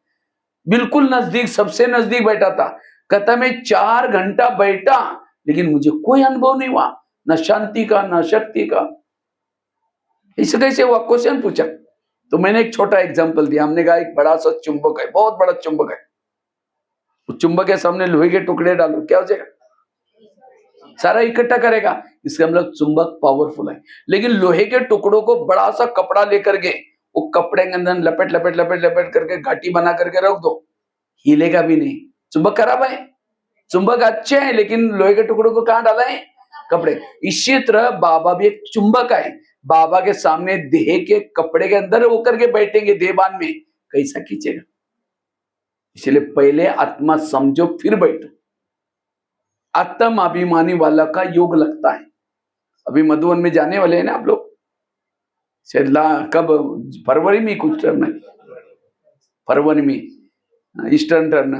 बिल्कुल नजदीक, सबसे नजदीक बैठा था। कहता मैं 4 घंटा बैठा, लेकिन मुझे कोई अनुभव नहीं हुआ, न शांति का न शक्ति का। इसे कैसे हुआ? क्वेश्चन पूछा। तो मैंने एक छोटा एग्जांपल दिया। हमने कहा एक बड़ा सा चुंबक है, बहुत बड़ा चुंबक है, उस चुंबक के सामने लोहे के टुकड़े डालो, क्या हो जाएगा? सारा इकट्ठा करेगा। इसका मतलब चुंबक पावरफुल है। लेकिन लोहे के टुकड़ों को बड़ा सा कपड़ा लेकर के, वो कपड़े के अंदर लपेट लपेट लपेट लपेट करके घाटी बना करके रख दो, हिलेगा भी नहीं। चुंबक खराब है, चुंबक अच्छे हैं, लेकिन लोहे के टुकड़ों को कहां डाला है? कपड़े। इसी तरह बाबा भी एक चुंबक है। बाबा के सामने देह के कपड़े के अंदर होकर के बैठेंगे, देहबान में, कैसा खींचेगा? इसलिए पहले आत्मा समझो फिर बैठो। आत्म अभिमानी वाला का योग लगता है। अभी मधुवन में जाने वाले हैं ना आप लोग, कब? फरवरी में कुछ टर्न है, फरवरी में ईस्टर्न टर्न।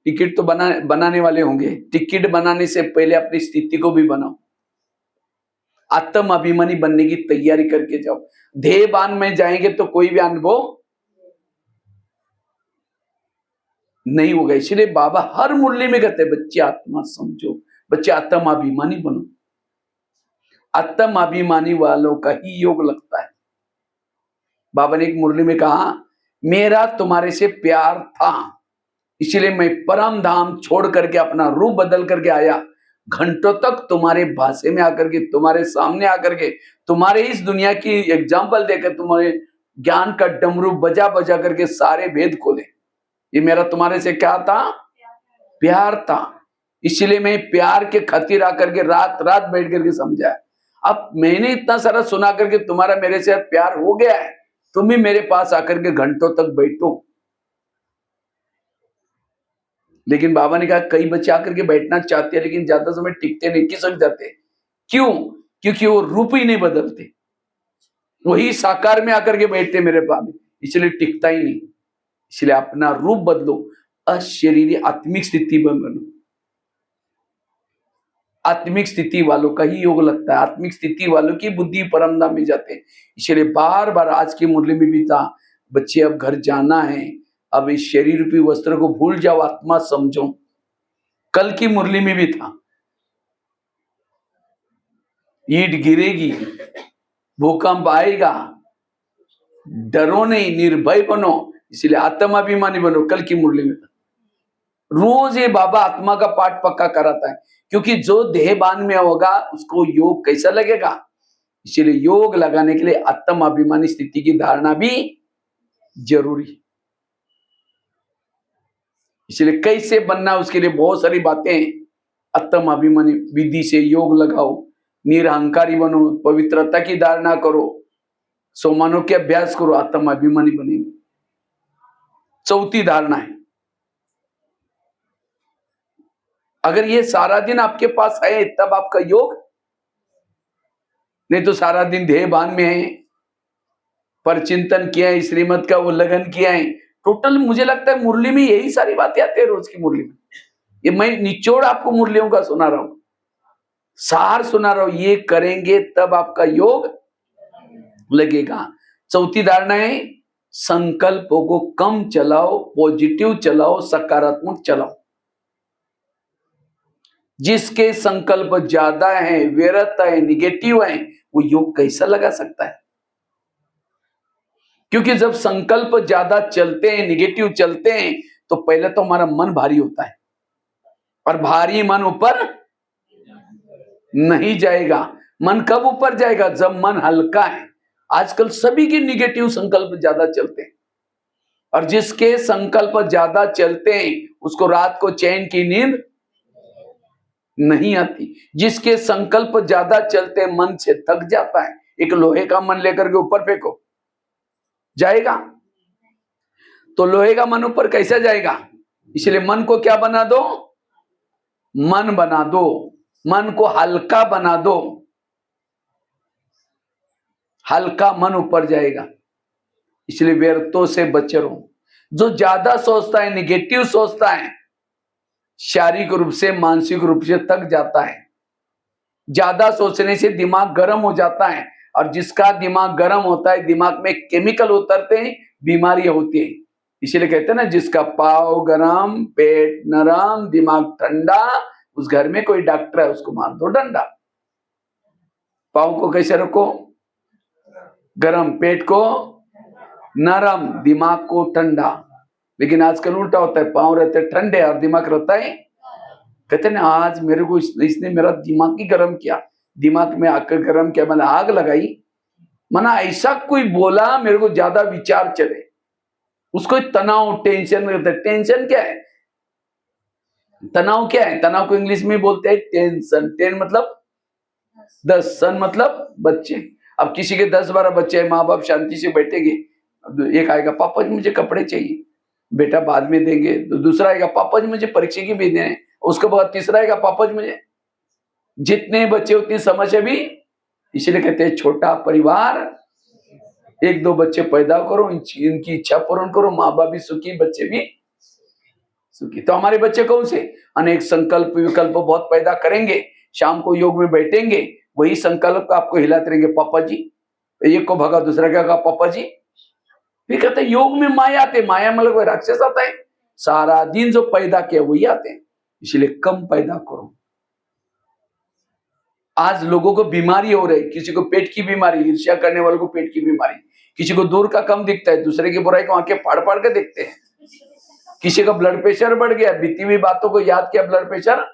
टिकट तो बनाने वाले होंगे। टिकट बनाने से पहले अपनी स्थिति को भी बनाओ, आत्म अभिमानी बनने की तैयारी करके जाओ। देहबान में जाएंगे तो कोई भी अनुभव नहीं होगा। इसलिए बाबा हर मुरली में कहते हैं बच्चे आत्मा समझो, बच्चे आत्म अभिमानी बनो। आत्म अभिमानी वालों का ही योग लगता है। बाबा ने एक मुरली में कहा, मेरा तुम्हारे से प्यार था, इसलिए मैं परम धाम छोड़ करके अपना रूप बदल करके आया, घंटों तक तुम्हारे भाषे में आकर के, तुम्हारे सामने आकर के, तुम्हारे इस दुनिया की एग्जाम्पल देकर, तुम्हारे ज्ञान का डमरू बजा बजा करके सारे भेद खोले। ये मेरा तुम्हारे से क्या था? प्यार था। इसलिए मैं प्यार के खातिर आकर के रात रात बैठ करके समझा। अब मैंने इतना सारा सुना करके तुम्हारा मेरे से प्यार हो गया है, तुम भी मेरे पास आकर के घंटों तक बैठो। लेकिन बाबा ने कहा कई बच्चे आकर के बैठना चाहते हैं, लेकिन ज्यादा समय टिकते नहीं, खिसक जाते। क्यों? क्योंकि वो रूप ही नहीं बदलते, वही साकार में आकर के बैठते मेरे पास, इसलिए टिकता ही नहीं। इसलिए अपना रूप बदलो, अशरीरी आत्मिक स्थिति में बनो। आत्मिक स्थिति वालों का ही योग लगता है, आत्मिक स्थिति वालों की बुद्धि परमधाम में जाते हैं। इसलिए बार बार आज की मुरली में भी था, बच्चे अब घर जाना है, अब इस शरीर रूपी वस्त्र को भूल जाओ, आत्मा समझो। कल की मुरली में भी था, ईंट गिरेगी, भूकंप आएगा, डरो नहीं, निर्भय बनो, इसलिए आत्माभिमानी बनो। कल की मुरली में था। रोज ये बाबा आत्मा का पाठ पक्का कराता है, क्योंकि जो देहबान में होगा उसको योग कैसा लगेगा। इसलिए योग लगाने के लिए आत्माभिमानी स्थिति की धारणा भी जरूरी है। इसलिए कैसे बनना, उसके लिए बहुत सारी बातें। आत्माभिमानी विधि से योग लगाओ, निरहंकारी बनो, पवित्रता की धारणा करो, सोमानों के अभ्यास करो, आत्माभिमानी बनेंगे। चौथी धारणा है, अगर ये सारा दिन आपके पास है तब आपका योग, नहीं तो सारा दिन देहभान में है, पर चिंतन किया है, श्रीमत का उल्लंघन किया है। टोटल मुझे लगता है मुरली में यही सारी बातें आती है रोज की मुरली में। ये मैं निचोड़ आपको मुरलियों का सुना रहा हूं, सार सुना रहा हूं। ये करेंगे तब आपका योग लगेगा। चौथी धारणा है, संकल्पों को कम चलाओ, पॉजिटिव चलाओ, सकारात्मक चलाओ। जिसके संकल्प ज्यादा है, व्यर्थ है, निगेटिव है, वो योग कैसा लगा सकता है? क्योंकि जब संकल्प ज्यादा चलते हैं, निगेटिव चलते हैं, तो पहले तो हमारा मन भारी होता है, और भारी मन ऊपर नहीं जाएगा। मन कब ऊपर जाएगा? जब मन हल्का है। आजकल सभी के निगेटिव संकल्प ज्यादा चलते हैं, और जिसके संकल्प ज्यादा चलते हैं उसको रात को चैन की नींद नहीं आती। जिसके संकल्प ज्यादा चलते मन से थक जाता है। एक लोहे का मन लेकर के ऊपर फेंको, जाएगा? तो लोहे का मन ऊपर कैसा जाएगा? इसलिए मन को क्या बना दो? मन बना दो, मन को हल्का बना दो, हल्का मन ऊपर जाएगा। इसलिए व्यर्थों से बचे रहो। जो ज्यादा सोचता है, निगेटिव सोचता है, शारीरिक रूप से मानसिक रूप से थक जाता है। ज्यादा सोचने से दिमाग गर्म हो जाता है, और जिसका दिमाग गर्म होता है, दिमाग में केमिकल उतरते हैं, बीमारियां होती है। इसीलिए कहते हैं ना, जिसका पाव गरम, पेट नरम, दिमाग ठंडा, उस घर में कोई डॉक्टर है, उसको मार दो डंडा। पाव को कैसे रखो? गरम, पेट को नरम, दिमाग को ठंडा। लेकिन आजकल उल्टा होता है, पांव रहते ठंडे और दिमाग रहता है। कहते ना, आज मेरे को इसने मेरा दिमाग ही गरम किया, दिमाग में आकर गरम किया, मैंने आग लगाई। मना ऐसा कोई बोला, मेरे को ज्यादा विचार चले, उसको तनाव, टेंशन रहता है। टेंशन क्या है? तनाव क्या है? तनाव को इंग्लिश में बोलते हैं टेंशन। टेन मतलब 10, सन मतलब बच्चे। अब किसी के 10-12 बच्चे हैं, माँ बाप शांति से बैठेंगे। एक आएगा, पापा जी मुझे कपड़े चाहिए, बेटा बाद में देंगे। तो दूसरा आएगा, पापा जी मुझे परीक्षा की भेजने हैं। उसके बाद तीसरा आएगा, पापा जी मुझे। जितने बच्चे उतनी समस्या भी। इसलिए कहते हैं छोटा परिवार, 1-2 बच्चे पैदा करो, इनकी इच्छा पूर्ण करो, माँ बाप भी सुखी, बच्चे भी सुखी। तो हमारे बच्चे कौन से? अनेक संकल्प विकल्प बहुत पैदा करेंगे। शाम को योग में बैठेंगे, वही संकल्प आपको हिलाते रहेंगे, पापा जी। एक को भगा, दूसरा क्या कहा, पापा जी। फिर कहते हैं योग में माया आते, माया मतलब कोई राक्षस आता है। सारा दिन जो पैदा किया वही आते हैं। इसलिए कम पैदा करो। आज लोगों को बीमारी हो रही, किसी को पेट की बीमारी, ईर्ष्या करने वालों को पेट की बीमारी, किसी को दूर का कम दिखता है, दूसरे की बुराई को आंखें फाड़ फाड़ के देखते हैं। किसी का ब्लड प्रेशर बढ़ गया, बीती हुई बातों को याद किया, ब्लड प्रेशर।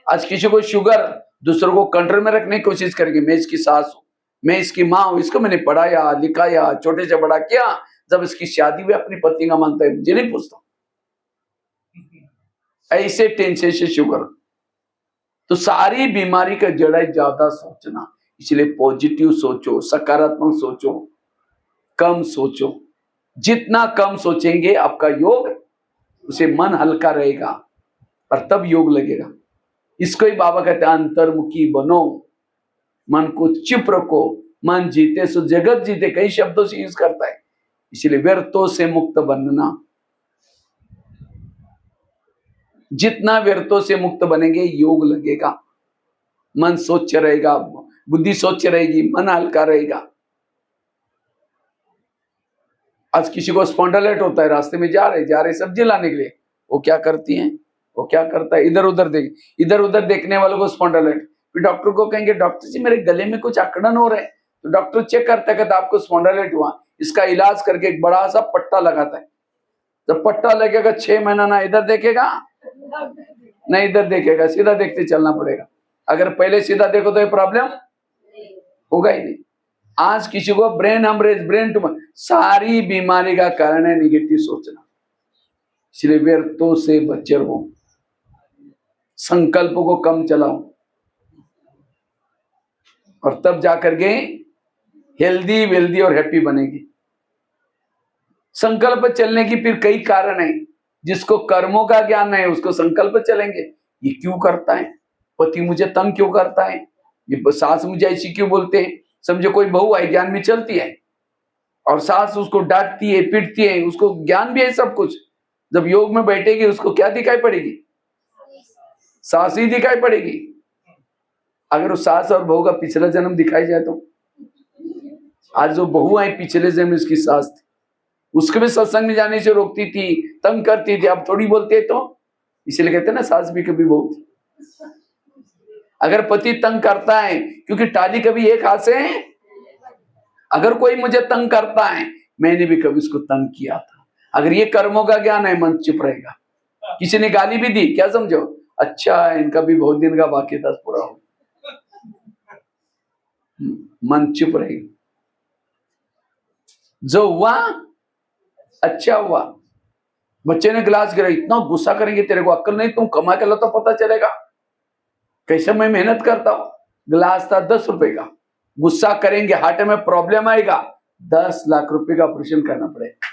आज किसी को शुगर, दूसरों को कंट्रोल में रखने की कोशिश करेंगे। मैं इसकी सास हूं, मैं इसकी माँ हूं, इसको मैंने पढ़ाया लिखाया, छोटे से बड़ा किया। जब इसकी शादी में अपनी पत्नी का मानता है, मुझे नहीं पूछता। ऐसे टेंशन से शुगर। तो सारी बीमारी का जड़ है ज्यादा सोचना। इसलिए पॉजिटिव सोचो, सकारात्मक सोचो, कम सोचो। जितना कम सोचेंगे आपका योग, उसे मन हल्का रहेगा और तब योग लगेगा। इसको ही बाबा कहते हैं अंतर्मुखी बनो, मन को चुप रखो। मन जीते सो जगत जीते, कई शब्दों से यूज करता है। इसलिए व्यर्थों से मुक्त बनना। जितना व्यर्थों से मुक्त बनेंगे, योग लगेगा। मन स्वच्छ रहेगा, बुद्धि स्वच्छ रहेगी, मन हल्का रहेगा। आज किसी को स्पॉन्डिलाइटिस होता है, रास्ते में जा रहे सब्जी लाने के लिए, वो क्या करती हैं, वो क्या करता है, इधर उधर देखने वालों को स्पॉन्डिलाइटिस। फिर डॉक्टर को कहेंगे, डॉक्टर जी मेरे गले में कुछ अकड़न हो रहे हैं। तो डॉक्टर चेक करता है, कहता आपको स्पॉन्डिलाइटिस हुआ, इसका इलाज करके एक बड़ा सा पट्टा लगाता है। जब पट्टा लगेगा 6 महीना ना इधर देखेगा ना इधर देखेगा, सीधा देखते चलना पड़ेगा। अगर पहले सीधा देखो तो ये प्रॉब्लम होगा ही नहीं। आज किसी को ब्रेन हेमरेज, ब्रेन ट्यूमर, सारी बीमारी का कारण है निगेटिव सोचना। इसलिए व्यर्थों से बचे रहो, संकल्प को कम चलाओ, और तब जाकर के हेल्दी वेल्दी और हैप्पी बनेगी। संकल्प चलने की फिर कई कारण है। जिसको कर्मों का ज्ञान है उसको संकल्प चलेंगे, ये क्यों करता है, पति मुझे तंग क्यों करता है, ये सास मुझे ऐसी क्यों बोलते हैं। समझो कोई बहू है, ज्ञान में चलती है, और सास उसको डांटती है, पीटती है, उसको ज्ञान भी है सब कुछ। जब योग में बैठेगी उसको क्या दिखाई पड़ेगी? सास ही दिखाई पड़ेगी। अगर उस सास और बहू का पिछला जन्म दिखाई जाए तो, आज जो बहू आई पिछले जन्म उसकी सास थी, उसके भी सत्संग में जाने से रोकती थी, तंग करती थी, अब थोड़ी बोलते है तो। इसलिए कहते हैं ना, सास भी कभी बहू थी। अगर पति तंग करता है, क्योंकि टाली कभी एक हाथ से है। अगर कोई मुझे तंग करता है, मैंने भी कभी उसको तंग किया था। अगर ये कर्मों का ज्ञान है, मन चुप रहेगा। किसी ने गाली भी दी, क्या समझो, अच्छा इनका भी बहुत दिन का बाकी था पूरा हो, मन चुप रहेगा। जो हुआ अच्छा हुआ। बच्चे ने गिलास गिरा, इतना गुस्सा करेंगे, तेरे को अक्ल नहीं, तुम कमा के ला तो पता चलेगा कैसे मैं मेहनत करता हूं। गिलास था 10 रुपए का, गुस्सा करेंगे, हार्ट में प्रॉब्लम आएगा, 10 लाख रुपए का ऑपरेशन करना पड़ेगा।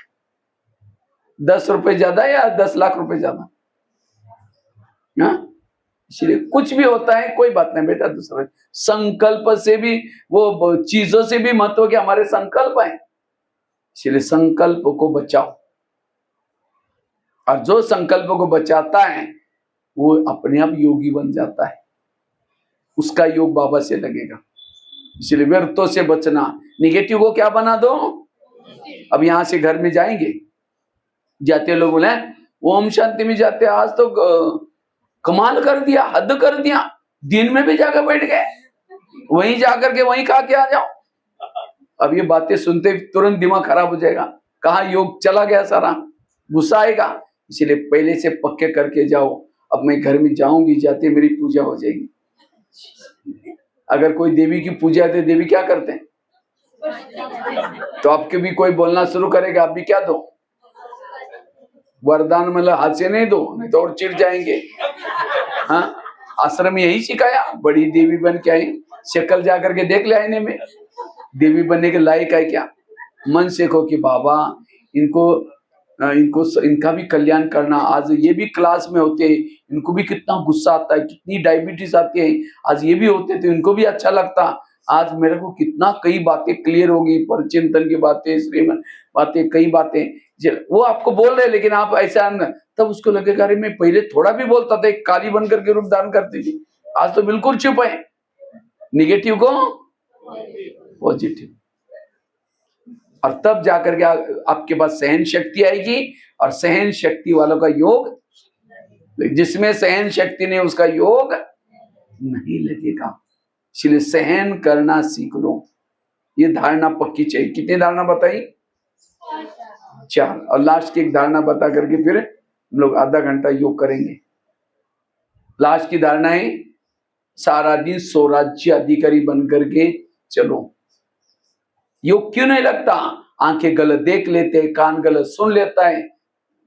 10 रुपए ज्यादा या 10 लाख रुपए ज्यादा? इसलिए कुछ भी होता है कोई बात नहीं बेटा, दूसरा संकल्प से भी, वो चीजों से भी महत्व के हमारे संकल्प है। इसलिए संकल्प को बचाओ, और जो संकल्प को बचाता है वो अपने आप योगी बन जाता है। उसका योग बाबा से लगेगा। इसलिए व्यर्थों से बचना, निगेटिव को क्या बना दो। अब यहां से घर में जाएंगे, जाते लोग बोले ओम शांति में जाते, आज तो कमाल कर दिया, हद कर दिया, दिन में भी जाकर बैठ गए, वहीं जाकर के वहीं खा के आ जाओ। अब ये बातें सुनते तुरंत दिमाग खराब हो जाएगा, कहा योग चला गया सारा, गुस्सा आएगा। इसलिए पहले से पक्के करके जाओ, अब मैं घर में जाऊंगी, जाते मेरी पूजा हो जाएगी। अगर कोई देवी की पूजा है तो देवी क्या करते हैं, तो आपके भी कोई बोलना शुरू करेगा, आप भी क्या दो, वरदान मतलब हाथ से नहीं दो, नहीं तो और चिढ़ जाएंगे। हाँ, आश्रम में यही सिखाया, बड़ी देवी बन के आई, शक्ल जाकर के देख ले आईने में, देवी बनने के लायक है क्या। मन से कहो कि बाबा इनका भी कल्याण करना। आज ये भी क्लास में होते हैं, इनको भी कितना गुस्सा आता है, कितनी डायबिटीज आती है, आज ये भी होते तो इनको भी अच्छा लगता। आज मेरे को कितना कई बातें क्लियर होगी, पर चिंतन की बातें, श्रीमन बातें, कई बातें वो आपको बोल रहे, लेकिन आप ऐसा तब उसको लगेगा अरे मैं पहले थोड़ा भी बोलता था, एक काली बनकर के रूप धारण करती थी, आज तो बिल्कुल चुप है। निगेटिव को पॉजिटिव, और तब जाकर के आपके पास सहन शक्ति आएगी, और सहन शक्ति वालों का योग, जिसमें सहन शक्ति नहीं उसका योग नहीं लगेगा। इसलिए सहन करना सीख लो, ये धारणा पक्की चाहिए। कितनी धारणा बताई, 4। और लास्ट की एक धारणा बता करके फिर हम लोग आधा घंटा योग करेंगे। लास्ट की धारणा है सारा दिन स्वराज्य अधिकारी बन करके चलो। योग क्यों नहीं लगता, आंखें गलत देख लेते हैं, कान गलत सुन लेता है,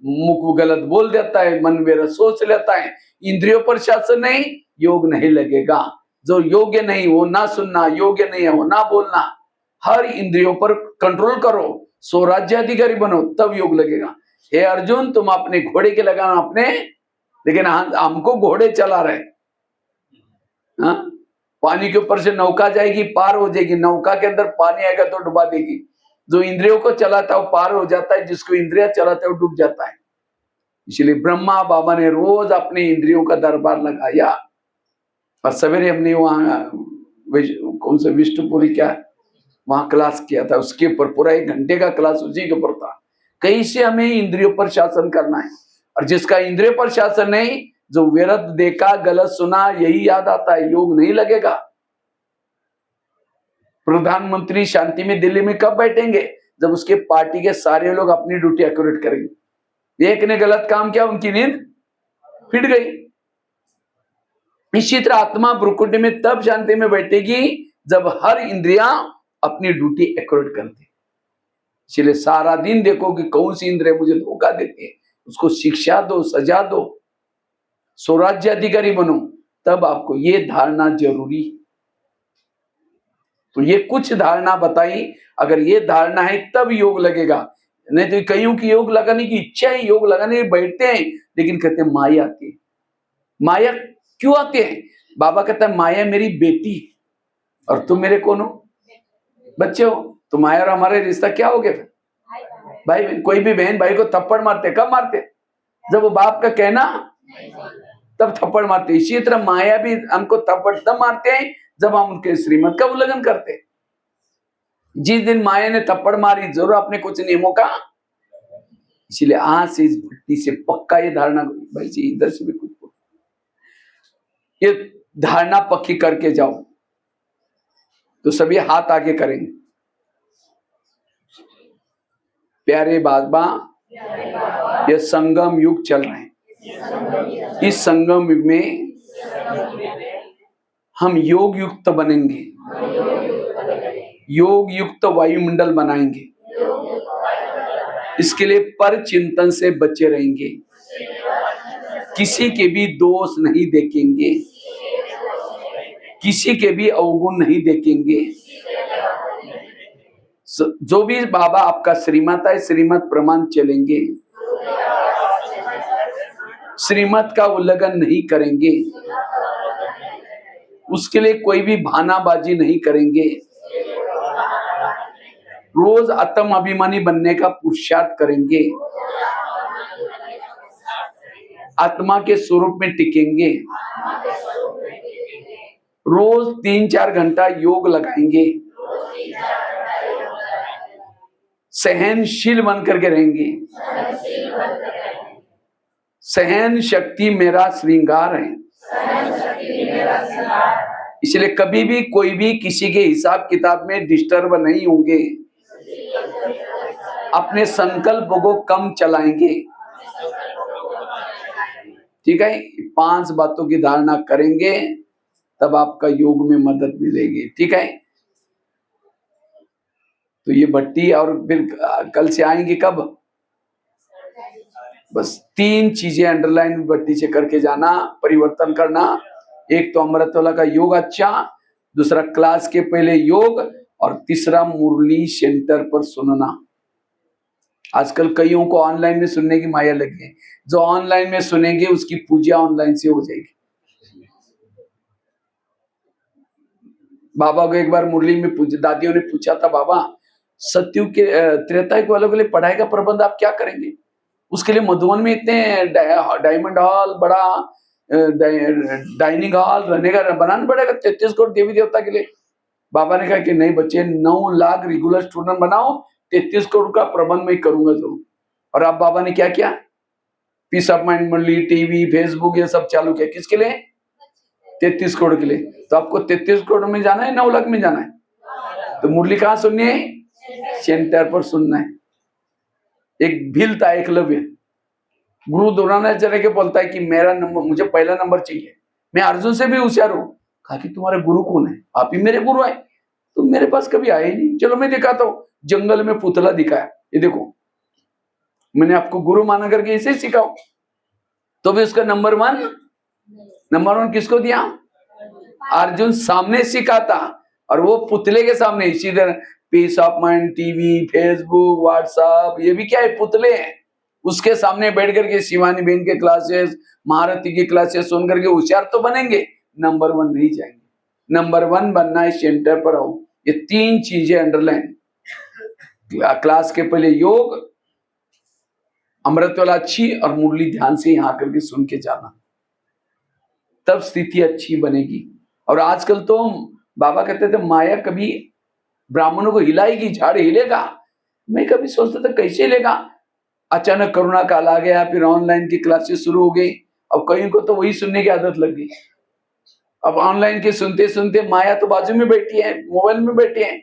मुख गलत बोल देता है, मन मेरा सोच लेता है, इंद्रियों पर शासन नहीं, योग नहीं लगेगा। जो योग्य नहीं वो ना सुनना, योग्य नहीं है वो ना बोलना, हर इंद्रियों पर कंट्रोल करो, स्वराज्य अधिकारी बनो, तब योग लगेगा। हे अर्जुन, तुम अपने घोड़े के लगाना अपने, लेकिन हमको घोड़े चला रहे। हाँ, पानी के ऊपर से नौका जाएगी, पार हो जाएगी, नौका के अंदर पानी आएगा तो डुबा देगी। जो इंद्रियों को चलाता है वो पार हो जाता है, जिसको इंद्रिया चलाता है वो डूब जाता है। इसलिए ब्रह्मा बाबा ने रोज अपने इंद्रियों का दरबार लगाया, और सवेरे हमने वहां कौन सा विष्णुपुरी क्या वहां क्लास किया था, उसके ऊपर पूरा 1 घंटे का क्लास उसी के ऊपर था, कैसे हमें इंद्रियों पर शासन करना है। और जिसका इंद्रियों पर शासन नहीं, जो व्यर्थ देखा, गलत सुना, यही याद आता है, योग नहीं लगेगा। प्रधानमंत्री शांति में दिल्ली में कब बैठेंगे, जब उसके पार्टी के सारे लोग अपनी ड्यूटी एक्यूरेट करेंगे। एक ने गलत काम किया, उनकी नींद फिट गई। इसी तरह आत्मा भ्रुकुटी में तब शांति में बैठेगी जब हर इंद्रिया अपनी ड्यूटी एक्यूरेट करती। इसलिए सारा दिन देखो कि कौन सी इंद्रिया मुझे धोखा देती है, उसको शिक्षा दो, सजा दो, स्वराज्य अधिकारी बनो, तब आपको ये धारणा जरूरी। तो ये कुछ धारणा बताई, अगर ये धारणा है तब योग लगेगा, नहीं तो कईयों की योग लगाने की इच्छा है, योग लगाने बैठते हैं, लेकिन कहते हैं माया आती है। माया क्यों आती है, बाबा कहता है माया मेरी बेटी और तुम मेरे कौन हो, बच्चे हो। तो माया और हमारे रिश्ता क्या हो गया, भाई बहन। कोई भी बहन भाई को थप्पड़ मारते, कब मारते, जब वो बाप का कहना तब थप्पड़ मारते। इसी तरह माया भी हमको थप्पड़ तब मारते हैं जब हम उनके श्रीमत का उल्लंघन करते। जिस दिन माया ने थप्पड़ मारी, जरूर अपने कुछ नियमों का। इसलिए आज से इस भट्टी से पक्का ये धारणा, भाई जी इधर से भी कुछ ये धारणा पक्की करके जाओ। तो सभी हाथ आगे करेंगे। प्यारे बाबा, ये संगम युग चल रहे हैं, इस संगम युग में हम योग युक्त बनेंगे, योग युक्त वायुमंडल बनाएंगे। इसके लिए पर चिंतन से बचे रहेंगे, किसी के भी दोष नहीं देखेंगे, किसी के भी अवगुण नहीं देखेंगे। जो भी बाबा आपका श्रीमत है, श्रीमत प्रमाण चलेंगे, श्रीमत का उल्लंघन नहीं करेंगे, उसके लिए कोई भी भानाबाजी नहीं करेंगे। रोज आत्म अभिमानी बनने का पुरुषार्थ करेंगे, आत्मा के स्वरूप में टिकेंगे। रोज 3-4 घंटा योग लगाएंगे, सहनशील बन करके रहेंगे। सहन शक्ति मेरा श्रृंगार है, इसलिए कभी भी कोई भी किसी के हिसाब किताब में डिस्टर्ब नहीं होंगे। अपने संकल्प को कम चलाएंगे। ठीक है, 5 बातों की धारणा करेंगे तब आपका योग में मदद मिलेगी। ठीक है, तो ये भट्टी और फिर कल से आएंगे कब? बस 3 चीजें अंडरलाइन भट्टी से करके जाना, परिवर्तन करना। एक तो अमृतवाला का योग अच्छा, दूसरा क्लास के पहले योग, और तीसरा मुरली सेंटर पर सुनना। आजकल कईयों को ऑनलाइन में सुनने की माया लगी है। जो ऑनलाइन में सुनेंगे उसकी पूजा ऑनलाइन से हो जाएगी। बाबा को एक बार मुरली में दादियों ने पूछा था, बाबा सत्युग के त्रेतायुग वालों के लिए पढ़ाई का प्रबंध आप क्या करेंगे? उसके लिए मधुबन में इतने डायमंड हॉल, बड़ा डाइनिंग हॉल रहने का बनाना पड़ेगा 33 करोड़ देवी देवता के लिए। बाबा ने कहा कि नहीं बच्चे, 9 लाख रेगुलर स्टूडेंट बनाओ, 33 करोड़ का प्रबंध मैं करूंगा जरूर। और अब बाबा ने क्या किया? पीस ऑफ माइंड मंडली, टीवी, फेसबुक ये सब चालू किया। किसके लिए? 33 करोड़ के लिए। तो आपको 33 करोड़ में जाना है, 9 लाख में जाना है? तो मुरली कहाँ सुननी है? सेंटर पर सुनना है। एक भील था एकलव्य, गुरु द्रोणाचार्य के बोलता है कि मेरा नंबर, मुझे पहला नंबर चाहिए, मैं अर्जुन से भी होशियार हूं। कहा कि तुम्हारा गुरु कौन है? आप ही मेरे गुरु है। तो मेरे पास कभी आए नहीं, चलो मैं दिखाता हूँ। जंगल में पुतला दिखाया, ये देखो मैंने आपको गुरु माना करके इसे सिखाओ। तो भी उसका नंबर वन किसको दिया? अर्जुन सामने सिखाता, और वो पुतले के सामने। इसी तरह peace of mind, TV, Facebook, WhatsApp, ये भी क्या है? पुतले हैं। उसके सामने बैठ करके शिवानी बहन के क्लासेस, महारती की क्लासेस सुन करके होशियार तो बनेंगे, नंबर 1 नहीं जाएंगे। नंबर 1 बनना है, सेंटर पर आओ। ये 3 चीजें अंडरलाइन। क्लास के पहले योग, अमृतवाला अच्छी, और मुरली ध्यान से यहाँ करके सुन के जाना, तब स्थिति अच्छी बनेगी। और आजकल तो बाबा कहते थे माया कभी ब्राह्मणों को हिलाएगी, झाड़ हिलेगा। मैं कभी सोचता था कैसे हिलेगा। अचानक कोरोना काल आ गया, फिर ऑनलाइन की क्लासेस शुरू हो गई। अब कहीं को तो वही सुनने की आदत लग गई। अब ऑनलाइन के सुनते सुनते माया तो बाजू में बैठी है, मोबाइल में बैठी है।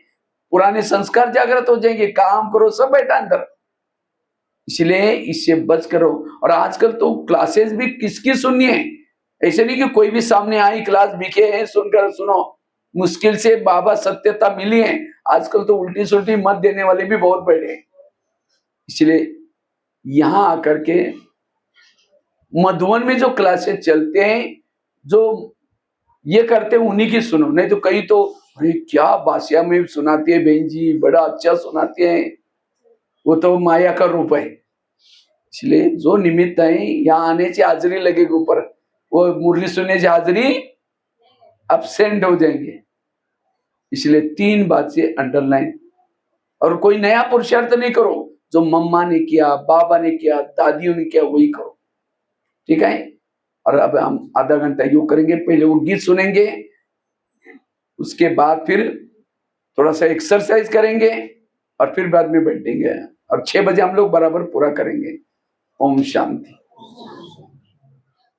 पुराने संस्कार जागृत हो जाएंगे, काम करो सब बैठा अंदर। इसलिए इससे बच करो। और आजकल तो क्लासेस भी किसकी सुननी है? ऐसे नहीं कि कोई भी सामने आई क्लास बिके है, सुनकर सुनो। मुश्किल से बाबा सत्यता मिली है। आजकल तो उल्टी सुल्टी मत देने वाले भी बहुत बैठे हैं। इसलिए यहां आकर के मधुबन में जो क्लासेस चलते हैं, जो ये करते हैं, उन्हीं की सुनो। नहीं तो कई तो अरे क्या बासिया में सुनाती है बहन जी, बड़ा अच्छा सुनाती है, वो तो माया का रूप है। इसलिए जो निमित्त है, यहाँ आने से हाजिरी लगेगी ऊपर, वो मुरली सुनने से हाजिरी एब्सेंट हो जाएंगे। इसलिए 3 बात से अंडरलाइन। और कोई नया पुरुषार्थ नहीं करो, जो मम्मा ने किया, बाबा ने किया, दादियों ने किया, वही करो। ठीक है। और अब हम आधा घंटा योग करेंगे। पहले वो गीत सुनेंगे, उसके बाद फिर थोड़ा सा एक्सरसाइज करेंगे, और फिर बाद में बैठेंगे। और 6 बजे हम लोग बराबर पूरा करेंगे। ओम शांति।